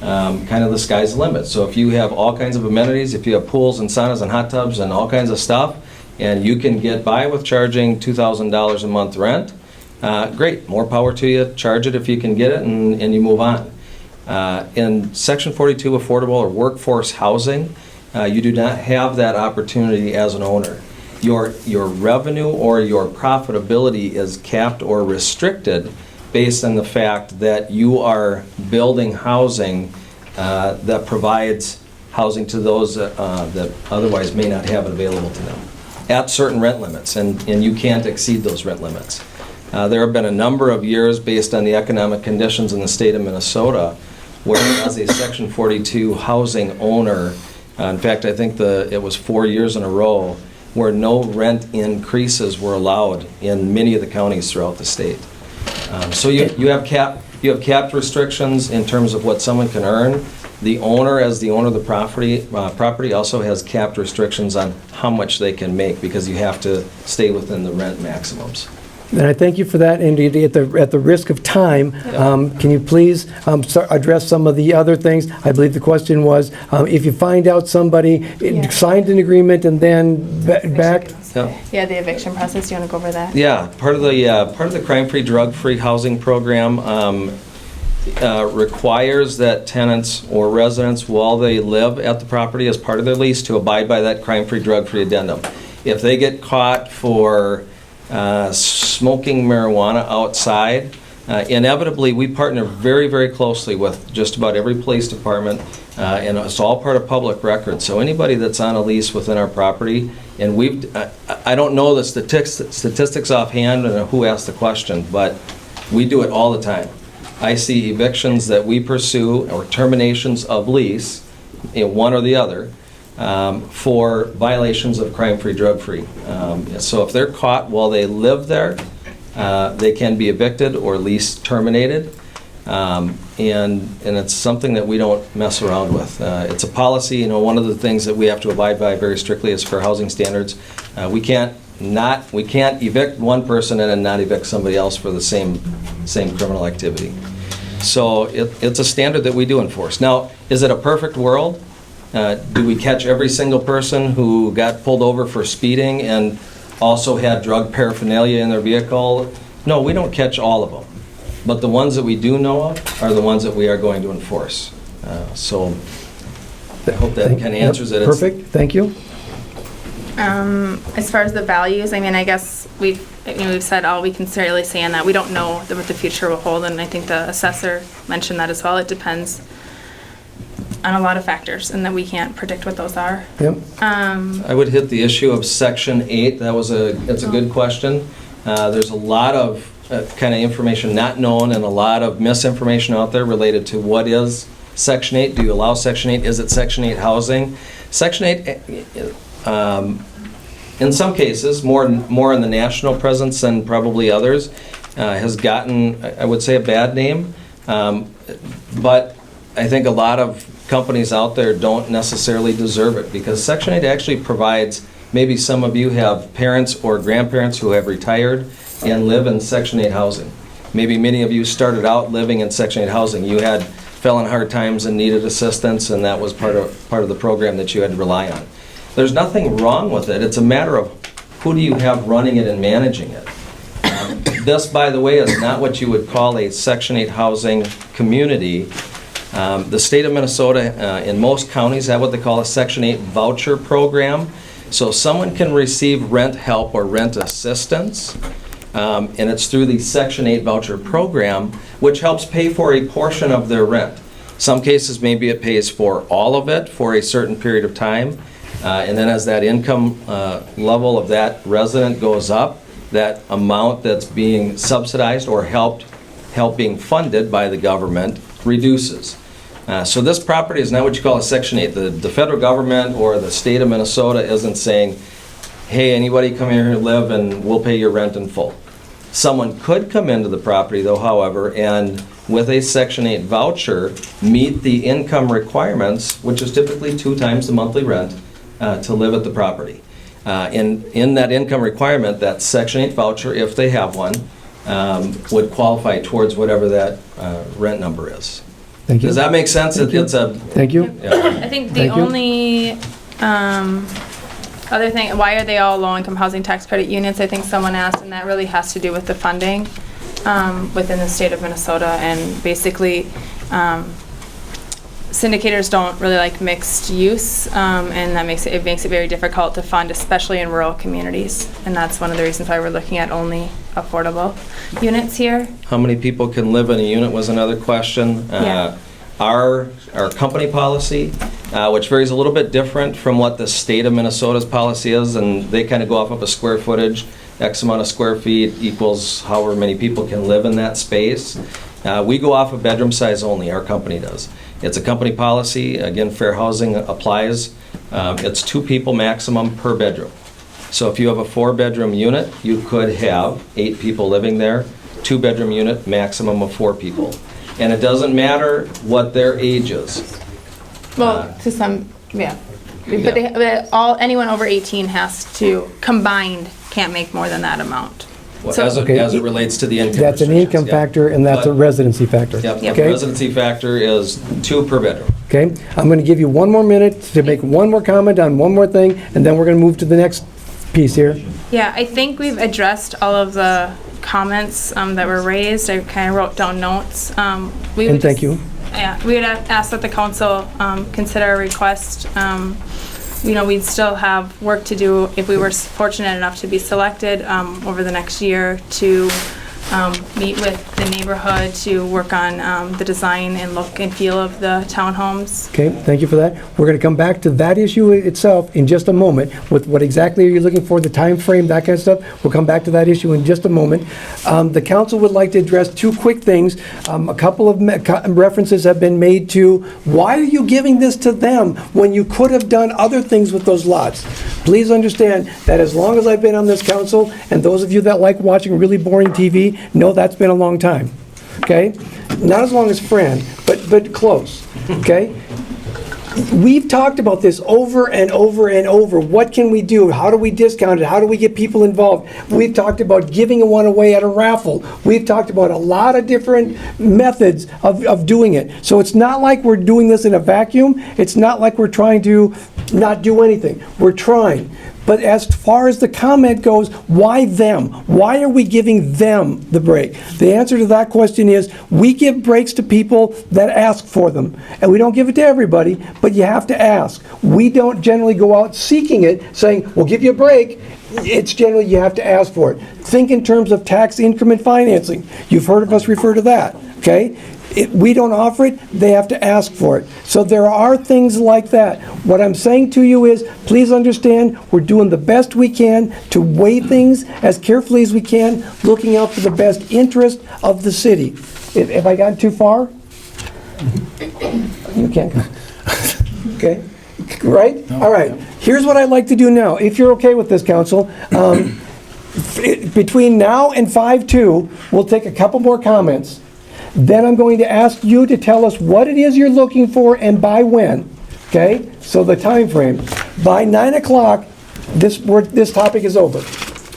Kind of the sky's the limit. So if you have all kinds of amenities, if you have pools and saunas and hot tubs and all kinds of stuff, and you can get by with charging $2,000 a month rent, great, more power to you, charge it if you can get it, and you move on. In Section 42 affordable or workforce housing, you do not have that opportunity as an owner. your revenue or your profitability is capped or restricted based on the fact that you are building housing that provides housing to those that otherwise may not have it available to them at certain rent limits, and you can't exceed those rent limits. There have been a number of years based on the economic conditions in the state of Minnesota where as a Section 42 housing owner, in fact, I think it was 4 years in a row, where no rent increases were allowed in many of the counties throughout the state. So you have capped restrictions in terms of what someone can earn. The owner, as the owner of the property also has capped restrictions on how much they can make because you have to stay within the rent maximums. And I thank you for that, and at the risk of time, can you please address some of the other things? I believe the question was, if you find out somebody signed an agreement and then back... Yeah, the eviction process, do you want to go over that? Yeah, part of the crime-free, drug-free housing program requires that tenants or residents, while they live at the property as part of their lease, to abide by that crime-free, drug-free addendum. If they get caught for smoking marijuana outside, inevitably we partner very, very closely with just about every police department, and it's all part of public record. So anybody that's on a lease within our property, and I don't know the statistics offhand and who asked the question, but we do it all the time. I see evictions that we pursue or terminations of lease, one or the other, for violations of crime-free, drug-free. So if they're caught while they live there, they can be evicted or lease terminated. And it's something that we don't mess around with. It's a policy. One of the things that we have to abide by very strictly is fair housing standards. We can't evict one person and then not evict somebody else for the same criminal activity. So it's a standard that we do enforce. Now, is it a perfect world? Do we catch every single person who got pulled over for speeding and also had drug paraphernalia in their vehicle? No, we don't catch all of them. But the ones that we do know of are the ones that we are going to enforce. So I hope that kind of answers it. Perfect, thank you. As far as the values, I guess we've said all we can really say on that. We don't know what the future will hold, and I think the assessor mentioned that as well. It depends on a lot of factors, and that we can't predict what those are. Yep. I would hit the issue of Section 8. It's a good question. There's a lot of kind of information not known and a lot of misinformation out there related to what is Section 8. Do you allow Section 8? Is it Section 8 housing? Section 8, in some cases, more in the national presence than probably others, has gotten, I would say, a bad name. But I think a lot of companies out there don't necessarily deserve it, because Section 8 actually provides, maybe some of you have parents or grandparents who have retired and live in Section 8 housing. Maybe many of you started out living in Section 8 housing. You fell in hard times and needed assistance, and that was part of the program that you had to rely on. There's nothing wrong with it. It's a matter of who do you have running it and managing it. This, by the way, is not what you would call a Section 8 housing community. The state of Minnesota, in most counties, have what they call a Section 8 voucher program. So someone can receive rent help or rent assistance, and it's through the Section 8 voucher program, which helps pay for a portion of their rent. Some cases, maybe it pays for all of it for a certain period of time, and then as that income level of that resident goes up, that amount that's being subsidized or helping funded by the government reduces. So this property is not what you call a Section 8. The federal government or the state of Minnesota isn't saying, hey, anybody come here and live and we'll pay your rent in full. Someone could come into the property, though, however, and with a Section 8 voucher, meet the income requirements, which is typically 2 times the monthly rent, to live at the property. In that income requirement, that Section 8 voucher, if they have one, would qualify towards whatever that rent number is. Thank you. Does that make sense? Thank you. Thank you. Yeah. I think the only other thing, why are they all low-income housing tax credit units? I think someone asked, and that really has to do with the funding within the state of Minnesota. And basically, syndicators don't really like mixed use, and that makes it very difficult to fund, especially in rural communities. And that's one of the reasons why we're looking at only affordable units here. How many people can live in a unit was another question. Yeah. Our company policy, which varies a little bit different from what the state of Minnesota's policy is, and they kind of go off of a square footage, X amount of square feet equals however many people can live in that space. We go off of bedroom size only, our company does. It's a company policy, again, fair housing applies. It's 2 people maximum per bedroom. So if you have a 4-bedroom unit, you could have 8 people living there, 2-bedroom unit, maximum of 4 people. And it doesn't matter what their age is. Well, to some, yeah. But anyone over 18 has to, combined, can't make more than that amount. So- As it relates to the income That's an restrictions, income yeah. factor, and that's a But- residency factor. Yep, the Okay? residency factor is 2 per bedroom. Okay, I'm going to give you one more minute to make one more comment on one more thing, and then we're going to move to the next piece here. Yeah, I think we've addressed all of the comments that were raised. I kind of wrote down notes. And thank you. Yeah, we would ask that the council consider a request. We'd still have work to do if we were fortunate enough to be selected over the next year to meet with the neighborhood, to work on the design and look and feel of the townhomes. Okay, thank you for that. We're going to come back to that issue itself in just a moment, with what exactly are you looking for, the time frame, that kind of stuff. We'll come back to that issue in just a moment. The council would like to address 2 quick things. A couple of references have been made to, why are you giving this to them when you could have done other things with those lots? Please understand that as long as I've been on this council, and those of you that like watching really boring TV, know that's been a long time, okay? Not as long as Fran, but close, okay? We've talked about this over and over and over. What can we do? How do we discount it? How do we get people involved? We've talked about giving one away at a raffle. We've talked about a lot of different methods of doing it. So it's not like we're doing this in a vacuum. It's not like we're trying to not do anything. We're trying. But as far as the comment goes, why them? Why are we giving them the break? The answer to that question is, we give breaks to people that ask for them. And we don't give it to everybody, but you have to ask. We don't generally go out seeking it, saying, we'll give you a break. It's generally you have to ask for it. Think in terms of tax increment financing. You've heard of us refer to that, okay? We don't offer it, they have to ask for it. So there are things like that. What I'm saying to you is, please understand, we're doing the best we can to weigh things as carefully as we can, looking out for the best interest of the city. Have I gotten too far? You can't. Okay, right? All right, here's what I'd like to do now, if you're okay with this, council. Between now and 5:02, we'll take a couple more comments. Then I'm going to ask you to tell us what it is you're looking for and by when, okay? So the time frame. By 9 o'clock, this topic is over,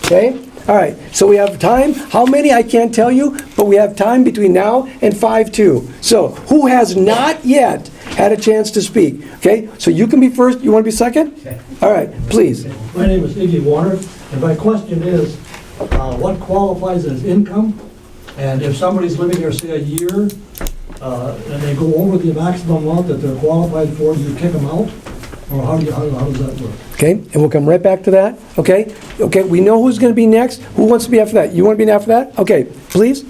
okay? All right, so we have time. How many, I can't tell you, but we have time between now and 5:02. So who has not yet had a chance to speak, okay? So you can be first, you want to be second? All right, please. My name is Iggy Warner, and my question is, what qualifies as income? And if somebody's living here, say, a year, and they go over the maximum amount that they're qualified for, do you kick them out? Or how does that work? Okay, and we'll come right back to that, okay? Okay, we know who's going to be next. Who wants to be after that? You want to be after that? Okay, please.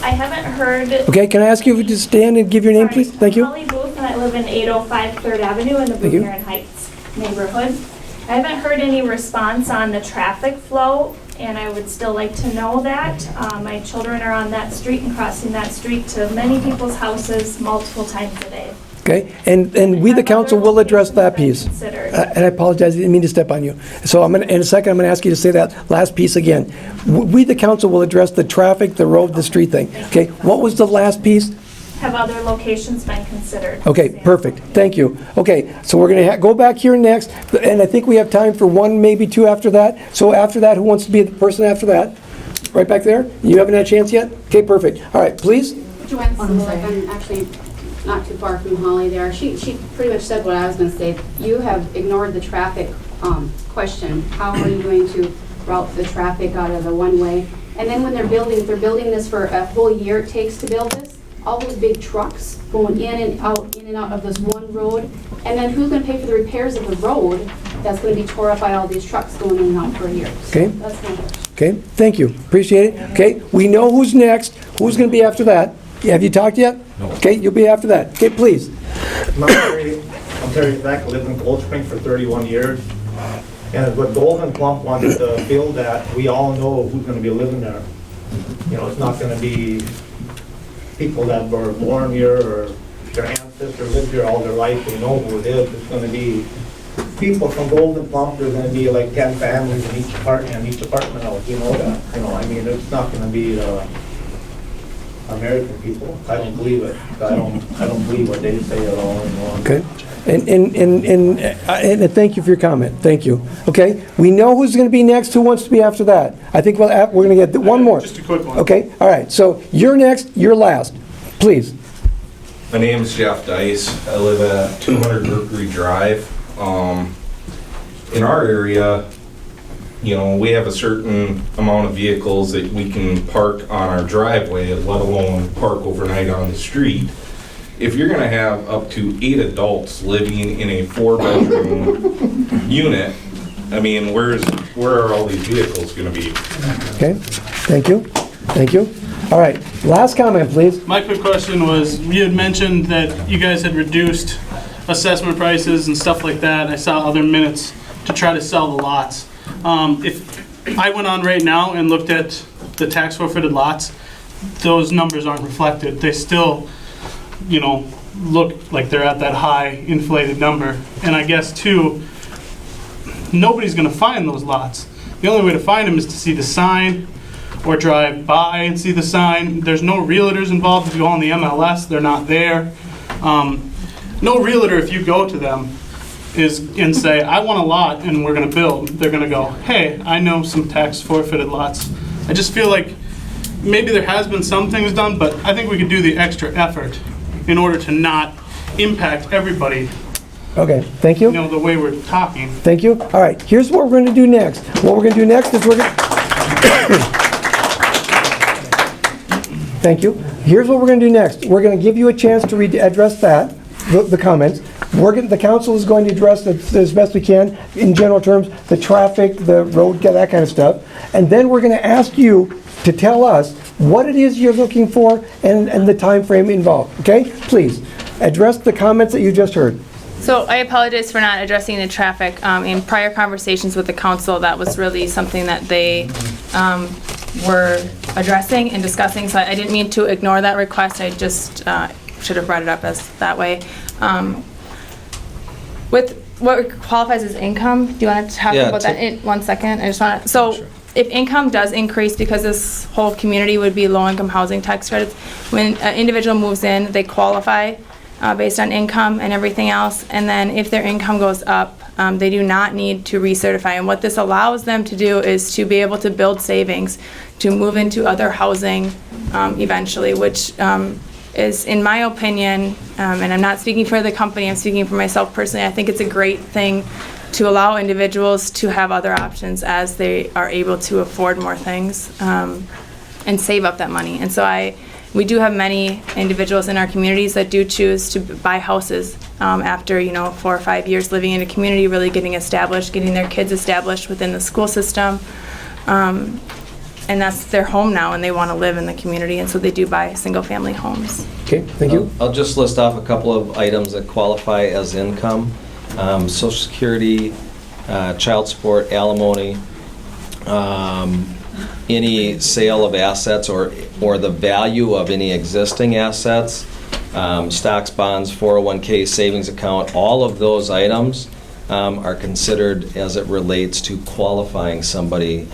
I haven't heard... Okay, can I ask you to stand and give your name, please? Thank you. Holly Booth, and I live in 805 3rd Avenue in the Thank you. Blue Heron Heights neighborhood. I haven't heard any response on the traffic flow, and I would still like to know that. My children are on that street and crossing that street to many people's houses multiple times a day. Okay, and we, the council, will address that piece. And I apologize, I didn't mean to step on you. So in a second, I'm going to ask you to say that last piece again. We, the council, will address the traffic, the road, the street thing. Okay, what was the last piece? Have other locations been considered? Okay, perfect, thank you. Okay, so we're going to go back here next, and I think we have time for 1, maybe 2 after that. So after that, who wants to be the person after that? Right back there? You haven't had a chance yet? Okay, perfect. All right, please. Joanne Sullivan, I'm actually not too far from Holly there. She pretty much said what I was going to say. You have ignored the traffic question. How are you going to route the traffic out of the one-way? And then when they're building, if they're building this for a whole year it takes to build this, all those big trucks going in and out of this one road? And then who's gonna pay for the repairs of the road that's gonna be tore up by all these trucks going in and out for years? Okay. That's my question. Okay, thank you, appreciate it. Okay, we know who's next, who's gonna be after that. Have you talked yet? No. Okay, you'll be after that. Okay, please. I'm Terry Beck, lived in Cold Spring for 31 years. And what Golden Plump wants to build at, we all know who's gonna be living there. You know, it's not gonna be people that were born here or their ancestors lived here all their life, they know who it is. It's gonna be people from Golden Plump, there's gonna be like 10 families in each apartment house, you know that. You know, I mean, it's not gonna be American people. I don't believe it. I don't believe what they say at all anymore. Okay, and thank you for your comment, thank you. Okay, we know who's gonna be next, who wants to be after that? I think we're gonna get one more. Just a quick one. Okay, all right, so you're next, you're last, please. My name is Jeff Dice. I live at 200 Mercury Drive. In our area, you know, we have a certain amount of vehicles that we can park on our driveway, let alone park overnight on the street. If you're gonna have up to 8 adults living in a 4-bedroom unit, I mean, where are all these vehicles gonna be? Okay, thank you, thank you. All right, last comment, please. My quick question was, you had mentioned that you guys had reduced assessment prices and stuff like that. I saw other minutes to try to sell the lots. If I went on right now and looked at the tax forfeited lots, those numbers aren't reflected. They still, you know, look like they're at that high inflated number. And I guess too, nobody's gonna find those lots. The only way to find them is to see the sign or drive by and see the sign. There's no realtors involved. If you go on the MLS, they're not there. No realtor, if you go to them and say, I want a lot and we're gonna build, they're gonna go, hey, I know some tax forfeited lots. I just feel like maybe there has been some things done, but I think we could do the extra effort in order to not impact everybody. Okay, thank you. You know, the way we're talking. Thank you. All right, here's what we're gonna do next. What we're gonna do next is we're gonna... Thank you. Here's what we're gonna do next. We're gonna give you a chance to address that, the comments. The council is going to address as best we can, in general terms, the traffic, the road, that kind of stuff. And then we're gonna ask you to tell us what it is you're looking for and the time frame involved, okay? Please, address the comments that you just heard. So I apologize for not addressing the traffic. In prior conversations with the council, that was really something that they were addressing and discussing, so I didn't mean to ignore that request. I just should have brought it up as that way. With what qualifies as income, do you want to talk about that in 1 second? I just want to, so if income does increase, because this whole community would be low-income housing tax credits, when an individual moves in, they qualify based on income and everything else, and then if their income goes up, they do not need to recertify. And what this allows them to do is to be able to build savings to move into other housing eventually, which is, in my opinion, and I'm not speaking for the company, I'm speaking for myself personally, I think it's a great thing to allow individuals to have other options as they are able to afford more things and save up that money. And so we do have many individuals in our communities that do choose to buy houses after 4 or 5 years living in a community, really getting established, getting their kids established within the school system. And that's their home now, and they want to live in the community, and so they do buy single-family homes. Okay, thank you. I'll just list off a couple of items that qualify as income. Social Security, child support, alimony, any sale of assets or the value of any existing assets, stocks, bonds, 401k, savings account, all of those items are considered as it relates to qualifying somebody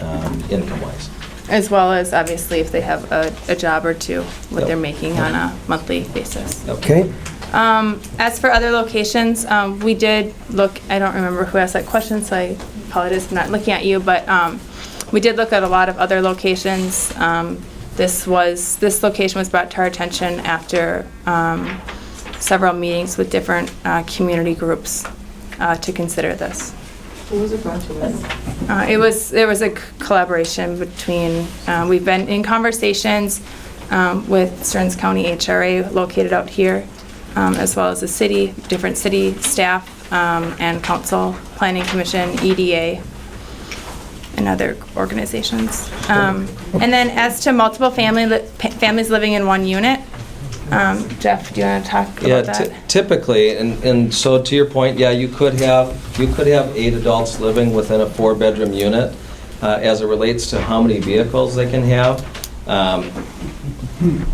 income-wise. As well as, obviously, if they have a job or two, what they're making on a monthly basis. Okay. As for other locations, we did look, I don't remember who asked that question, so I apologize for not looking at you, but we did look at a lot of other locations. This location was brought to our attention after several meetings with different community groups to consider this. Who was it brought to us? There was a collaboration between, we've been in conversations with Stearns County HRA located out here, as well as the city, different city staff, and council, planning commission, EDA, and other organizations. And then as to multiple families living in one unit, Jeff, do you want to talk about that? Typically, and so to your point, yeah, you could have 8 adults living within a 4-bedroom unit. As it relates to how many vehicles they can have,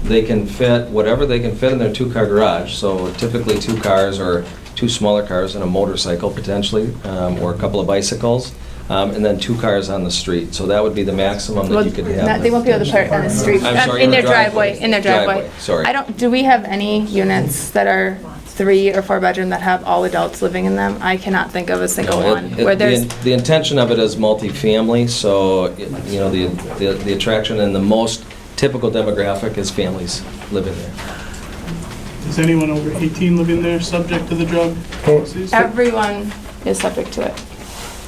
they can fit whatever they can fit in their 2-car garage. So typically 2 cars or 2 smaller cars and a motorcycle potentially, or a couple of bicycles. And then 2 cars on the street. So that would be the maximum that you could have. They won't be able to park on the street. I'm sorry, in their driveway. In their driveway. Sorry. Do we have any units that are 3 or 4 bedroom that have all adults living in them? I cannot think of a single one where there's. The intention of it is multifamily, so you know the attraction and the most typical demographic is families living there. Is anyone over 18 living there subject to the drug policies? Everyone is subject to it.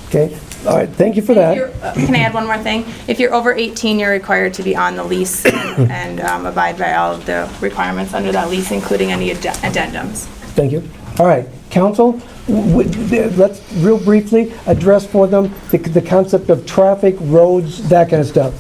Okay, all right, thank you for that. Can I add one more thing? If you're over 18, you're required to be on the lease and abide by all of the requirements under that lease, including any addendums. Thank you. All right, council, let's real briefly address for them the concept of traffic, roads, that kind of stuff.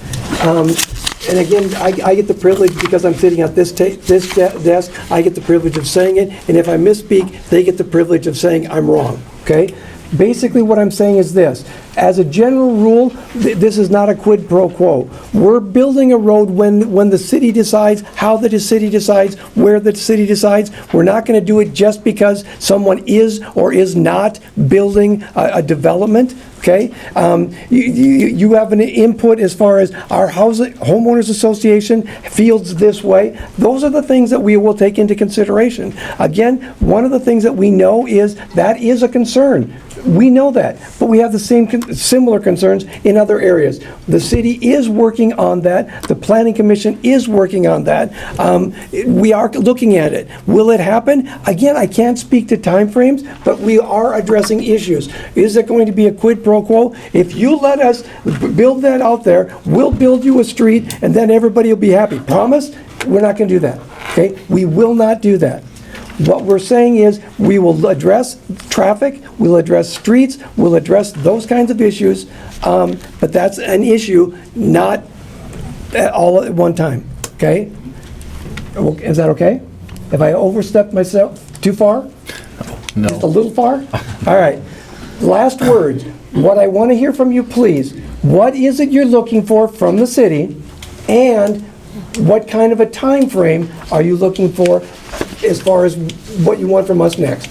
And again, I get the privilege, because I'm sitting at this desk, I get the privilege of saying it, and if I misspeak, they get the privilege of saying I'm wrong, okay? Basically, what I'm saying is this. As a general rule, this is not a quid pro quo. We're building a road when the city decides, how the city decides, where the city decides. We're not going to do it just because someone is or is not building a development, okay? You have an input as far as our homeowners association feels this way. Those are the things that we will take into consideration. Again, one of the things that we know is that is a concern. We know that, but we have the similar concerns in other areas. The city is working on that. The Planning Commission is working on that. We are looking at it. Will it happen? Again, I can't speak to timeframes, but we are addressing issues. Is it going to be a quid pro quo? If you let us build that out there, we'll build you a street, and then everybody will be happy. Promise? We're not going to do that. Okay? We will not do that. What we're saying is we will address traffic, we'll address streets, we'll address those kinds of issues, but that's an issue, not all at one time, okay? Is that okay? Have I overstepped myself too far? No. Just a little far? All right. Last words. What I want to hear from you, please, what is it you're looking for from the city, and what kind of a time frame are you looking for as far as what you want from us next?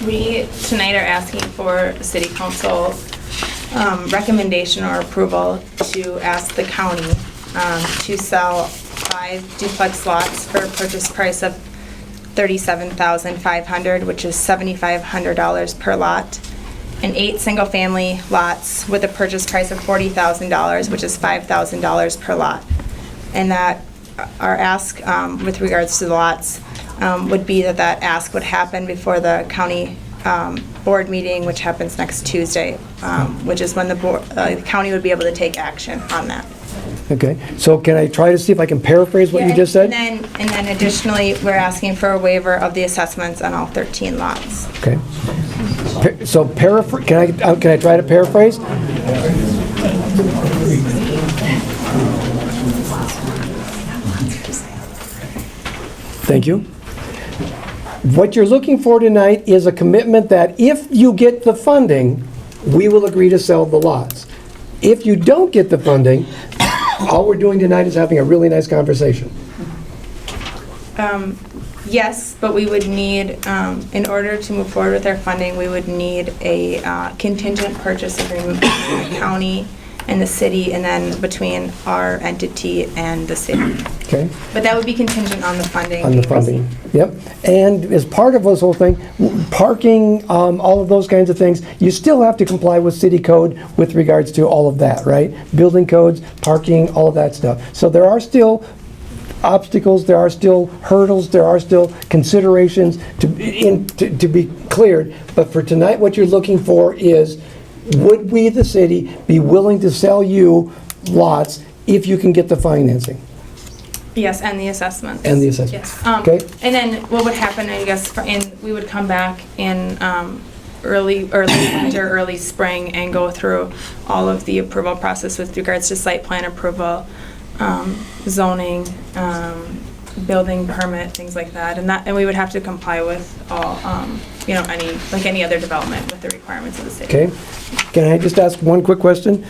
We tonight are asking for City Council recommendation or approval to ask the county to sell 5 duplex lots for a purchase price of $37,500, which is $7,500 per lot, and 8 single-family lots with a purchase price of $40,000, which is $5,000 per lot. And that our ask with regards to the lots would be that ask would happen before the county board meeting, which happens next Tuesday, which is when the county would be able to take action on that. Okay, so can I try to see if I can paraphrase what you just said? And then additionally, we're asking for a waiver of the assessments on all 13 lots. Okay. So can I try to paraphrase? Thank you. What you're looking for tonight is a commitment that if you get the funding, we will agree to sell the lots. If you don't get the funding, all we're doing tonight is having a really nice conversation. Yes, but we would need, in order to move forward with our funding, we would need a contingent purchase agreement between the county and the city, and then between our entity and the city. Okay. But that would be contingent on the funding. On the funding, yep. And as part of this whole thing, parking, all of those kinds of things, you still have to comply with city code with regards to all of that, right? Building codes, parking, all of that stuff. So there are still obstacles, there are still hurdles, there are still considerations to be cleared. But for tonight, what you're looking for is, would we, the city, be willing to sell you lots if you can get the financing? Yes, and the assessments. And the assessment. Yes. Okay. And then what would happen, I guess, we would come back in early winter, early spring, and go through all of the approval process with regards to site plan approval, zoning, building permit, things like that. And we would have to comply with all, any other development with the requirements of the city. Okay. Can I just ask one quick question?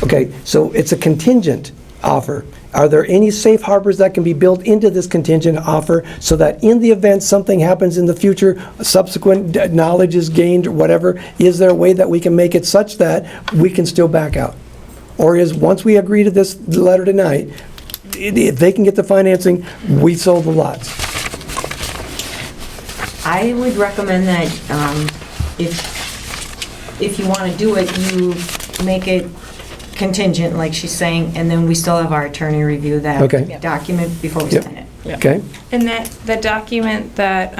Okay, so it's a contingent offer. Are there any safe harbors that can be built into this contingent offer so that in the event something happens in the future, subsequent knowledge is gained or whatever, is there a way that we can make it such that we can still back out? Or is, once we agree to this letter tonight, if they can get the financing, we sold the lots? I would recommend that if you want to do it, you make it contingent, like she's saying, and then we still have our attorney review that Okay. document before we sign it. Okay. And that the document that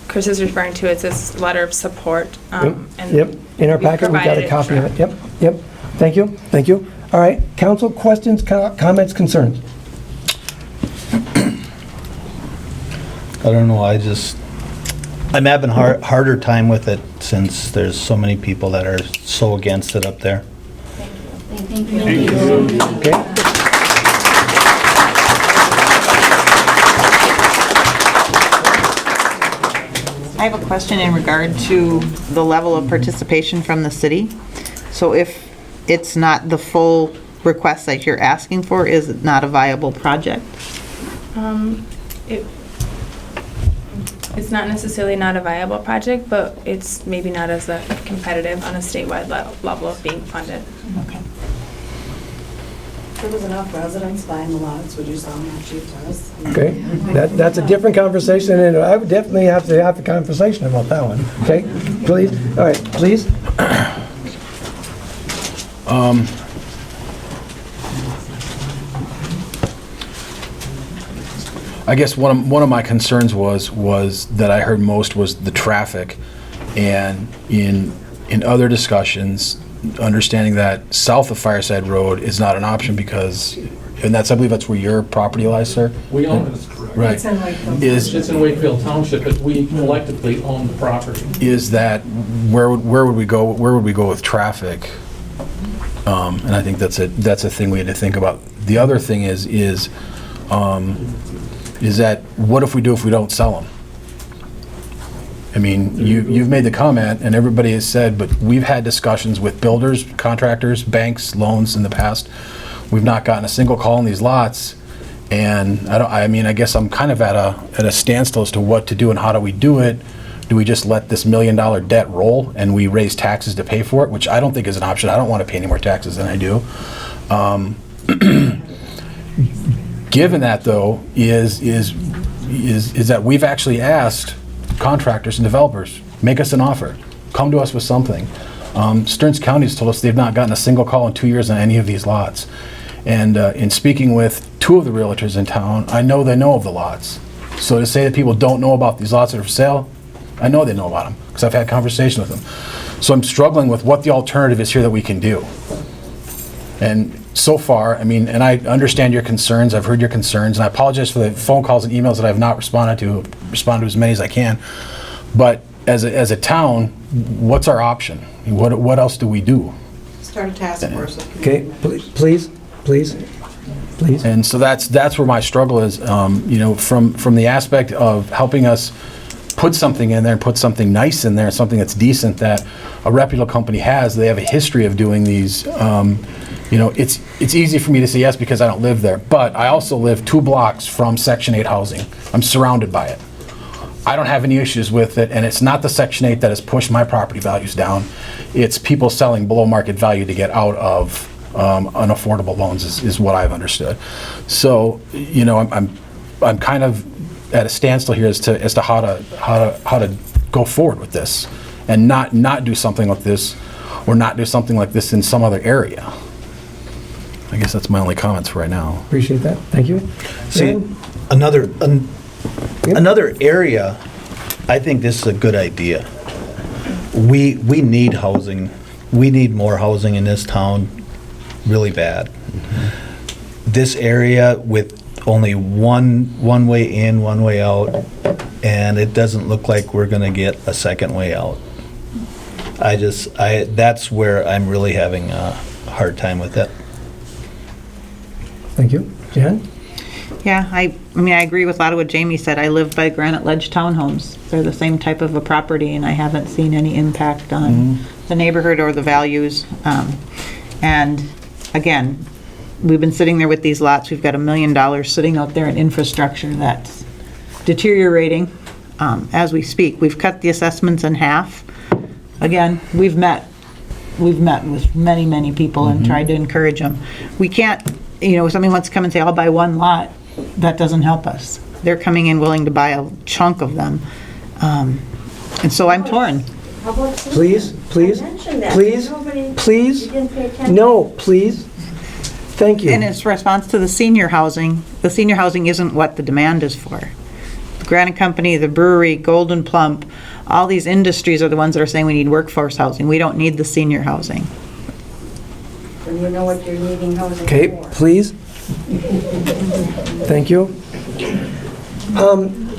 Chris is referring to, it's this letter of support. And Yep, in our packet, we got provided a it copy of it. draft. Yep. Thank you. All right, council, questions, comments, concerns? I don't know, I'm having harder time with it since there's so many people that are so against it up there. Thank you. Okay. I have a question in regard to the level of participation from the city. So if it's not the full request that you're asking for, is it not a viable project? It's not necessarily not a viable project, but it's maybe not as competitive on a statewide level of being funded. Okay. If there was enough residents buying the lots, would you sell them that cheap to us? Okay, that's a different conversation, and I would definitely have to have a conversation about that one. Okay, please, all right, please. I guess one of my concerns was that I heard most was the traffic, and in other discussions, understanding that south of Fireside Road is not an option because, and I believe that's where your property lies, sir? We own it, is correct. Right. It's in Wakefield. Is- It's in Wakefield Township, but we collectively own the property. Is that, where would we go with traffic? And I think that's a thing we had to think about. The other thing is that, what if we don't sell them? I mean, you've made the comment, and everybody has said, but we've had discussions with builders, contractors, banks, loans in the past. We've not gotten a single call on these lots, and I guess I'm kind of at a standstill as to what to do and how do we do it. Do we just let this $1 million debt roll and we raise taxes to pay for it, which I don't think is an option. I don't want to pay any more taxes than I do. Given that, though, is that we've actually asked contractors and developers, make us an offer, come to us with something. Stearns County has told us they've not gotten a single call in 2 years on any of these lots. And in speaking with two of the realtors in town, I know they know of the lots. So to say that people don't know about these lots that are for sale, I know they know about them because I've had conversations with them. So I'm struggling with what the alternative is here that we can do. And so far, and I understand your concerns, I've heard your concerns, and I apologize for the phone calls and emails that I have not responded to as many as I can. But as a town, what's our option? What else do we do? Start a task force. Okay, please. And so that's where my struggle is, from the aspect of helping us put something in there and put something nice in there, something that's decent that a reputable company has. They have a history of doing these. It's easy for me to say yes because I don't live there, but I also live 2 blocks from Section 8 housing. I'm surrounded by it. I don't have any issues with it, and it's not the Section 8 that has pushed my property values down. It's people selling below market value to get out of unaffordable loans is what I've understood. So, I'm kind of at a standstill here as to how to go forward with this, and not do something like this, or not do something like this in some other area. I guess that's my only comments for right now. Appreciate that. Thank you. See, another area, I think this is a good idea. We need housing. We need more housing in this town really bad. This area with only one way in, one way out, and it doesn't look like we're gonna get a second way out. That's where I'm really having a hard time with it. Thank you. Jan? Yeah, I mean, I agree with a lot of what Jamie said. I live by Granite Ledge Townhomes. They're the same type of a property, and I haven't seen any impact on the neighborhood or the values. And again, we've been sitting there with these lots. We've got $1 million sitting out there in infrastructure that's deteriorating as we speak. We've cut the assessments in half. Again, we've met with many, many people and tried to encourage them. We can't, if somebody wants to come and say, I'll buy one lot, that doesn't help us. They're coming in willing to buy a chunk of them. And so I'm torn. Please, please, please, please, no, please. Thank you. In its response to the senior housing isn't what the demand is for. The Granite Company, the brewery, Golden Plump, all these industries are the ones that are saying we need workforce housing. We don't need the senior housing. And you know what you're needing housing Okay, for. please. Thank you.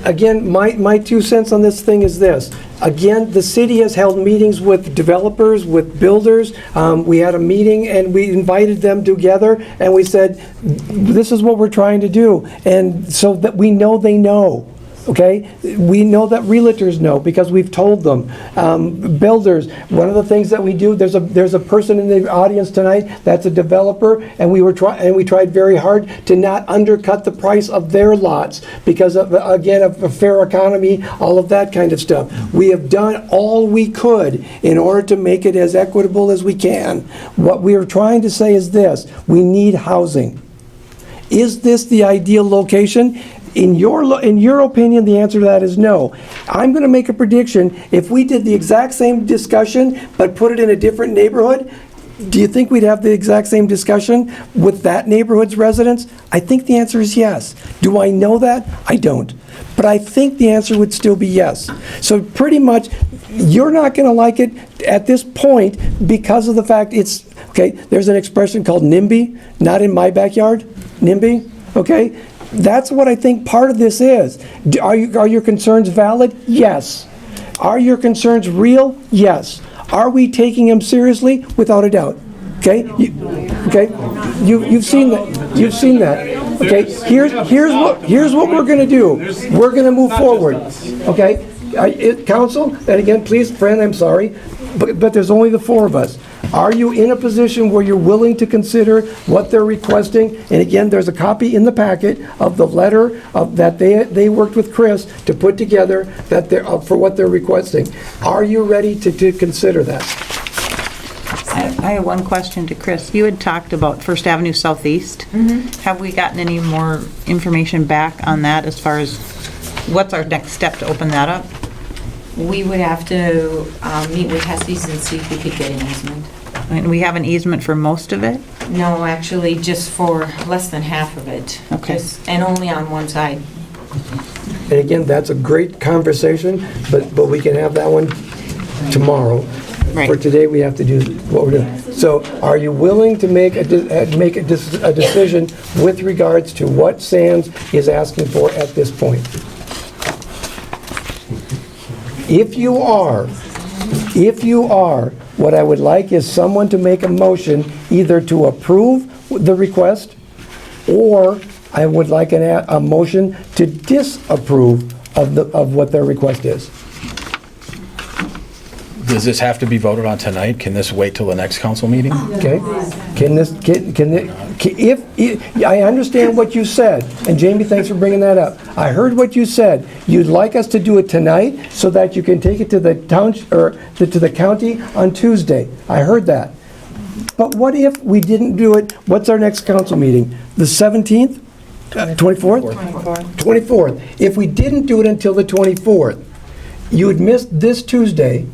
Again, my 2 cents on this thing is this. Again, the city has held meetings with developers, with builders. We had a meeting and we invited them together and we said, this is what we're trying to do. And so that we know they know. Okay? We know that realtors know because we've told them. Builders, one of the things that we do, there's a person in the audience tonight that's a developer, and we tried very hard to not undercut the price of their lots because of, again, of a fair economy, all of that kind of stuff. We have done all we could in order to make it as equitable as we can. What we are trying to say is this: we need housing. Is this the ideal location? In your opinion, the answer to that is no. I'm going to make a prediction. If we did the exact same discussion but put it in a different neighborhood, do you think we'd have the exact same discussion with that neighborhood's residents? I think the answer is yes. Do I know that? I don't. But I think the answer would still be yes. So pretty much, you're not going to like it at this point because of the fact it's, okay, there's an expression called NIMBY, not in my backyard, NIMBY, okay? That's what I think part of this is. Are your concerns valid? Yes. Are your concerns real? Yes. Are we taking them seriously? Without a doubt. Okay? You've seen that. You've seen that. Okay? Here's what we're going to do. We're going to move forward. Okay? Council, and again, please, friend, I'm sorry, but there's only the 4 of us. Are you in a position where you're willing to consider what they're requesting? And again, there's a copy in the packet of the letter that they worked with Chris to put together that they're for what they're requesting. Are you ready to consider that? I have one question to Chris. You had talked about First Avenue Southeast. Have we gotten any more information back on that as far as what's our next step to open that up? We would have to meet with Hesse's and see if we could get an easement. And we have an easement for most of it? No, actually, just for less than half of it. Okay. And only on one side. And again, that's a great conversation, but we can have that one tomorrow. Right. For today, we have to do what we're doing. So are you willing to make a decision with regards to what Sands is asking for at this point? If you are, what I would like is someone to make a motion either to approve the request, or I would like a motion to disapprove of what their request is. Does this have to be voted on tonight? Can this wait till the next council meeting? Okay? I understand what you said, and Jamie, thanks for bringing that up. I heard what you said. You'd like us to do it tonight so that you can take it to the town, or to the county on Tuesday. I heard that. But what if we didn't do it? What's our next council meeting? The 17th? 24th? 24th. If we didn't do it until the 24th, you would miss this Tuesday.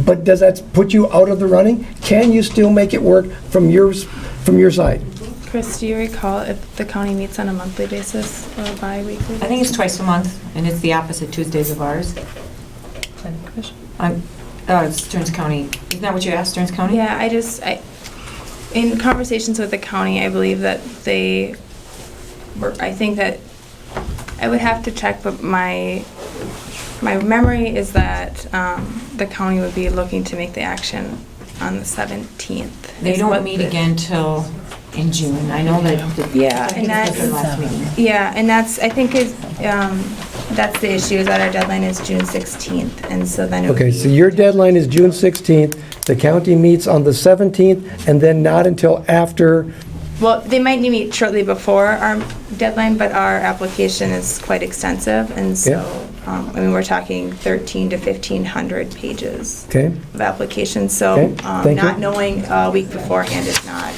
But does that put you out of the running? Can you still make it work from your side? Chris, do you recall if the county meets on a monthly basis or bi-weekly? I think it's twice a month, and it's the opposite Tuesdays of ours. Planning Commission? It's Stearns County. Isn't that what you asked, Stearns County? Yeah, in conversations with the county, I believe that they I think that, I would have to check, but my memory is that the county would be looking to make the action on the 17th. They is don't what meet the- again till in June. I know that. Yeah, I think and it's their last that's, meeting. yeah, and that's, I think is, that's the issue, is that our deadline is June 16th, and so then it would Okay, be. so your deadline is June 16th, the county meets on the 17th, and then not until after, Well, they might meet shortly before our deadline, but our application is quite extensive, and so, I mean, we're talking 1,300 to 1,500 pages okay? of applications, so Okay, thank not you. knowing a week beforehand is not.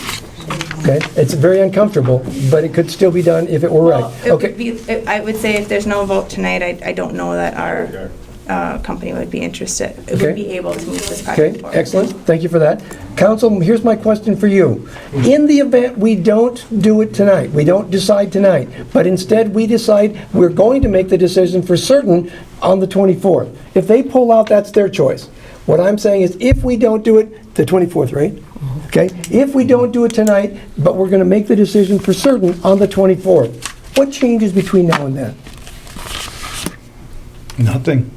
Okay, it's very uncomfortable, but it could still be done if it were right. Well, it would Okay, be, I would say if there's no vote tonight, I don't know that our company would be interested, Okay. would be able to move this okay, project forward. excellent, thank you for that. Council, here's my question for you. In the event we don't do it tonight, we don't decide tonight, but instead we decide we're going to make the decision for certain on the 24th. If they pull out, that's their choice. What I'm saying is, if we don't do it, the 24th, right? Okay, if we don't do it tonight, but we're going to make the decision for certain on the 24th, what changes between now and then? Nothing.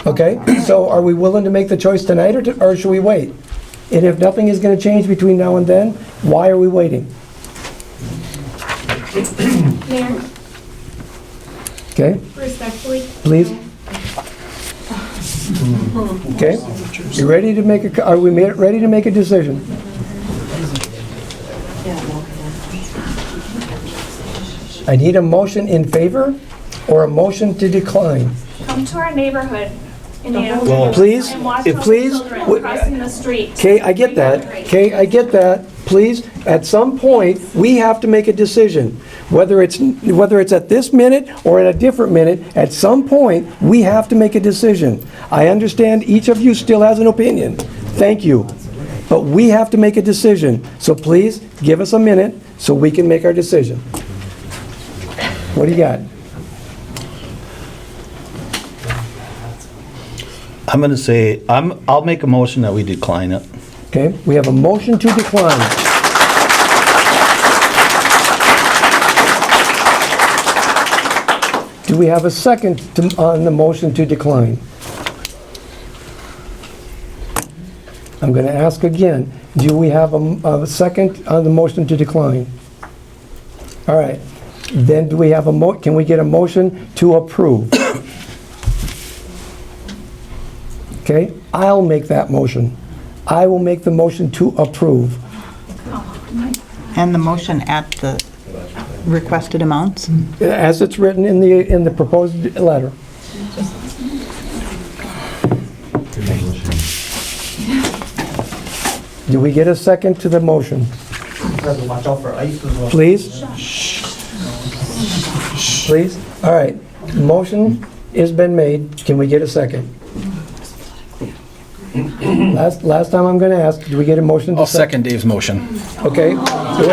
Okay, so are we willing to make the choice tonight, or should we wait? And if nothing is going to change between now and then, why are we waiting? Mayor, Okay, respectfully. please? Okay, you ready to make a, are we ready to make a decision? I need a motion in favor or a motion to decline. Come to our neighborhood in Ann Well, Arbor please, and watch if those please, children crossing the street. Okay, I get that. Okay, I get that. Please, at some point, we have to make a decision. Whether it's at this minute or at a different minute, at some point, we have to make a decision. I understand each of you still has an opinion. Thank you. But we have to make a decision. So please, give us a minute so we can make our decision. What do you got? I'm going to say, I'll make a motion that we decline it. Okay, we have a motion to decline. Do we have a second on the motion to decline? I'm going to ask again, do we have a second on the motion to decline? All right, then do we have can we get a motion to approve? Okay, I'll make that motion. I will make the motion to approve. And the motion at the requested amounts? As it's written in the proposed letter. Do we get a second to the motion? Watch out for ice as well. Please? Please? All right, motion has been made. Can we get a second? Last time I'm going to ask, do we get a motion to I'll second Dave's motion. Okay. Wait. Hold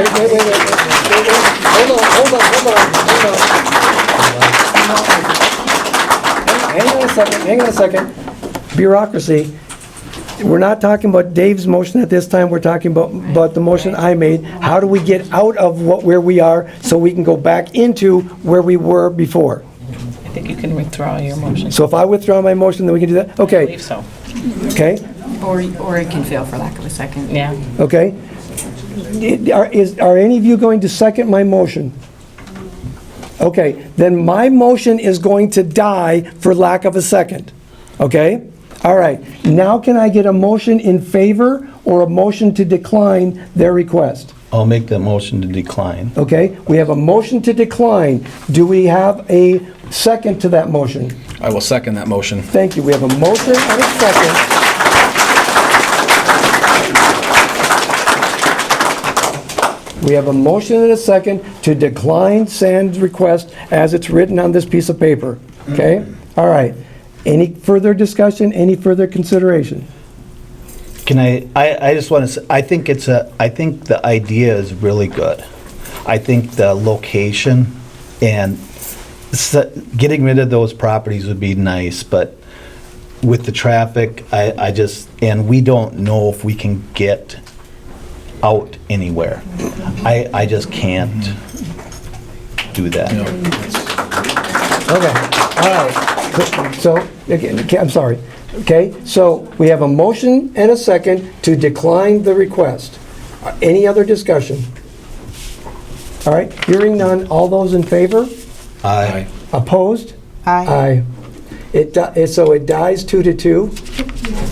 on. Hang on a second. Bureaucracy. We're not talking about Dave's motion at this time. We're talking about the motion I made. How do we get out of where we are so we can go back into where we were before? I think you can withdraw your motion. So if I withdraw my motion, then we can do that? Okay. I believe so. Okay. Or it can fail for lack of a second. Yeah. Okay. Are any of you going to second my motion? Okay, then my motion is going to die for lack of a second. Okay? All right. Now can I get a motion in favor or a motion to decline their request? I'll make that motion to decline. Okay, we have a motion to decline. Do we have a second to that motion? I will second that motion. Thank you. We have a motion and a second. We have a motion and a second to decline Sand's request as it's written on this piece of paper. Okay? All right. Any further discussion? Any further consideration? Can I just want to say, I think the idea is really good. I think the location and getting rid of those properties would be nice, but with the traffic, and we don't know if we can get out anywhere. I just can't. do that. Okay, all right. So, okay, I'm sorry. Okay, so we have a motion and a second to decline the request. Any other discussion? All right, hearing none, all those in favor? Aye. Opposed? Aye. So it dies 2-2.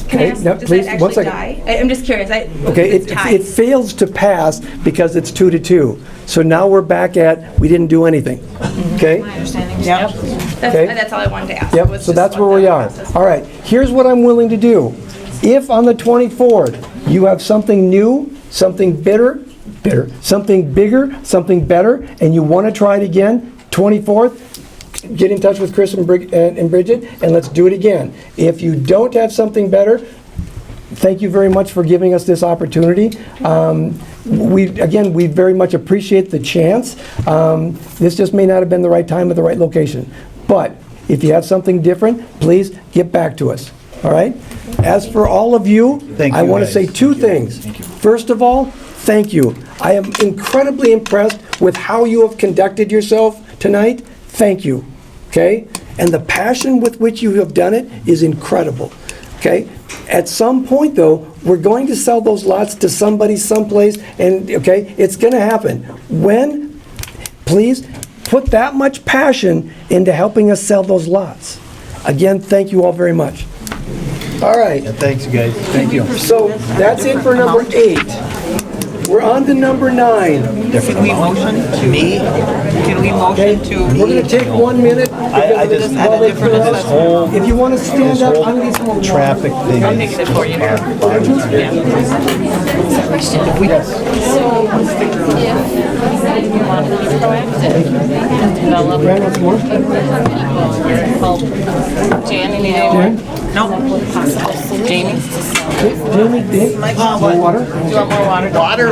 Can I Okay, ask, no, does please, that one actually second. die? I'm just curious. Okay, It's it tied. fails to pass because it's 2-2. So now we're back at, we didn't do anything, okay? Yep. Okay. That's all I wanted to ask. Yep, was so just that's what where we that are. process All right, here's what I'm willing to do. If on the 24th, you have something new, something something bigger, something better, and you want to try it again, 24th, get in touch with Chris and Bridget, and let's do it again. If you don't have something better, thank you very much for giving us this opportunity. We very much appreciate the chance. This just may not have been the right time or the right location. But if you have something different, please get back to us, all right? As for all of you, Thank I you, want to guys. say two things. First of all, thank you. I am incredibly impressed with how you have conducted yourself tonight. Thank you, okay? And the passion with which you have done it is incredible, okay? At some point, though, we're going to sell those lots to somebody, someplace, and, okay, it's going to happen. When? Please put that much passion into helping us sell those lots. Again, thank you all very much. All right. Thanks, guys. Thank you. So that's it for number 8. We're on to number 9. Can we motion to me? Can we motion to? We're going to take 1 minute. I just, while they clear this up. whole, If you want to stand up, I'm going to whole traffic thing. I'll take it for you. You want to be proactive and develop Reynolds, more? help Jan, you need any more? No. Jamie? Jamie, Dave, more water? Do you want more water? Water,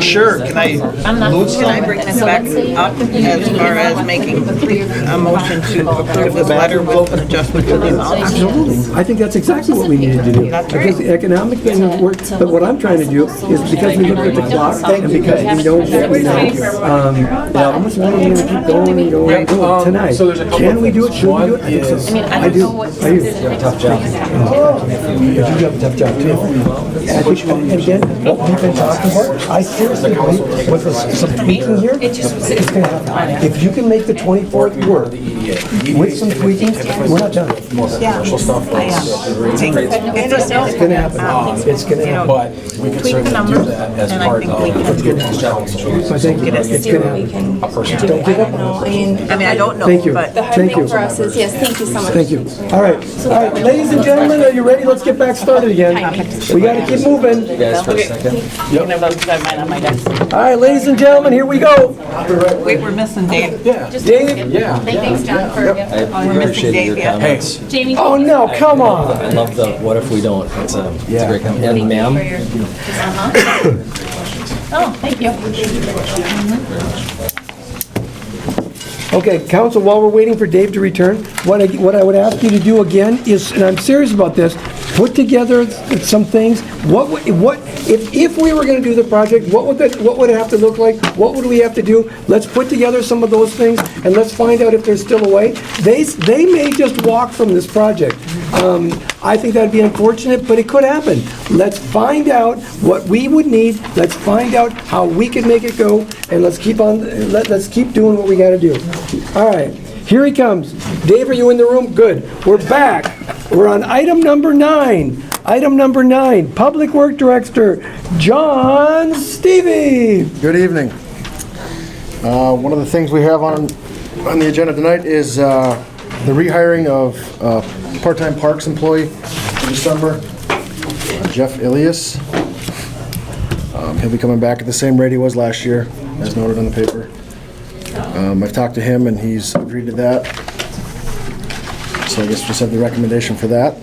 sure, can I lose Can I bring this back up as far as making a motion to approve this letter with an adjustment to the amount? Absolutely. I think that's exactly what we needed to do. Because the economic thing doesn't work, but what I'm trying to do is because we look at the clock and because we know what we know, how much longer are we going to keep going and going and going tonight? so there's a couple Can we do it? things. Should we do One it? I think so. is- I do. I do. Tough job. You have a tough job too. And again, what we've been talking about, I seriously believe with some tweaking here, it's gonna happen. If you can make the 24th work with some tweaking, we're not done. Yeah. I am. It's gonna happen. It's gonna happen. But we can Tweak the certainly do numbers, that as and I part think we of can the challenge. I think it's gonna happen. A person. Don't give up. I mean, I don't know, Thank you. but. Thank you. For us is, yes, thank you so much. Thank you. All right, ladies and gentlemen, are you ready? Let's get back started again. We gotta keep moving. Guys, for a second. I'm gonna vote because I have mine on my desk. All right, ladies and gentlemen, here we go. Wait, we're missing Dave. Dave? Yeah. Thanks, John, for, I We're missing appreciated Dave your yet. comments. Jamie. Oh, no, come on. I love the what if we don't. It's a great comment. And ma'am, Oh, thank you. Okay, council, while we're waiting for Dave to return, what I would ask you to do again is, and I'm serious about this, put together some things. If we were gonna do the project, what would it have to look like? What would we have to do? Let's put together some of those things, and let's find out if there's still a way. They may just walk from this project. I think that'd be unfortunate, but it could happen. Let's find out what we would need, let's find out how we can make it go, and let's keep doing what we gotta do. All right, here he comes. Dave, are you in the room? Good. We're back. We're on item number 9. Item number 9, Public Work Director, John Stevie. Good evening. One of the things we have on the agenda tonight is the rehiring of part-time parks employee for December, Jeff Ilias. He'll be coming back at the same rate he was last year, as noted on the paper. I've talked to him and he's agreed to that. So I guess just have the recommendation for that.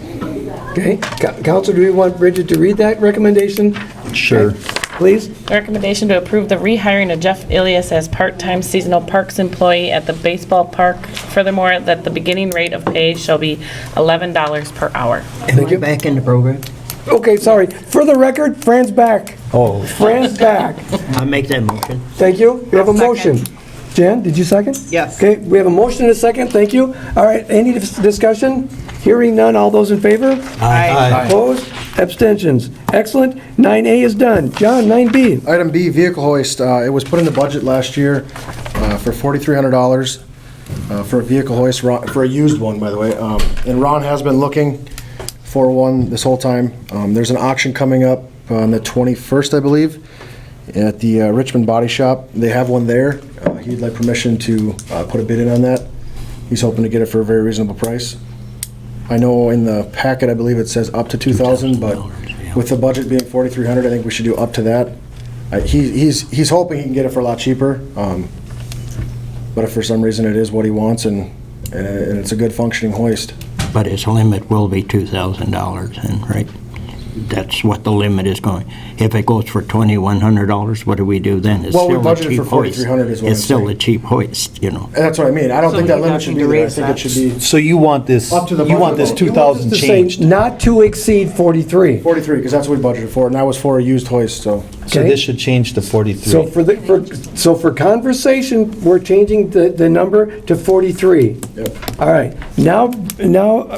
Okay, Council, do we want Bridget to read that recommendation? Sure. Please? Recommendation to approve the rehiring of Jeff Ilias as part-time seasonal parks employee at the baseball park. Furthermore, that the beginning rate of pay shall be $11 per hour. Thank you. Back in the program. Okay, sorry. For the record, Fran's back. Oh. Fran's back. I make that motion. Thank you. We have a motion. Jan, did you second? Yes. Okay, we have a motion and a second, thank you. All right, any discussion? Hearing none, all those in favor? Aye. Opposed? Abstentions? Excellent. 9A is done. John, 9B. Item B, vehicle hoist. It was put in the budget last year for $4,300 for a vehicle hoist, for a used one, by the way. And Ron has been looking for one this whole time. There's an auction coming up on the 21st, I believe, at the Richmond Body Shop. They have one there. He'd like permission to put a bid in on that. He's hoping to get it for a very reasonable price. I know in the packet, I believe it says up to $2,000, but with the budget being $4,300, I think we should do up to that. He's hoping he can get it for a lot cheaper, but if for some reason it is what he wants and it's a good functioning hoist. But its limit will be $2,000, and right? That's what the limit is going. If it goes for $2,100, what do we do then? It's Well, we still a budgeted cheap for hoist. $4,300 is what It's I'm still saying. a cheap hoist, you know. And that's what I mean. I don't think that limit should be there. I think it should be So you want this, up to the you want budget this level. 2,000 To say changed? not to exceed 43. 43, because that's what we budgeted for, and that was for a used hoist, so. So this should change to 43. So for conversation, we're changing the number to 43. Yep. All right. Now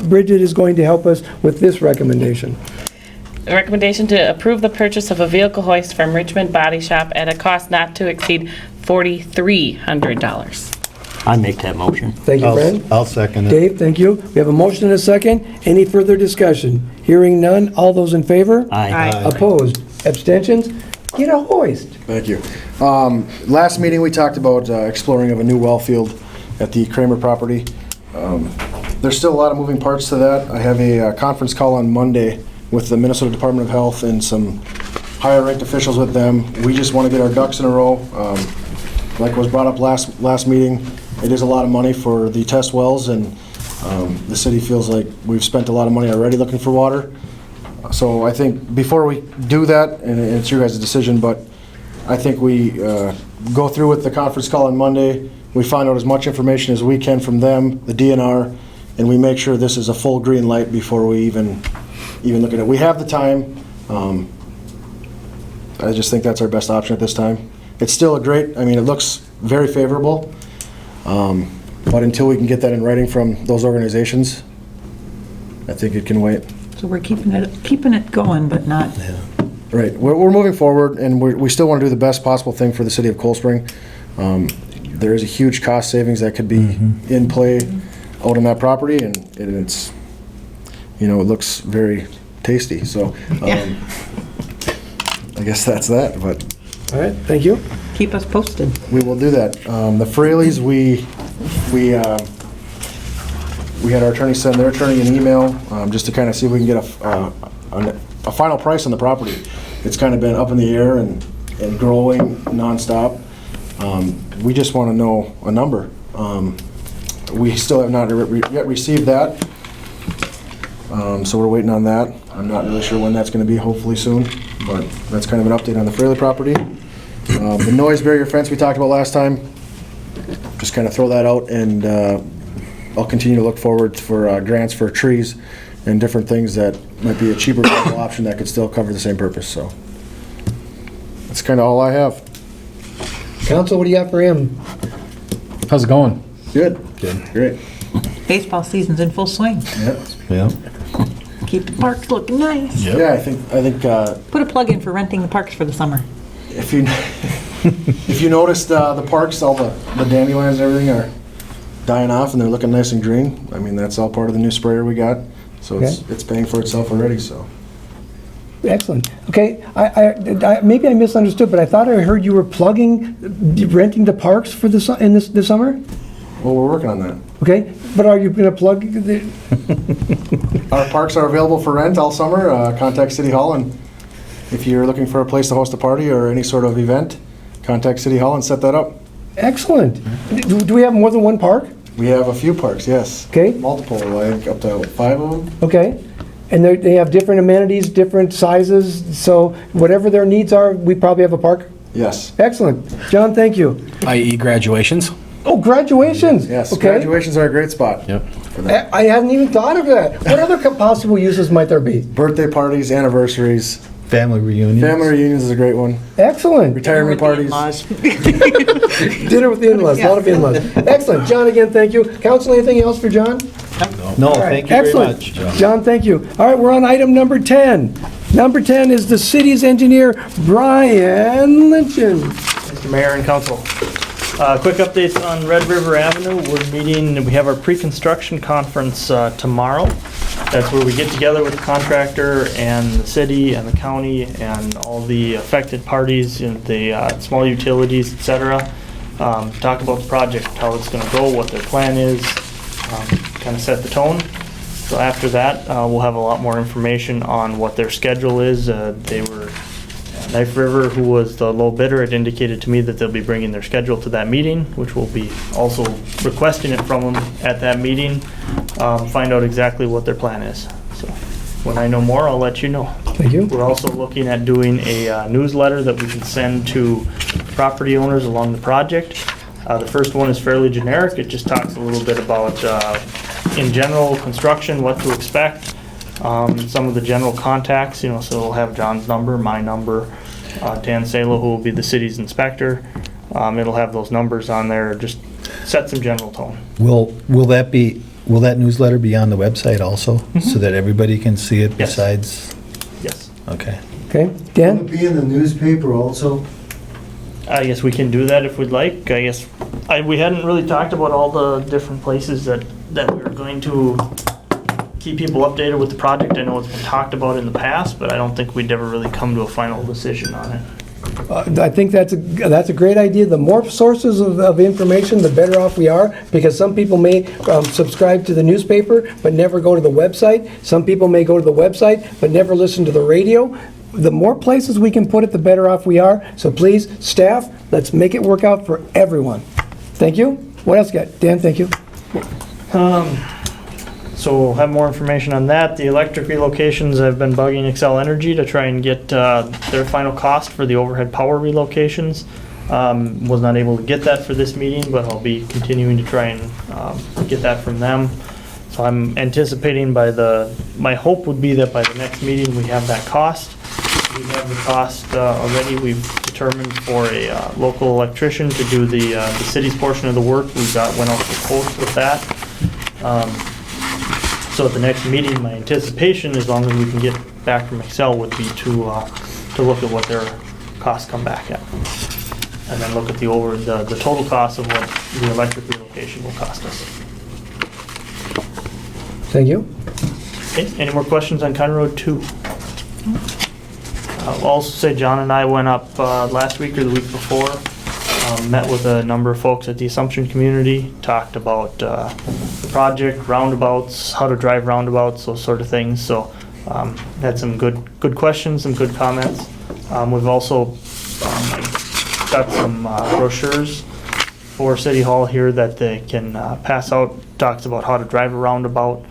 Bridget is going to help us with this recommendation. A recommendation to approve the purchase of a vehicle hoist from Richmond Body Shop at a cost not to exceed $4,300. I make that motion. Thank you, Fred. I'll second it. Dave, thank you. We have a motion and a second. Any further discussion? Hearing none. All those in favor? Aye. Opposed? Abstentions? Get a hoist. Thank you. Last meeting, we talked about exploring of a new well field at the Kramer property. There's still a lot of moving parts to that. I have a conference call on Monday with the Minnesota Department of Health and some higher ranked officials with them. We just want to get our ducks in a row. Like was brought up last meeting, it is a lot of money for the test wells, and the city feels like we've spent a lot of money already looking for water. So I think before we do that, and it's your guys' decision, but I think we go through with the conference call on Monday, we find out as much information as we can from them, the DNR, and we make sure this is a full green light before we even look at it. We have the time. I just think that's our best option at this time. It's still it looks very favorable, but until we can get that in writing from those organizations, I think it can wait. So we're keeping it going, but not. Right, we're moving forward, and we still want to do the best possible thing for the city of Cold Spring. There is a huge cost savings that could be in play out on that property, and it's, it looks very tasty, so I guess that's that, but. All right, thank you. Keep us posted. We will do that. The Fraley's, we had our attorney send their attorney an email, just to kind of see if we can get a final price on the property. It's kind of been up in the air and growing nonstop. We just want to know a number. We still have not yet received that, so we're waiting on that. I'm not really sure when that's going to be, hopefully soon, but that's kind of an update on the Fraley property. The noise barrier fence we talked about last time, just kind of throw that out, and I'll continue to look forward for grants for trees and different things that might be a cheaper viable option that could still cover the same purpose, so. That's kind of all I have. Council, what do you got for him? How's it going? Good. Great. Baseball season's in full swing. Yep. Yeah. Keep the parks looking nice. Yeah, I think, Put a plug in for renting the parks for the summer. if you noticed, the parks, all the dandelions and everything are dying off, and they're looking nice and green. I mean, that's all part of the new sprayer we got, so it's paying for itself already, so. Excellent. Okay, I maybe I misunderstood, but I thought I heard you were plugging renting the parks for this summer? Well, we're working on that. Okay, but are you going to plug the... Our parks are available for rent all summer. Contact City Hall, and if you're looking for a place to host a party or any sort of event, contact City Hall and set that up. Excellent. Do we have more than one park? We have a few parks, yes. Okay. Multiple, I think up to 5 of them. Okay. And they have different amenities, different sizes, so whatever their needs are, we probably have a park? Yes. Excellent. John, thank you. I.e. graduations. Oh, graduations. Yes, okay. graduations are a great spot. Yep. For that. I hadn't even thought of that. What other possible uses might there be? Birthday parties, anniversaries, Family reunions. Family reunions is a great one. Excellent. Retirement parties. Dinner with the in-laws, a lot of in-laws. Excellent. John, again, thank you. Council, anything else for John? No, All right, thank you very excellent. much, John. John, thank you. All right, we're on item number 10. Number 10 is the city's engineer, Brian Lynchen. Mr. Mayor and Council. Quick updates on Red River Avenue. We're meeting, we have our pre-construction conference tomorrow. That's where we get together with the contractor and the city and the county and all the affected parties and the small utilities, etc. Talk about the project, how it's going to go, what their plan is, kind of set the tone. So after that, we'll have a lot more information on what their schedule is. Knife River, who was the low bidder, had indicated to me that they'll be bringing their schedule to that meeting, which we'll be also requesting it from them at that meeting, find out exactly what their plan is. So when I know more, I'll let you know. Thank you. We're also looking at doing a newsletter that we can send to property owners along the project. The first one is fairly generic. It just talks a little bit about, in general, construction, what to expect, some of the general contacts, so we'll have John's number, my number, Dan Salo, who will be the city's inspector. It'll have those numbers on there, just set some general tone. Will that newsletter be on the website also, so that everybody can see it besides? Yes. Okay. Okay, Dan? Will it be in the newspaper also? I guess we can do that if we'd like. I guess, we hadn't really talked about all the different places that we were going to keep people updated with the project. I know it's been talked about in the past, but I don't think we'd ever really come to a final decision on it. I think that's a great idea. The more sources of information, the better off we are, because some people may subscribe to the newspaper but never go to the website. Some people may go to the website but never listen to the radio. The more places we can put it, the better off we are. So please, staff, let's make it work out for everyone. Thank you. What else you got? Dan, thank you. So we'll have more information on that. The electric relocations, I've been bugging Xcel Energy to try and get their final cost for the overhead power relocations. Was not able to get that for this meeting, but I'll be continuing to try and get that from them. So I'm anticipating my hope would be that by the next meeting we have that cost. We have the cost already. We've determined for a local electrician to do the city's portion of the work. Went out for quotes with that. So at the next meeting, my anticipation, as long as we can get back from Xcel, would be to look at what their costs come back at, and then look at the total cost of what the electric relocation will cost us. Thank you. Okay, any more questions on County Road 2? I'll also say John and I went up last week or the week before, met with a number of folks at the Assumption community, talked about the project, roundabouts, how to drive roundabouts, those sort of things. So had some good questions, some good comments. We've also got some brochures for City Hall here that they can pass out. Talks about how to drive a roundabout.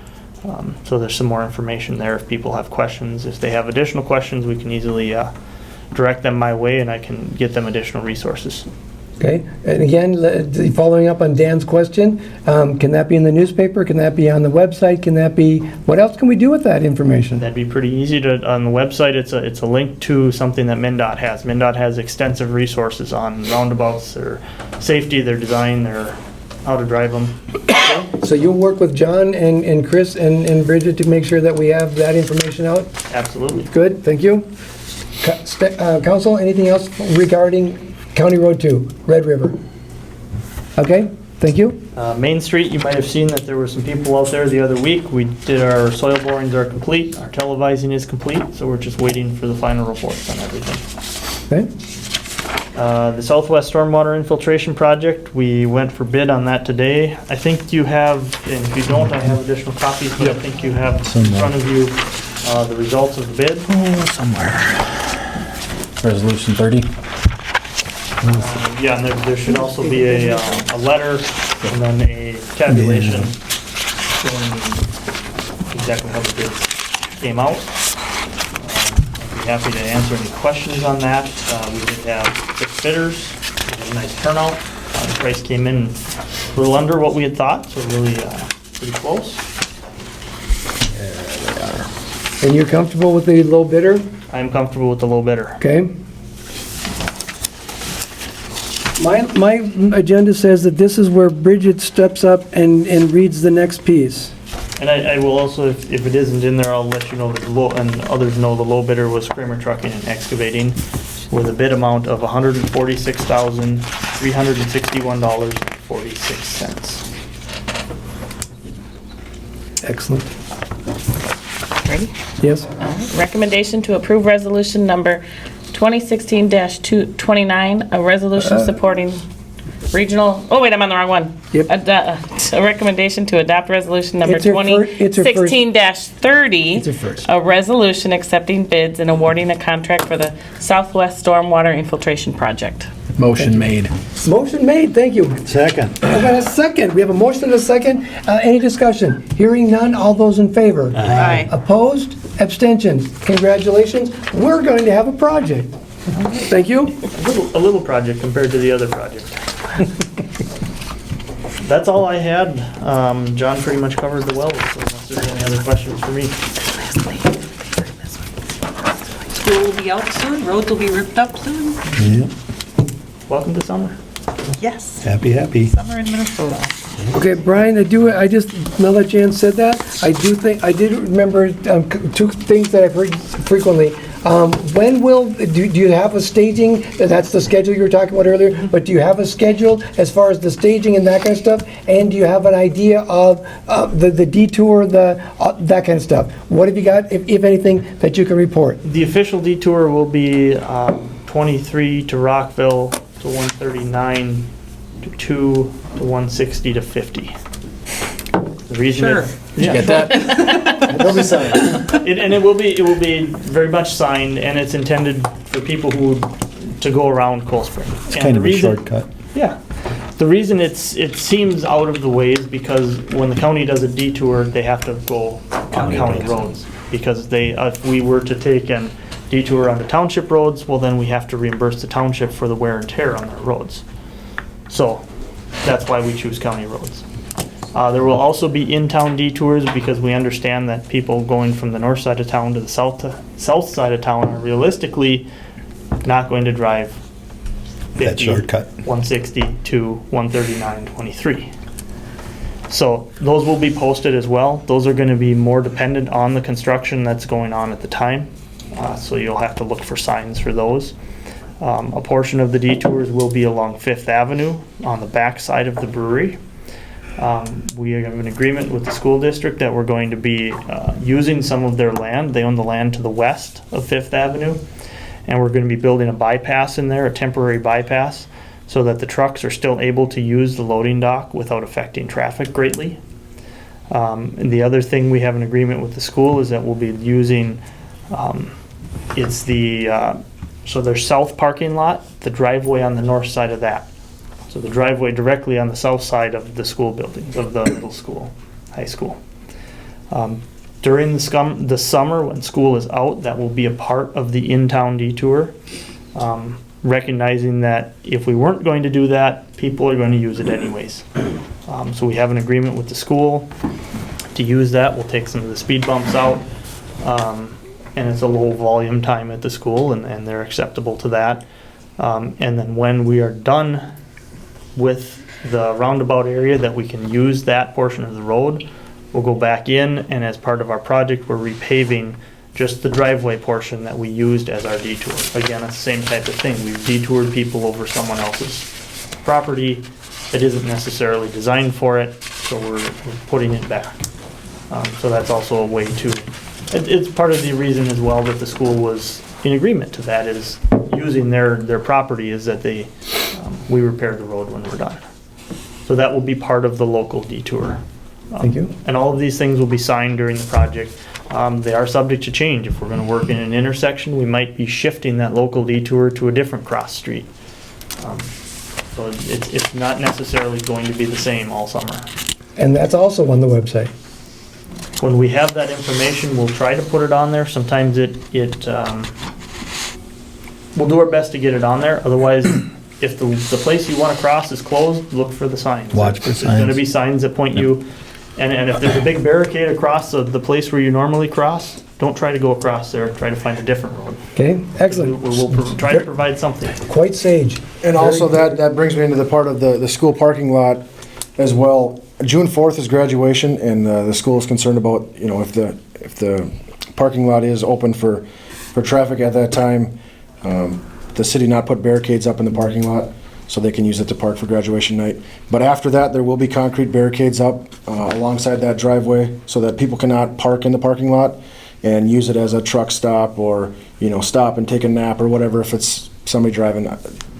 So there's some more information there if people have questions. If they have additional questions, we can easily direct them my way and I can get them additional resources. Okay, and again, following up on Dan's question, can that be in the newspaper? Can that be on the website? Can that be, what else can we do with that information? That'd be pretty easy on the website. It's a link to something that MnDOT has. MnDOT has extensive resources on roundabouts, their safety, their design, their how to drive them. So you'll work with John and Chris and Bridget to make sure that we have that information out? Absolutely. Good, thank you. Council, anything else regarding County Road 2, Red River? Okay, thank you. Main Street, you might have seen that there were some people out there the other week. We did our soil borings are complete, our televising is complete, so we're just waiting for the final reports on everything. Okay. The Southwest Stormwater Infiltration Project, we went for bid on that today. I think you have, and if you don't, I have additional copies, but I think you have in front of you the results of the bid. Somewhere. Resolution 30. Yeah, and there should also be a letter and then a tabulation showing exactly how the bids came out. I'd be happy to answer any questions on that. We did have 6 bidders. We had a nice turnout. The price came in a little under what we had thought, so really pretty close. And you're comfortable with the low bidder? I'm comfortable with the low bidder. Okay. My agenda says that this is where Bridget steps up and reads the next piece. And I will also, if it isn't in there, I'll let you know that the low, and others know the low bidder was Kramer Trucking and Excavating with a bid amount of $146,361.46. Excellent. Ready? Yes. Recommendation to approve resolution number 2016-29, a resolution supporting regional, oh wait, I'm on the wrong one. Yep. A recommendation to adopt resolution number It's her first. 2016-30. It's her first. A resolution accepting bids and awarding a contract for the Southwest Stormwater Infiltration Project. Motion made. Motion made, thank you. Second. We got a second. We have a motion and a second. Any discussion? Hearing none, all those in favor? Aye. Opposed? Abstentions? Congratulations. We're going to have a project. Thank you. A little project compared to the other project. That's all I had. John pretty much covered the wells, so unless there's any other questions for me. School will be out soon, roads will be ripped up soon. Yeah. Welcome to summer. Yes, Happy. summer in Minnesota. Okay, Brian, now that Jan said that, I did remember two things that I've heard frequently. When do you have a staging? That's the schedule you were talking about earlier, but do you have a schedule as far as the staging and that kind of stuff? And do you have an idea of the detour, that kind of stuff? What have you got, if anything, that you can report? The official detour will be 23 to Rockville to 139 to 2 to 160 to 50. The reason Sure. Did you get that? They'll be signed. And it will be very much signed, and it's intended for people to go around Cold Spring. It's kind of a shortcut. Yeah. The reason it seems out of the way is because when the county does a detour, they have to go on county roads. Because if we were to take and detour onto township roads, well then we have to reimburse the township for the wear and tear on their roads. So that's why we choose county roads. There will also be in-town detours because we understand that people going from the north side of town to the south side of town are realistically not going to drive 50, That shortcut. 160 to 139, 23. So those will be posted as well. Those are going to be more dependent on the construction that's going on at the time. So you'll have to look for signs for those. A portion of the detours will be along Fifth Avenue on the back side of the brewery. We have an agreement with the school district that we're going to be using some of their land. They own the land to the west of Fifth Avenue. And we're going to be building a bypass in there, a temporary bypass, so that the trucks are still able to use the loading dock without affecting traffic greatly. And the other thing we have an agreement with the school is that we'll be using, so their south parking lot, the driveway on the north side of that. So the driveway directly on the south side of the school buildings, of the middle school, high school. During the summer, when school is out, that will be a part of the in-town detour. Recognizing that if we weren't going to do that, people are going to use it anyways. So we have an agreement with the school to use that. We'll take some of the speed bumps out. And it's a low volume time at the school, and they're acceptable to that. And then when we are done with the roundabout area that we can use that portion of the road, we'll go back in, and as part of our project, we're repaving just the driveway portion that we used as our detour. Again, it's the same type of thing. We've detoured people over someone else's property that isn't necessarily designed for it, so we're putting it back. So that's also a way to, it's part of the reason as well that the school was in agreement to that, is using their property, is that we repaired the road when we're done. So that will be part of the local detour. Thank you. And all of these things will be signed during the project. They are subject to change. If we're going to work in an intersection, we might be shifting that local detour to a different cross street. So it's not necessarily going to be the same all summer. And that's also on the website. When we have that information, we'll try to put it on there. Sometimes we'll do our best to get it on there. Otherwise, if the place you want to cross is closed, look for the signs. Watch for There's going to signs. be signs that point you, and if there's a big barricade across the place where you normally cross, don't try to go across there, try to find a different road. Okay, excellent. We'll try to provide something. Quite sage. And also that brings me into the part of the school parking lot as well. June 4th is graduation, and the school is concerned about, if the parking lot is open for traffic at that time, the city not put barricades up in the parking lot so they can use it to park for graduation night. But after that, there will be concrete barricades up alongside that driveway so that people cannot park in the parking lot and use it as a truck stop or, stop and take a nap or whatever if it's somebody driving,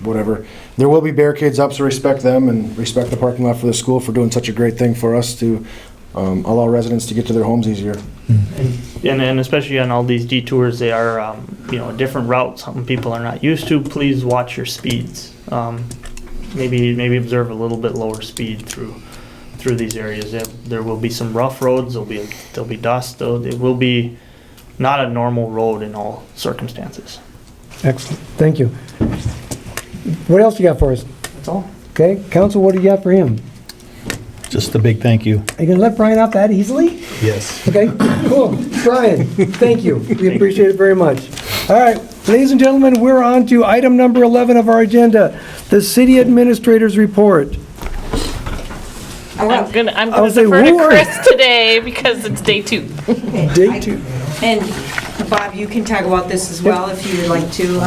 whatever. There will be barricades up, so respect them and respect the parking lot for the school for doing such a great thing for us to allow residents to get to their homes easier. And especially on all these detours, they are, different routes, something people are not used to. Please watch your speeds. Maybe observe a little bit lower speed through these areas. There will be some rough roads. There'll be dust. It will be not a normal road in all circumstances. Excellent, thank you. What else you got for us? That's all. Okay, Council, what do you got for him? Just a big thank you. Are you gonna let Brian off that easily? Yes. Okay, cool. Brian, thank you. We appreciate it very much. All right, ladies and gentlemen, we're on to item number 11 of our agenda, the city administrator's report. I'm gonna was like, defer to who are- Chris today because it's day 2. Day 2. And Bob, you can talk about this as well if you would like to.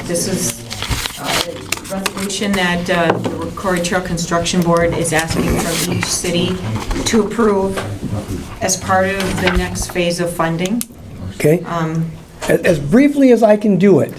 This is a resolution that the Corey Trail Construction Board is asking from each city to approve as part of the next phase of funding. Okay? As briefly as I can do it,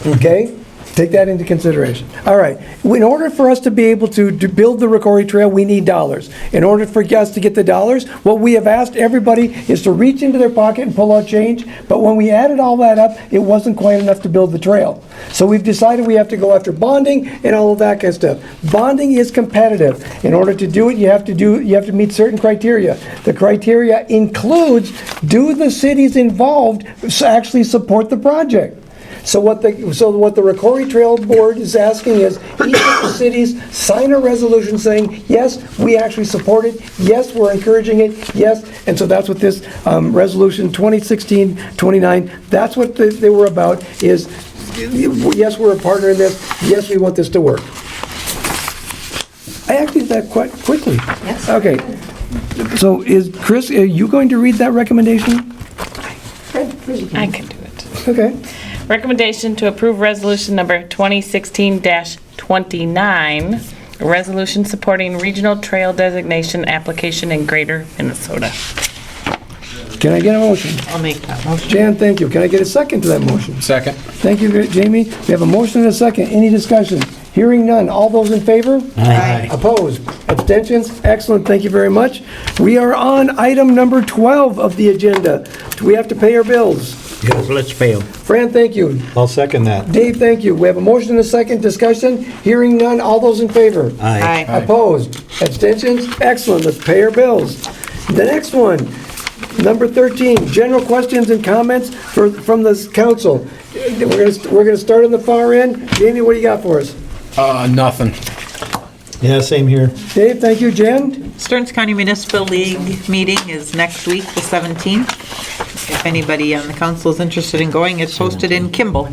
okay? Take that into consideration. All right. In order for us to be able to build the Ricori Trail, we need dollars. In order for us to get the dollars, what we have asked everybody is to reach into their pocket and pull out change. But when we added all that up, it wasn't quite enough to build the trail. So we've decided we have to go after bonding and all of that kind of stuff. Bonding is competitive. In order to do it, you have to meet certain criteria. The criteria includes, do the cities involved actually support the project? So what the Ricori Trail Board is asking is each of the cities sign a resolution saying, yes, we actually support it, yes, we're encouraging it, yes. And so that's what this resolution 2016-29, that's what they were about, is yes, we're a partner in this, yes, we want this to work. I actually did that quite quickly. Yes. Okay. So is Chris, are you going to read that recommendation? I can do it. Okay. Recommendation to approve resolution number 2016-29, a resolution supporting regional trail designation application in Greater Minnesota. Can I get a motion? I'll make that motion. Jan, thank you. Can I get a second to that motion? Second. Thank you, Jamie. We have a motion and a second. Any discussion? Hearing none. All those in favor? Aye. Opposed? Abstentions? Excellent. Thank you very much. We are on item number 12 of the agenda. Do we have to pay our bills? Yes, let's pay them. Fran, thank you. I'll second that. Dave, thank you. We have a motion and a second. Discussion? Hearing none. All those in favor? Aye. Opposed? Abstentions? Excellent. Let's pay our bills. The next one, number 13, general questions and comments from the council. We're gonna start on the far end. Jamie, what do you got for us? Nothing. Yeah, same here. Dave, thank you. Jen? Stearns County Municipal League meeting is next week, the 17th. If anybody on the council is interested in going, it's hosted in Kimball.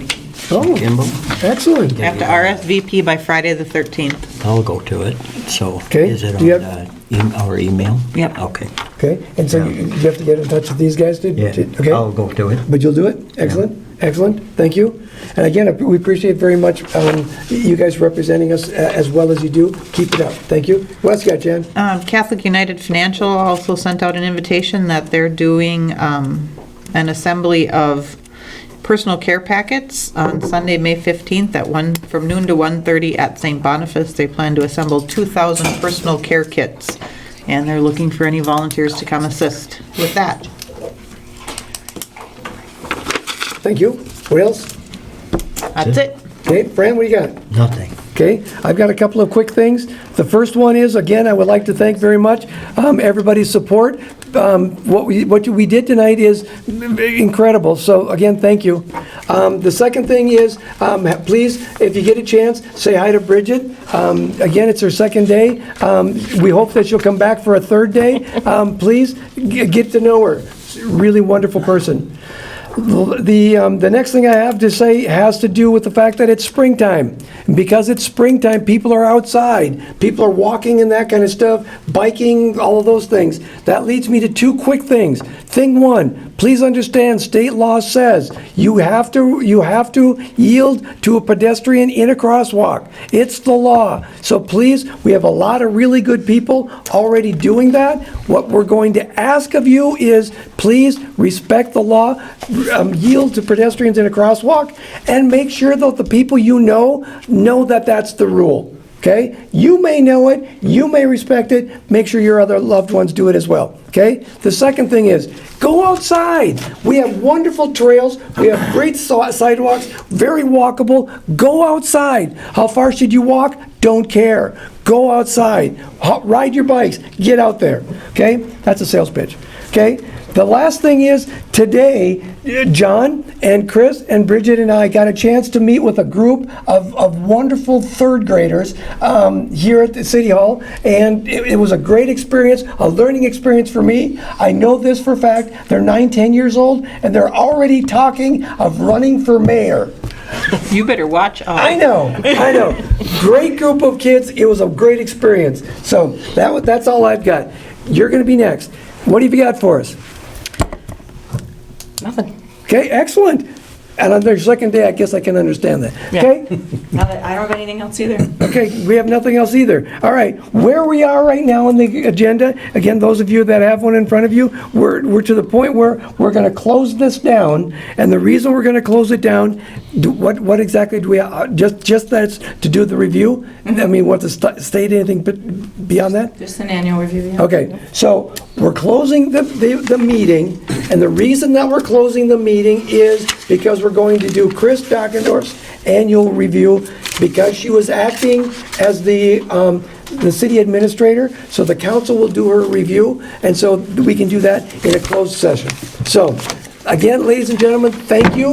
Oh, Kimball? excellent. You have to RSVP by Friday the 13th. I'll go to it. So, Okay. is it Do you on our email? Yep. Okay. Okay, and so you have to get in touch with these guys to, Yeah, okay? I'll go to it. But you'll do it? Excellent, excellent, thank you. And again, we appreciate very much you guys representing us as well as you do. Keep it up, thank you. What else you got, Jen? Catholic United Financial also sent out an invitation that they're doing an assembly of personal care packets on Sunday, May 15th from noon to 1:30 at St. Boniface. They plan to assemble 2,000 personal care kits, and they're looking for any volunteers to come assist with that. Thank you. What else? That's it. Okay, Fran, what do you got? Nothing. Okay, I've got a couple of quick things. The first one is, again, I would like to thank very much everybody's support. What we did tonight is incredible, so again, thank you. The second thing is, please, if you get a chance, say hi to Bridget. Again, it's her second day. We hope that she'll come back for a third day. Please, get to know her. Really wonderful person. The next thing I have to say has to do with the fact that it's springtime. And because it's springtime, people are outside. People are walking and that kind of stuff, biking, all of those things. That leads me to two quick things. Thing one, please understand, state law says you have to yield to a pedestrian in a crosswalk. It's the law. So please, we have a lot of really good people already doing that. What we're going to ask of you is please respect the law, yield to pedestrians in a crosswalk, and make sure that the people you know that that's the rule. Okay? You may know it, you may respect it, make sure your other loved ones do it as well. Okay? The second thing is, go outside. We have wonderful trails, we have great sidewalks, very walkable. Go outside. How far should you walk? Don't care. Go outside. Ride your bikes. Get out there. Okay? That's a sales pitch. Okay? The last thing is, today, John and Chris and Bridget and I got a chance to meet with a group of wonderful third graders here at the City Hall, and it was a great experience, a learning experience for me. I know this for a fact. They're 9, 10 years old, and they're already talking of running for mayor. You better watch out. I know. Great group of kids. It was a great experience. So that's all I've got. You're going to be next. What have you got for us? Nothing. Okay, excellent. And on their second day, I guess I can understand that. Okay? I don't have anything else either. Okay, we have nothing else either. All right, where we are right now on the agenda, again, those of you that have one in front of you, we're to the point where we're going to close this down. And the reason we're going to close it down, what exactly do we, just that's to do the review? I mean, what to state anything beyond that? Just an annual review, yeah. Okay, so we're closing the meeting, and the reason that we're closing the meeting is because we're going to do Chris Dockendorf's annual review because she was acting as the city administrator, so the council will do her review, and so we can do that in a closed session. So, again, ladies and gentlemen, thank you.